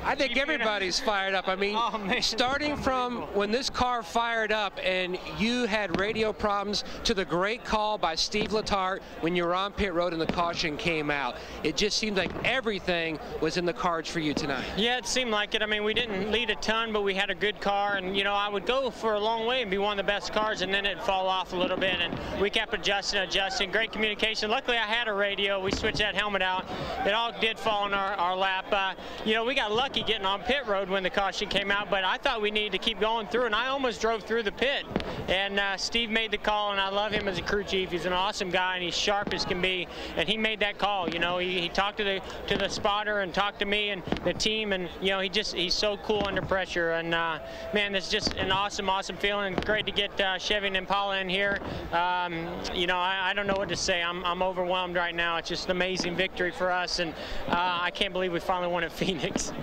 I think everybody's fired up. I mean, starting from when this car fired up and you had radio problems to the great call by Steve Letarte when you were on pit road and the caution came out. It just seemed like everything was in the cards for you tonight. Yeah, it seemed like it. I mean, we didn't lead a ton, but we had a good car. And, you know, I would go for a long way and be one of the best cars, and then it'd fall off a little bit. And we kept adjusting. Great communication. Luckily, I had a radio. We switched that helmet out. It all did fall in our lap. You know, we got lucky getting on pit road when the caution came out, but I thought we needed to keep going through, and I almost drove through the pit. And Steve made the call, and I love him as a crew chief. He's an awesome guy, and he's sharp as can be, and he made that call. You know, he talked to the spotter and talked to me and the team, and you know, he's so cool under pressure. And man, it's just an awesome feeling. Great to get Chevy and Impala in here. You know, I don't know what to say. I'm overwhelmed right now. It's just an amazing victory for us, and I can't believe we finally won at Phoenix.